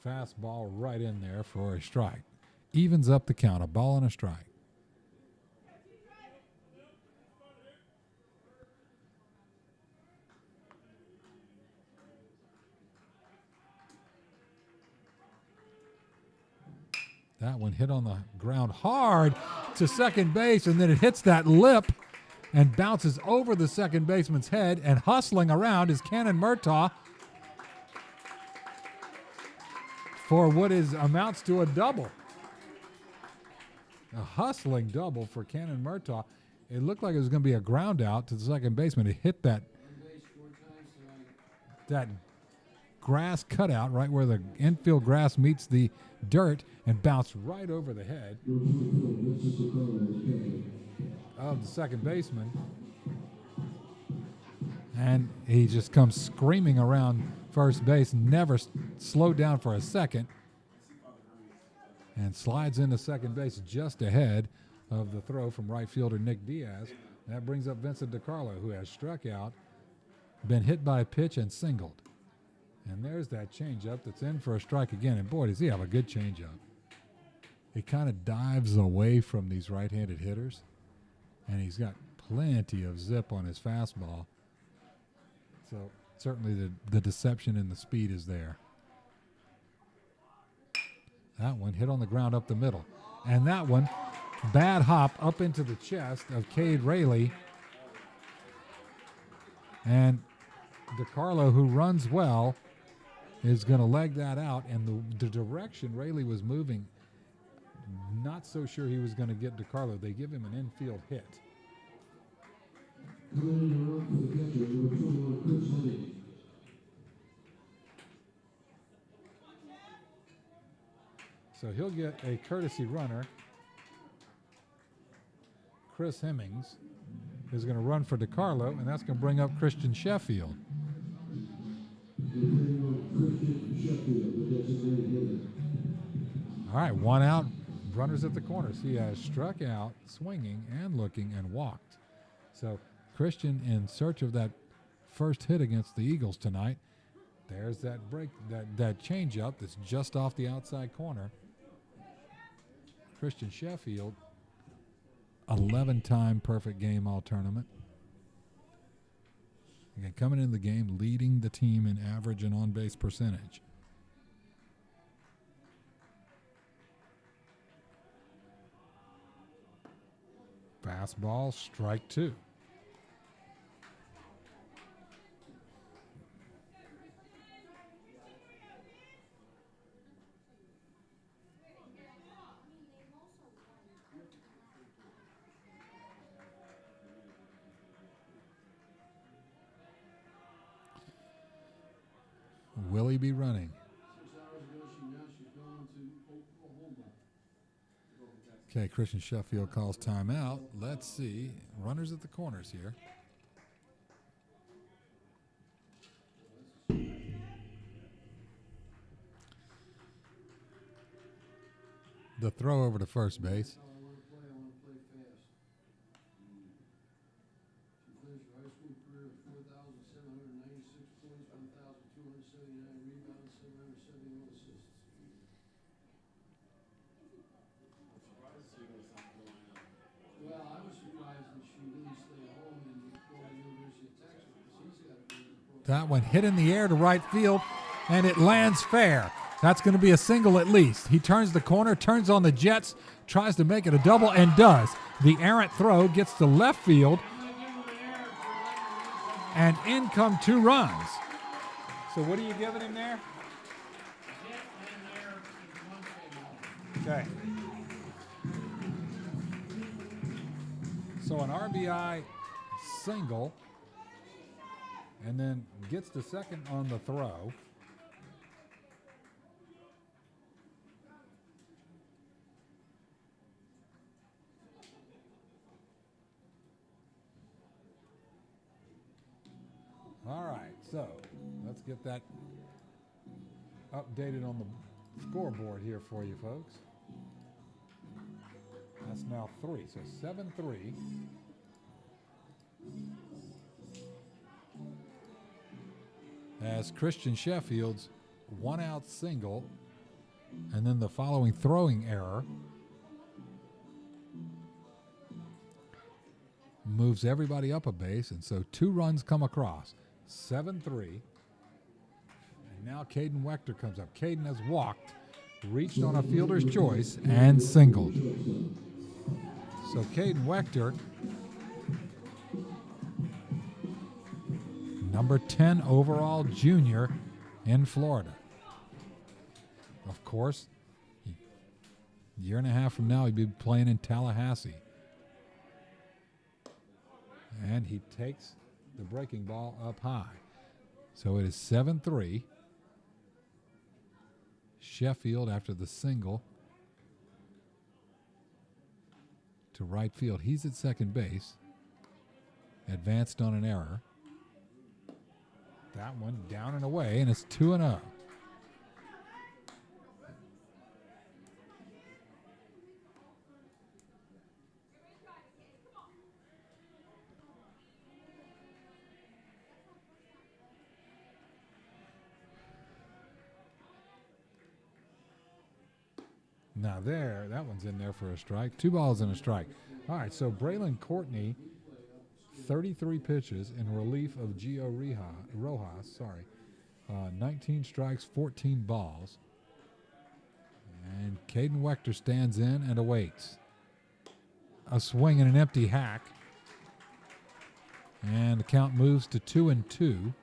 Speaker 2: Fastball right in there for a strike. Evens up the count, a ball and a strike. That one hit on the ground hard to second base, and then it hits that lip and bounces over the second baseman's head, and hustling around is Cannon Murtaugh for what amounts to a double. A hustling double for Cannon Murtaugh. It looked like it was going to be a ground out to the second baseman. It hit that grass cutout right where the infield grass meets the dirt and bounced right over the head of the second baseman. And he just comes screaming around first base, never slowed down for a second, and slides into second base just ahead of the throw from right fielder Nick Diaz. That brings up Vincent DiCarlo, who has struck out, been hit by a pitch, and singled. And there's that changeup that's in for a strike again. And boy, does he have a good changeup. It kind of dives away from these right-handed hitters, and he's got plenty of zip on his fastball. So certainly the deception and the speed is there. That one hit on the ground up the middle. And that one, bad hop up into the chest of Cade Rayleigh. And DiCarlo, who runs well, is going to leg that out. And the direction Rayleigh was moving, not so sure he was going to get DiCarlo. They give him an infield hit. So he'll get a courtesy runner. Chris Hemmings is going to run for DiCarlo, and that's going to bring up Christian Sheffield. All right, 1 out, runners at the corners. He has struck out, swinging and looking, and walked. So Christian, in search of that first hit against the Eagles tonight, There's that break, that change up that's just off the outside corner. Christian Sheffield, 11-time perfect game all tournament. Again, coming into the game, leading the team in average and on-base percentage. Fastball, strike 2. Will he be running?
Speaker 1: 6 hours ago, she's gone to Oklahoma.
Speaker 2: Okay, Christian Sheffield calls timeout. Let's see. Runners at the corners here. The throw over to first base.
Speaker 1: I want to play fast. She finished her high school career with 4,796 points, 1,279 rebounds, 771 assists. Well, I was surprised that she really stayed home and go to the University of Texas because he's got to be in the program.
Speaker 2: That one hit in the air to right field, and it lands fair. That's going to be a single at least. He turns the corner, turns on the Jets, tries to make it a double, and does. The errant throw gets to left field, and in come 2 runs. So what are you giving him there? Okay. So an RBI single, and then gets to second on the throw. All right, so let's get that updated on the scoreboard here for you folks. That's now 3, so 7-3. As Christian Sheffield's 1-out single, and then the following throwing error moves everybody up a base, and so 2 runs come across. 7-3. And now Caden Wechter comes up. Caden has walked, reached on a fielder's choice, and singled. So Caden Wechter, number 10 overall junior in Florida. Of course, a year and a half from now, he'll be playing in Tallahassee. And he takes the breaking ball up high. So it is 7-3. Sheffield after the single to right field. He's at second base. Advanced on an error. That one down and away, and it's 2-0. Now there, that one's in there for a strike. 2 balls and a strike. All right, so Braylon Courtney, 33 pitches in relief of Gio Rojas, 19 strikes, 14 balls. And Caden Wechter stands in and awaits. A swing and an empty hack. And the count moves to 2-2.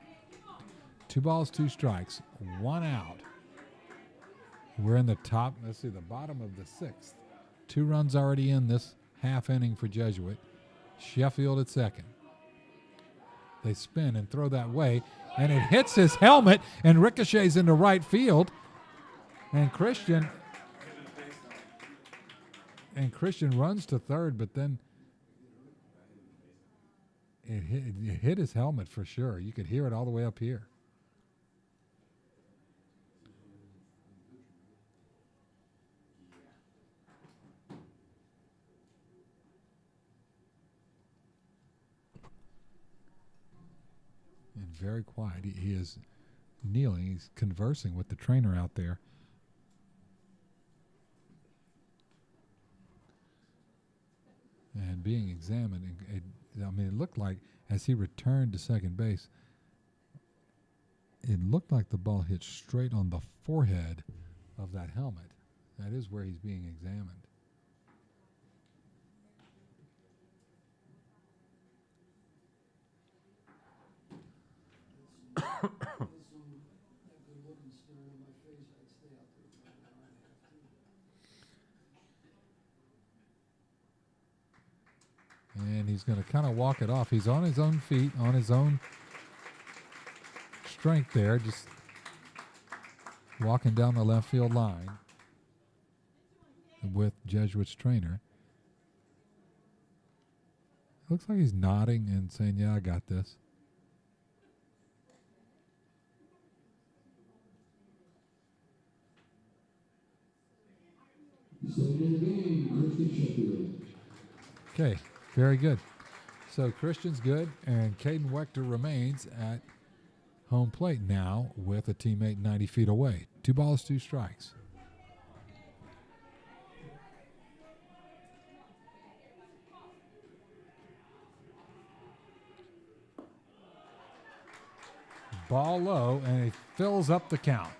Speaker 2: 2 balls, 2 strikes, 1 out. We're in the top, let's see, the bottom of the 6th. 2 runs already in this half inning for Jesuit. Sheffield at second. They spin and throw that way, and it hits his helmet and ricochets into right field. And Christian runs to third, but then it hit his helmet for sure. You could hear it all the way up here. And very quiet. He is kneeling. He's conversing with the trainer out there. And being examined. It looked like as he returned to second base, it looked like the ball hit straight on the forehead of that helmet. That is where he's being examined. And he's going to kind of walk it off. He's on his own feet, on his own strength there, just walking down the left field line with Jesuit's trainer. Looks like he's nodding and saying, yeah, I got this. Okay, very good. So Christian's good, and Caden Wechter remains at home plate now with a teammate 90 feet away. 2 balls, 2 strikes. Ball low, and he fills up the count.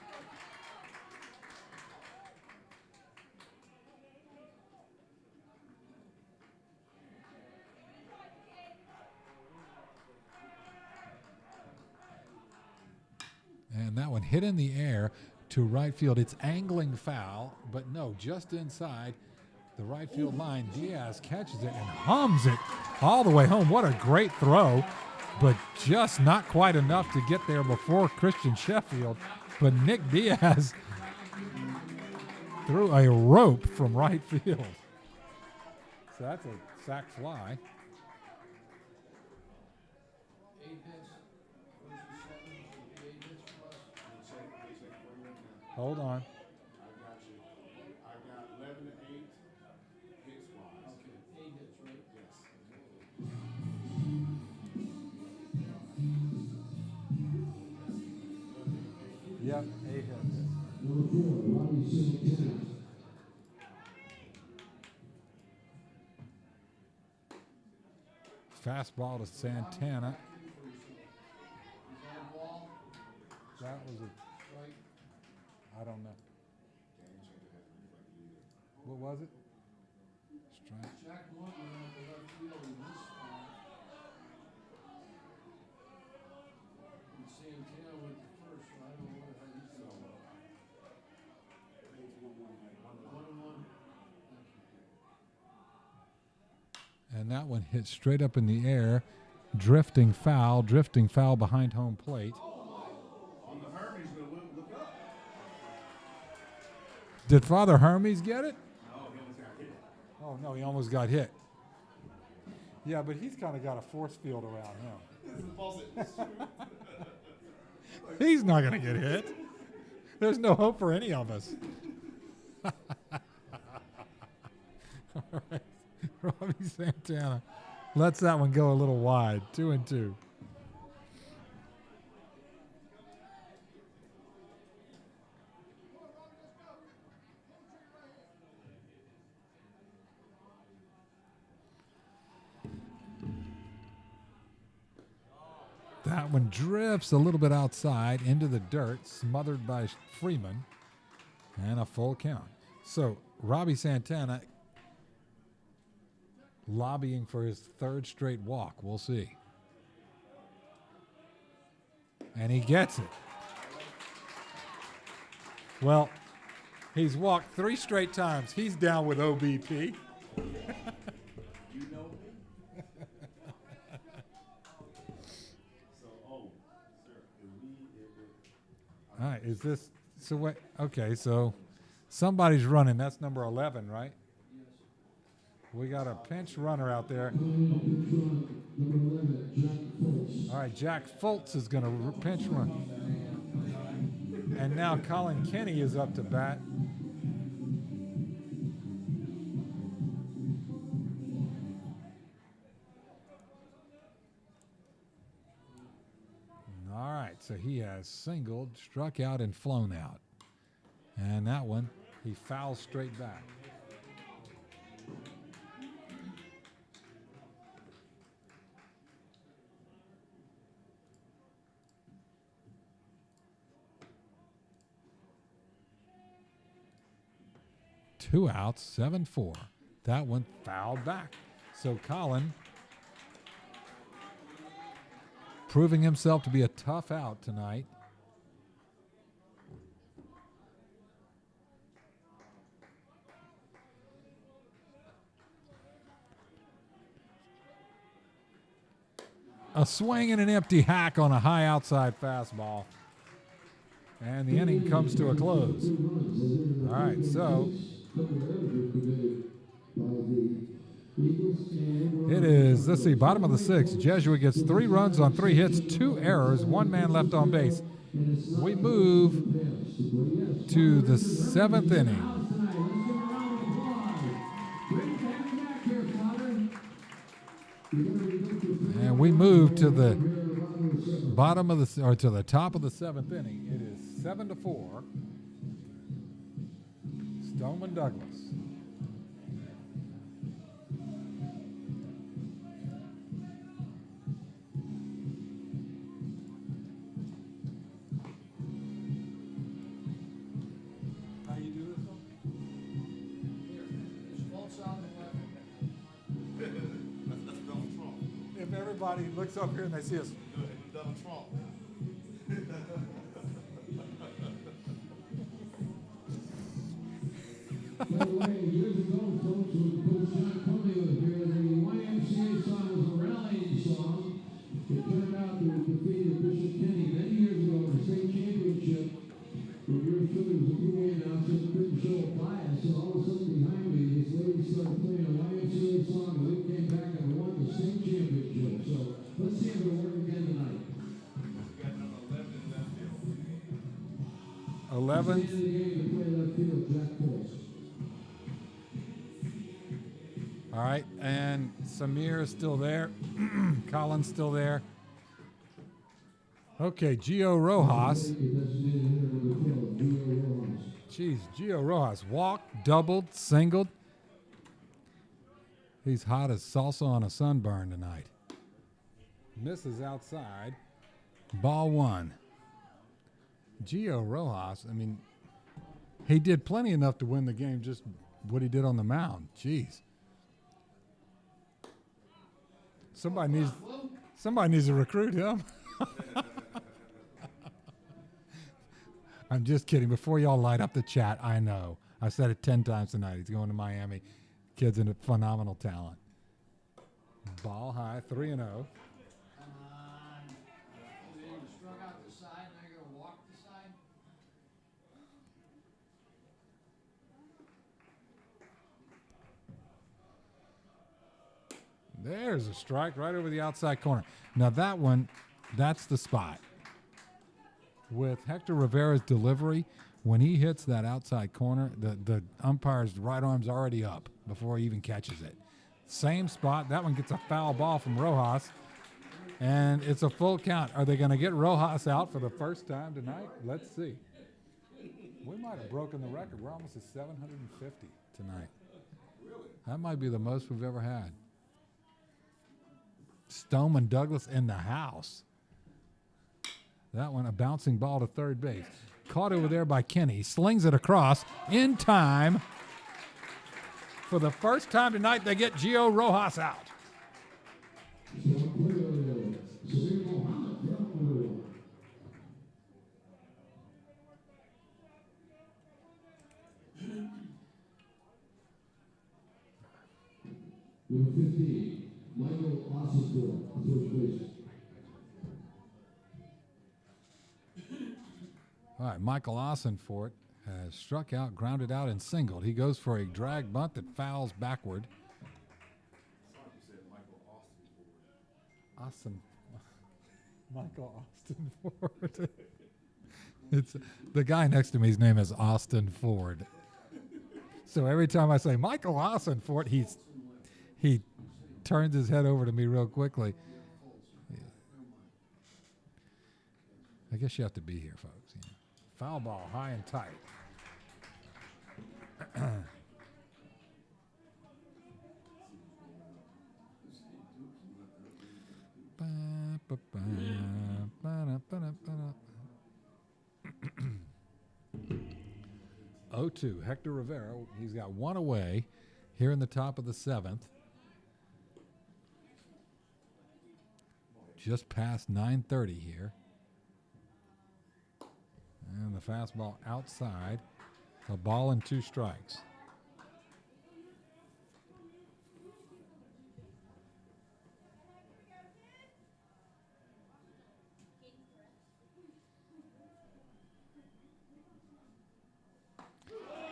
Speaker 2: And that one hit in the air to right field. It's angling foul, but no, just inside the right field line. Diaz catches it and hums it all the way home. What a great throw, but just not quite enough to get there before Christian Sheffield. But Nick Diaz threw a rope from right field. So that's a sac fly.
Speaker 3: 8 hits versus 7 would be 8 hits for us.
Speaker 2: Hold on.
Speaker 6: I got you. I got 11 to 8 hits wise.
Speaker 3: Okay, 8 hits, right?
Speaker 6: Yes.
Speaker 2: Yep, 8 hits.
Speaker 1: Number 4, Robbie Santana.
Speaker 2: Fastball to Santana.
Speaker 3: Is that a ball?
Speaker 2: That was a,
Speaker 3: Strike?
Speaker 2: I don't know. What was it? Strike.
Speaker 3: Jack Morton went out to left field in this spot. And Santana went to first, so I don't know what he's doing. 1-1.
Speaker 2: And that one hit straight up in the air, drifting foul behind home plate.
Speaker 6: On the Hermes, look up.
Speaker 2: Did Father Hermes get it?
Speaker 6: No, he almost got hit.
Speaker 2: Oh, no, he almost got hit. Yeah, but he's kind of got a force field around him.
Speaker 6: This is false.
Speaker 2: He's not going to get hit. There's no hope for any of us. All right. Robbie Santana lets that one go a little wide. 2-2. That one drifts a little bit outside into the dirt, smothered by Freeman, and a full count. So Robbie Santana lobbying for his 3rd straight walk. We'll see. And he gets it. Well, he's walked 3 straight times. He's down with OBP.
Speaker 6: You know me. So, sir,
Speaker 2: All right, is this so? What? Okay, so somebody's running. That's number 11, right? We got a pinch runner out there.
Speaker 1: Number 11, Jack Fultz.
Speaker 2: All right, Jack Fultz is going to pinch run. And now Colin Kenny is up to bat. All right, So he has singled, struck out, and flown out. And that one, he fouls straight back. Two outs, 7-4. That one fouled back. So Colin proving himself to be a tough out tonight. A swing and an empty hack on a high outside fastball. And the inning comes to a close. All right, so it is, let's see, bottom of the sixth. Jesuit gets 3 runs on 3 hits, 2 errors, 1 man left on base. We move to the 7th inning. And we move to the bottom of the, or to the top of the 7th inning. It is 7-4. Stoneman Douglas. How you do this one?
Speaker 3: Here, it's full south and left.
Speaker 6: That's double Trump.
Speaker 2: If everybody looks up here and they see us,
Speaker 6: Double Trump.
Speaker 1: By the way, years ago, folks, when Coach John Coney was here, the YMCA song was a rallying song. It turned out to defeat Bishop Kenny many years ago in the state championship. When yours truly was a PA announcer that couldn't show a bias, so all of a sudden behind me, these ladies started playing a YMCA song, and we came back and won the state championship. So let's see if it'll work again tonight.
Speaker 6: We got number 11 in left field.
Speaker 2: 11th.
Speaker 1: In the game to play left field, Jack Post.
Speaker 2: All right, and Samir is still there. Colin's still there. Okay, Gio Rojas. Jeez, Gio Rojas walked, doubled, singled. He's hot as salsa on a sunburn tonight. Misses outside. Ball 1. Gio Rojas, I mean, he did plenty enough to win the game, just what he did on the mound. Jeez. Somebody needs to recruit him. I'm just kidding. Before y'all light up the chat, I know. I said it 10 times tonight. He's going to Miami. Kid's a phenomenal talent. Ball high, 3-0.
Speaker 3: Come on. You struck out the side, now you're going to walk the side?
Speaker 2: There's a strike right over the outside corner. Now that one, that's the spot. With Hector Rivera's delivery, when he hits that outside corner, the umpire's right arm's already up before he even catches it. Same spot. That one gets a foul ball from Rojas, and it's a full count. Are they going to get Rojas out for the first time tonight? Let's see. We might have broken the record. We're almost at 750 tonight. That might be the most we've ever had. Stoneman Douglas in the house. That one, a bouncing ball to third base. Caught over there by Kenny. Slings it across in time. For the first time tonight, they get Gio Rojas out.
Speaker 1: Number 15, Michael Ossenford, first base.
Speaker 2: All right, Michael Ossenfort has struck out, grounded out, and singled. He goes for a drag bunt that fouls backward. Michael Austin Ford. It's the guy next to me's name is Austin Ford. So every time I say Michael Austin Ford, he turns his head over to me real quickly. I guess you have to be here, folks. Yeah. Foul ball, high and tight. Oh, 2, Hector Rivera. He's got one away here in the top of the 7th. Just past 9:30 here. And the fastball outside. A ball and 2 strikes.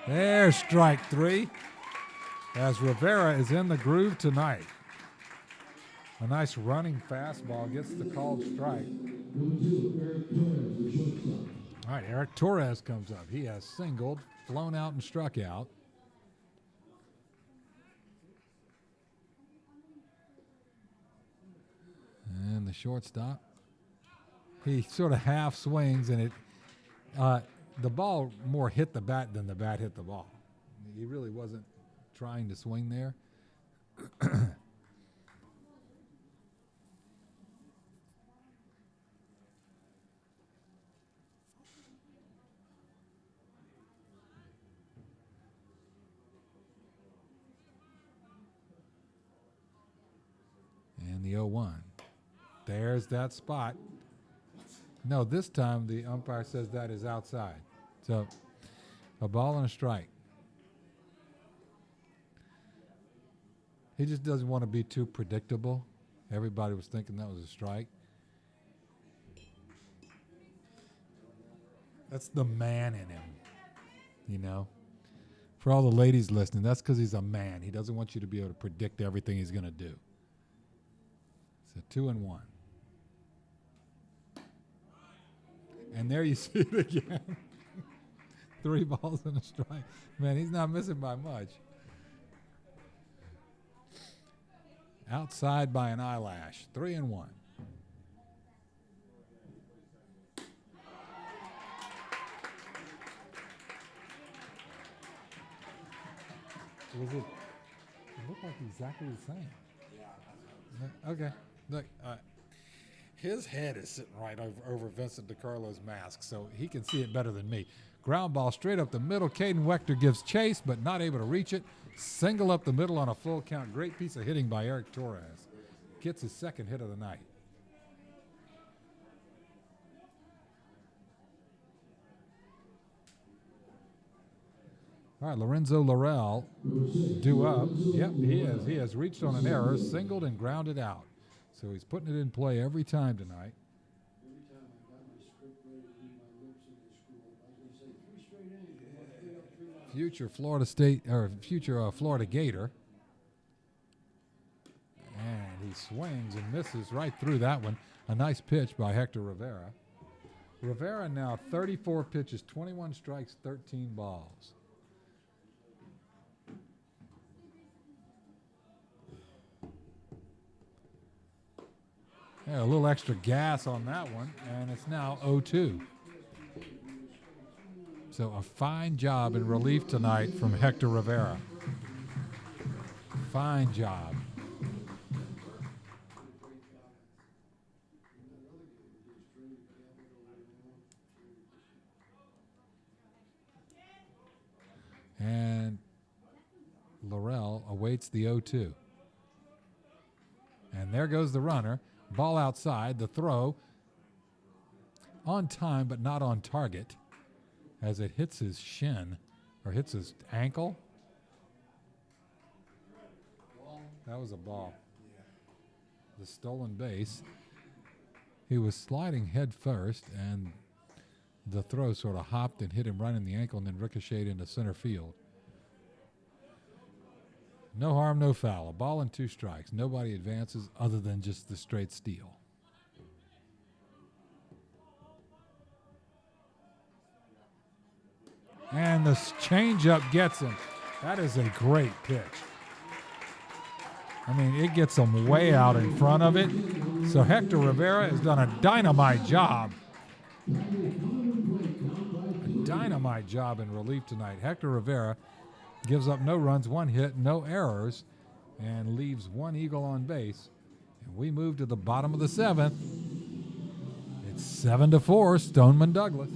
Speaker 2: There's strike 3. As Rivera is in the groove tonight. A nice running fastball gets the called strike. All right, Eric Torres comes up. He has singled, flown out, and struck out. And the shortstop, he sort of half swings, and the ball more hit the bat than the bat hit the ball. He really wasn't trying to swing there. And the 0-1. There's that spot. No, this time the umpire says that is outside. So a ball and a strike. He just doesn't want to be too predictable. Everybody was thinking that was a strike. That's the man in him, you know. For all the ladies listening, that's because he's a man. He doesn't want you to be able to predict everything he's going to do. It's a 2-1. And there you see it again. 3 balls and a strike. Man, he's not missing by much. Outside by an eyelash. 3-1. Was it? It looked like exactly the same. Yeah. Okay. Look, his head is sitting right over Vincent DiCarlo's mask, so he can see it better than me. Ground ball straight up the middle. Caden Wechter gives chase, but not able to reach it. Single up the middle on a full count. Great piece of hitting by Eric Torres. Gets his 2nd hit of the night. All right, Lorenzo Laurel due up. Yep, he is. He has reached on an error, singled and grounded out. So he's putting it in play every time tonight.
Speaker 1: Every time I got my script ready to read my lips in the school, I was going to say 3 straight innings.
Speaker 2: Future Florida State or future Florida Gator. And he swings and misses right through that one. A nice pitch by Hector Rivera. Rivera now 34 pitches, 21 strikes, 13 balls. Yeah, a little extra gas on that one, and it's now 0-2. So a fine job in relief tonight from Hector Rivera. Fine job. And Laurel awaits the 0-2. And there goes the runner. Ball outside, the throw on time but not on target as it hits his shin or hits his ankle. That was a ball. The stolen base. He was sliding head first and the throw sort of hopped and hit him right in the ankle and then ricocheted into center field. No harm, no foul. A ball and 2 strikes. Nobody advances other than just the straight steal. And the changeup gets him. That is a great pitch. I mean, it gets him way out in front of it. So Hector Rivera has done a dynamite job dynamite job in relief tonight. Hector Rivera gives up no runs, 1 hit, no errors, and leaves 1 eagle on base. And we move to the bottom of the 7th. It's 7-4, Stoneman Douglas.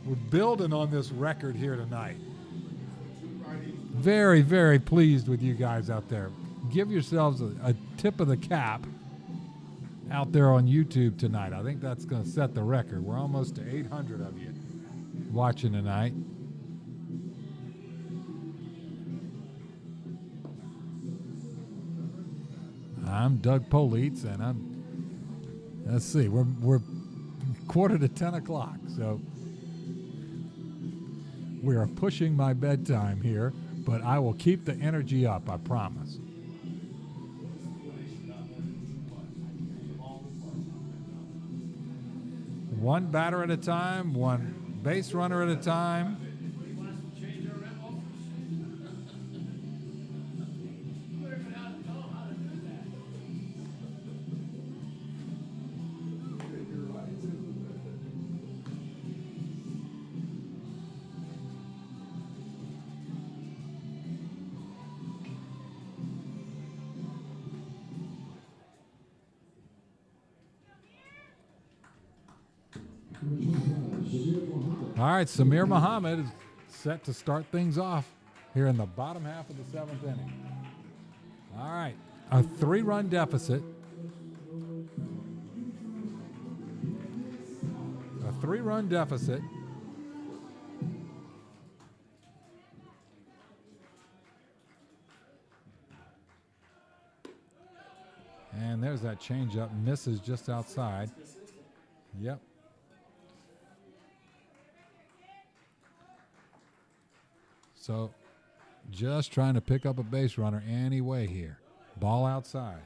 Speaker 2: We're building on this record here tonight. Very, very pleased with you guys out there. Give yourselves a tip of the cap out there on YouTube tonight. I think that's going to set the record. We're almost to 800 of you watching tonight. I'm Doug Politz, and let's see, we're quarter to 10 o'clock, so we are pushing my bedtime here, but I will keep the energy up, I promise. One batter at a time, one base runner at a time. All right, Samir Muhammad is set to start things off here in the bottom half of the 7th inning. All right, a 3-run deficit. A 3-run deficit. And there's that changeup, misses just outside. Yep. So just trying to pick up a base runner anyway here. Ball outside.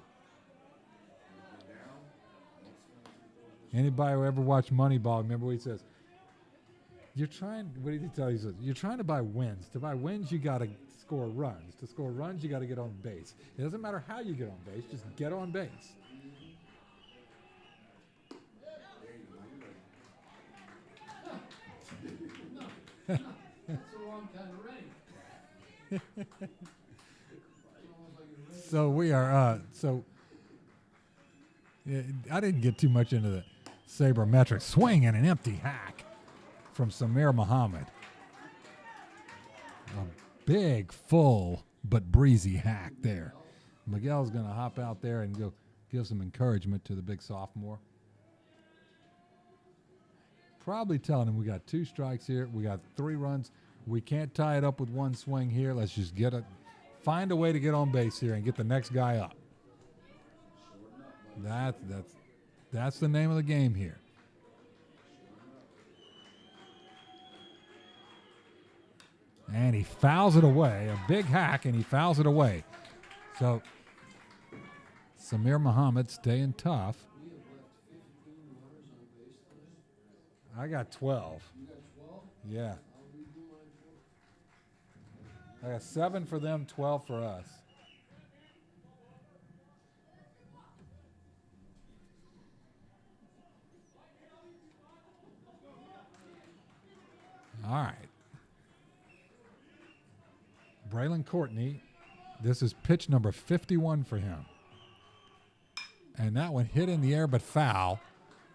Speaker 2: Anybody who ever watched Moneyball, remember what he says? You're trying, what did he tell you? He says, you're trying to buy wins. To buy wins, you got to score runs. To score runs, you got to get on base. It doesn't matter how you get on base, just get on base.
Speaker 3: That's the wrong kind of rain.
Speaker 2: So we are, yeah, I didn't get too much into the sabermetric swing and an empty hack from Samir Muhammad. A big, full, but breezy hack there. Miguel's going to hop out there and go give some encouragement to the big sophomore. Probably telling him we got 2 strikes here. We got 3 runs. We can't tie it up with 1 swing here. Let's just find a way to get on base here and get the next guy up. That's the name of the game here. And he fouls it away. A big hack, and he fouls it away. So Samir Muhammad staying tough. I got 12.
Speaker 3: You got 12?
Speaker 2: Yeah.
Speaker 3: I'll redo mine.
Speaker 2: I got 7 for them, 12 for us. All right. Braylon Courtney, this is pitch number 51 for him. And that one hit in the air but foul,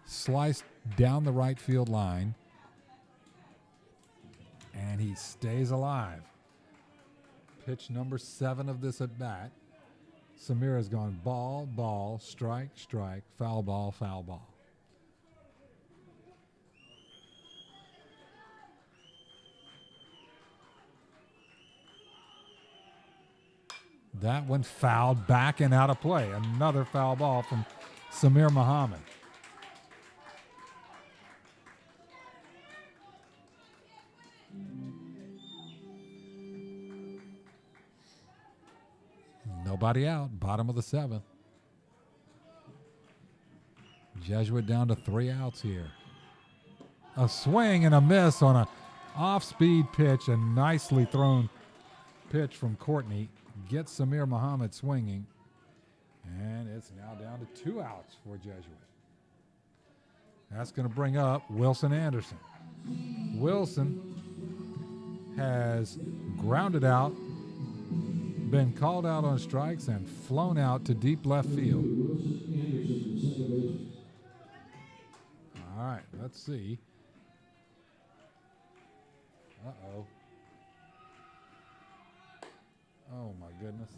Speaker 2: sliced down the right field line, and he stays alive. Pitch number 7 of this at bat. Samir has gone ball, ball, strike, strike, foul ball, foul ball. That one fouled back and out of play. Another foul ball from Samir Muhammad. Nobody out. Bottom of the 7th. Jesuit down to 3 outs here. A swing and a miss on a off-speed pitch, a nicely thrown pitch from Courtney. Gets Samir Muhammad swinging. And it's now down to 2 outs for Jesuit. That's going to bring up Wilson Anderson. Wilson has grounded out, been called out on strikes, and flown out to deep left field. All right, let's see. Uh-oh. Oh, my goodness.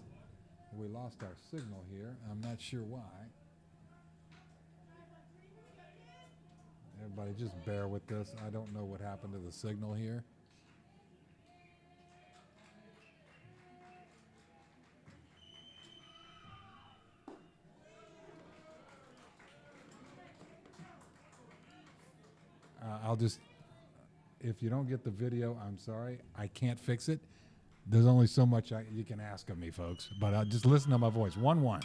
Speaker 2: We lost our signal here. I'm not sure why. Everybody just bear with this. I don't know what happened to the signal here. I'll just, if you don't get the video, I'm sorry. I can't fix it. There's only so much you can ask of me, folks. But just listen to my voice. 1-1.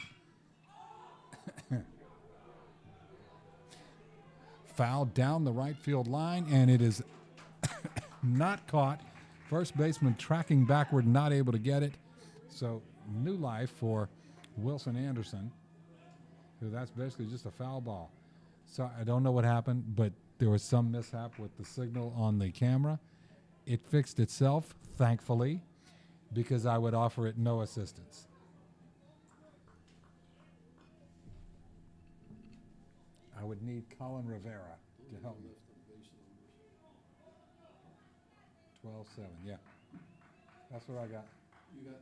Speaker 2: Foul down the right field line, and it is not caught. First baseman tracking backward, not able to get it. So new life for Wilson Anderson, who that's basically just a foul ball. So I don't know what happened, but there was some mishap with the signal on the camera. It fixed itself, thankfully, because I would offer it no assistance. I would need Colin Rivera to help me. 12-7, yeah. That's what I got.
Speaker 3: You got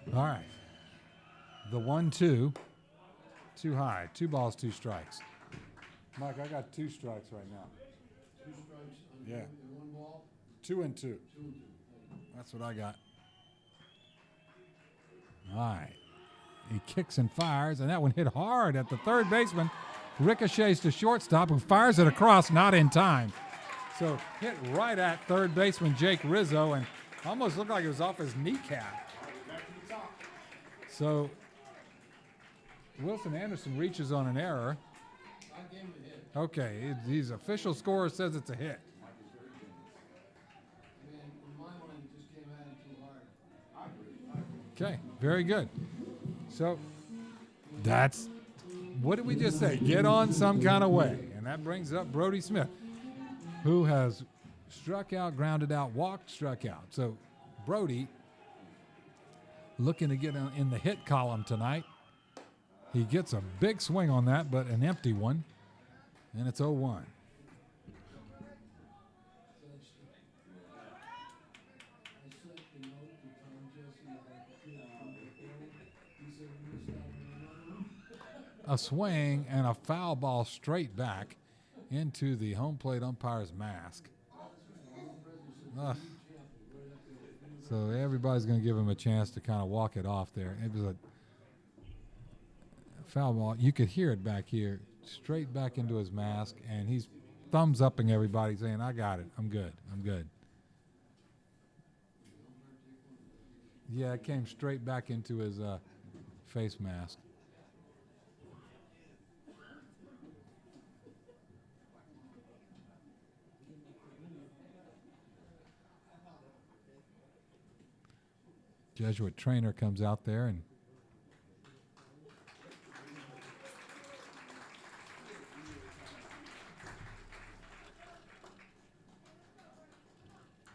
Speaker 3: that?
Speaker 2: All right. The 1-2, too high. 2 balls, 2 strikes. Mike, I got 2 strikes right now.
Speaker 3: 2 strikes on
Speaker 2: Yeah.
Speaker 3: and 1 ball?
Speaker 2: 2 and 2.
Speaker 3: 2 and 2.
Speaker 2: That's what I got. All right. He kicks and fires, and that one hit hard at the third baseman. Ricochets to shortstop, who fires it across, not in time. So hit right at third baseman Jake Rizzo, and almost looked like it was off his kneecap. So Wilson Anderson reaches on an error.
Speaker 3: I gave him a hit.
Speaker 2: Okay, his official score says it's a hit.
Speaker 3: Man, in my mind, he just came at it too hard.
Speaker 2: Okay, very good. So that's, what did we just say? Get on some kind of way. And that brings up Brody Smith, who has struck out, grounded out, walked, struck out. So Brody looking to get in the hit column tonight. He gets a big swing on that, but an empty one. And it's 0-1. A swing and a foul ball straight back into the home plate umpire's mask. So everybody's going to give him a chance to kind of walk it off there. It was a foul ball. You could hear it back here, straight back into his mask, and he's thumbs upping everybody, saying, I got it. I'm good. I'm good. Yeah, it came straight back into his face mask. Jesuit trainer comes out there and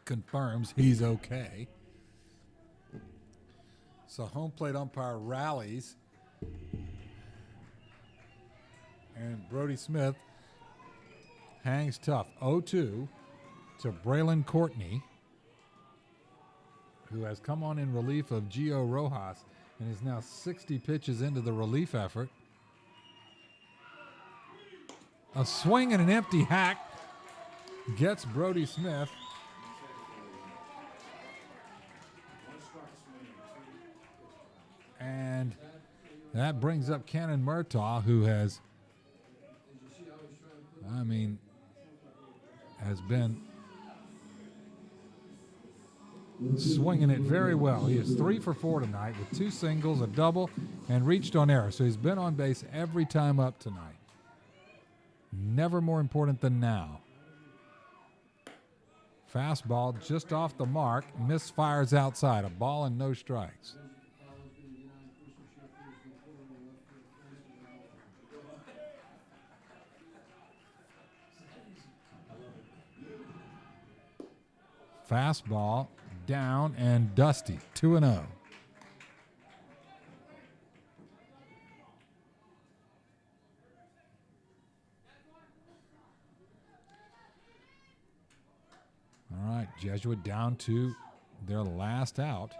Speaker 2: confirms he's okay. So home plate umpire rallies, and Brody Smith hangs tough. 0-2 to Braylon Courtney, who has come on in relief of Gio Rojas and is now 60 pitches into the relief effort. A swing and an empty hack gets Brody Smith. And that brings up Cannon Murtaugh, who has, has been swinging it very well. He is 3 for 4 tonight with 2 singles, a double, and reached on error. So he's been on base every time up tonight. Never more important than now. Fastball just off the mark, misfires outside. A ball and no strikes. Fastball down and dusty. 2-0. All right, Jesuit down to their last out.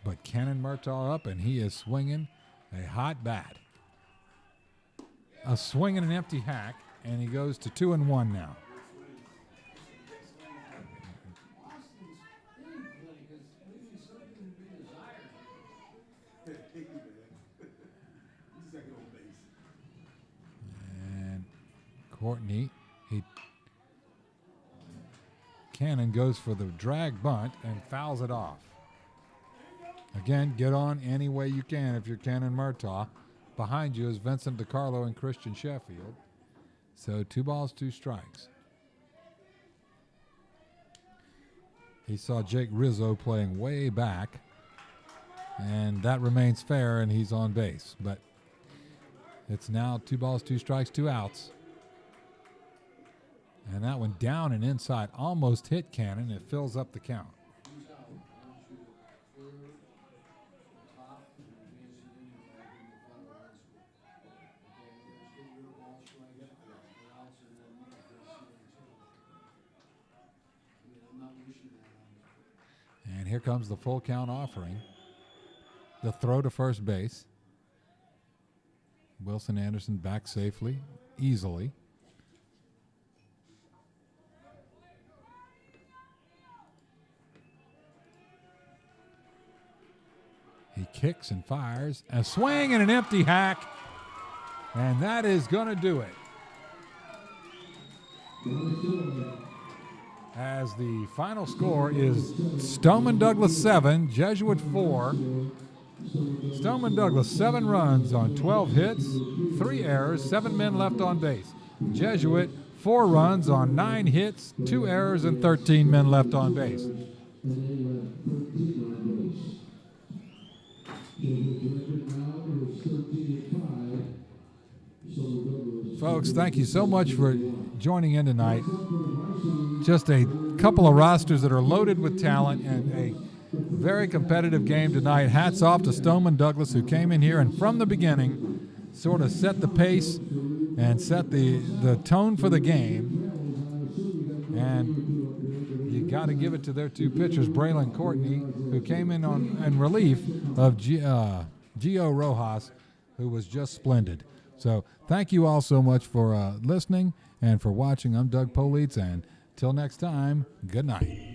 Speaker 2: But Cannon Murtaugh up, and he is swinging a hot bat. A swing and an empty hack, and he goes to 2-1 now. And Courtney, Cannon goes for the drag bunt and fouls it off. Again, get on any way you can if you're Cannon Murtaugh. Behind you is Vincent DiCarlo and Christian Sheffield. So 2 balls, 2 strikes. He saw Jake Rizzo playing way back, and that remains fair, and he's on base. But it's now 2 balls, 2 strikes, 2 outs. And that one down and inside almost hit Cannon. It fills up the count. And here comes the full count offering. The throw to first base. Wilson Anderson back safely, easily. He kicks and fires. A swing and an empty hack. And that is going to do it. As the final score is Stoneman Douglas 7, Jesuit 4. Stoneman Douglas 7 runs on 12 hits, 3 errors, 7 men left on base. Jesuit 4 runs on 9 hits, 2 errors, and 13 men left on base. Folks, thank you so much for joining in tonight. Just a couple of rosters that are loaded with talent and a very competitive game tonight. Hats off to Stoneman Douglas, who came in here and from the beginning sort of set the pace and set the tone for the game. And you got to give it to their 2 pitchers, Braylon Courtney, who came in in relief of Gio Rojas, who was just splendid. So thank you all so much for listening and for watching. I'm Doug Politz, and till next time, good night.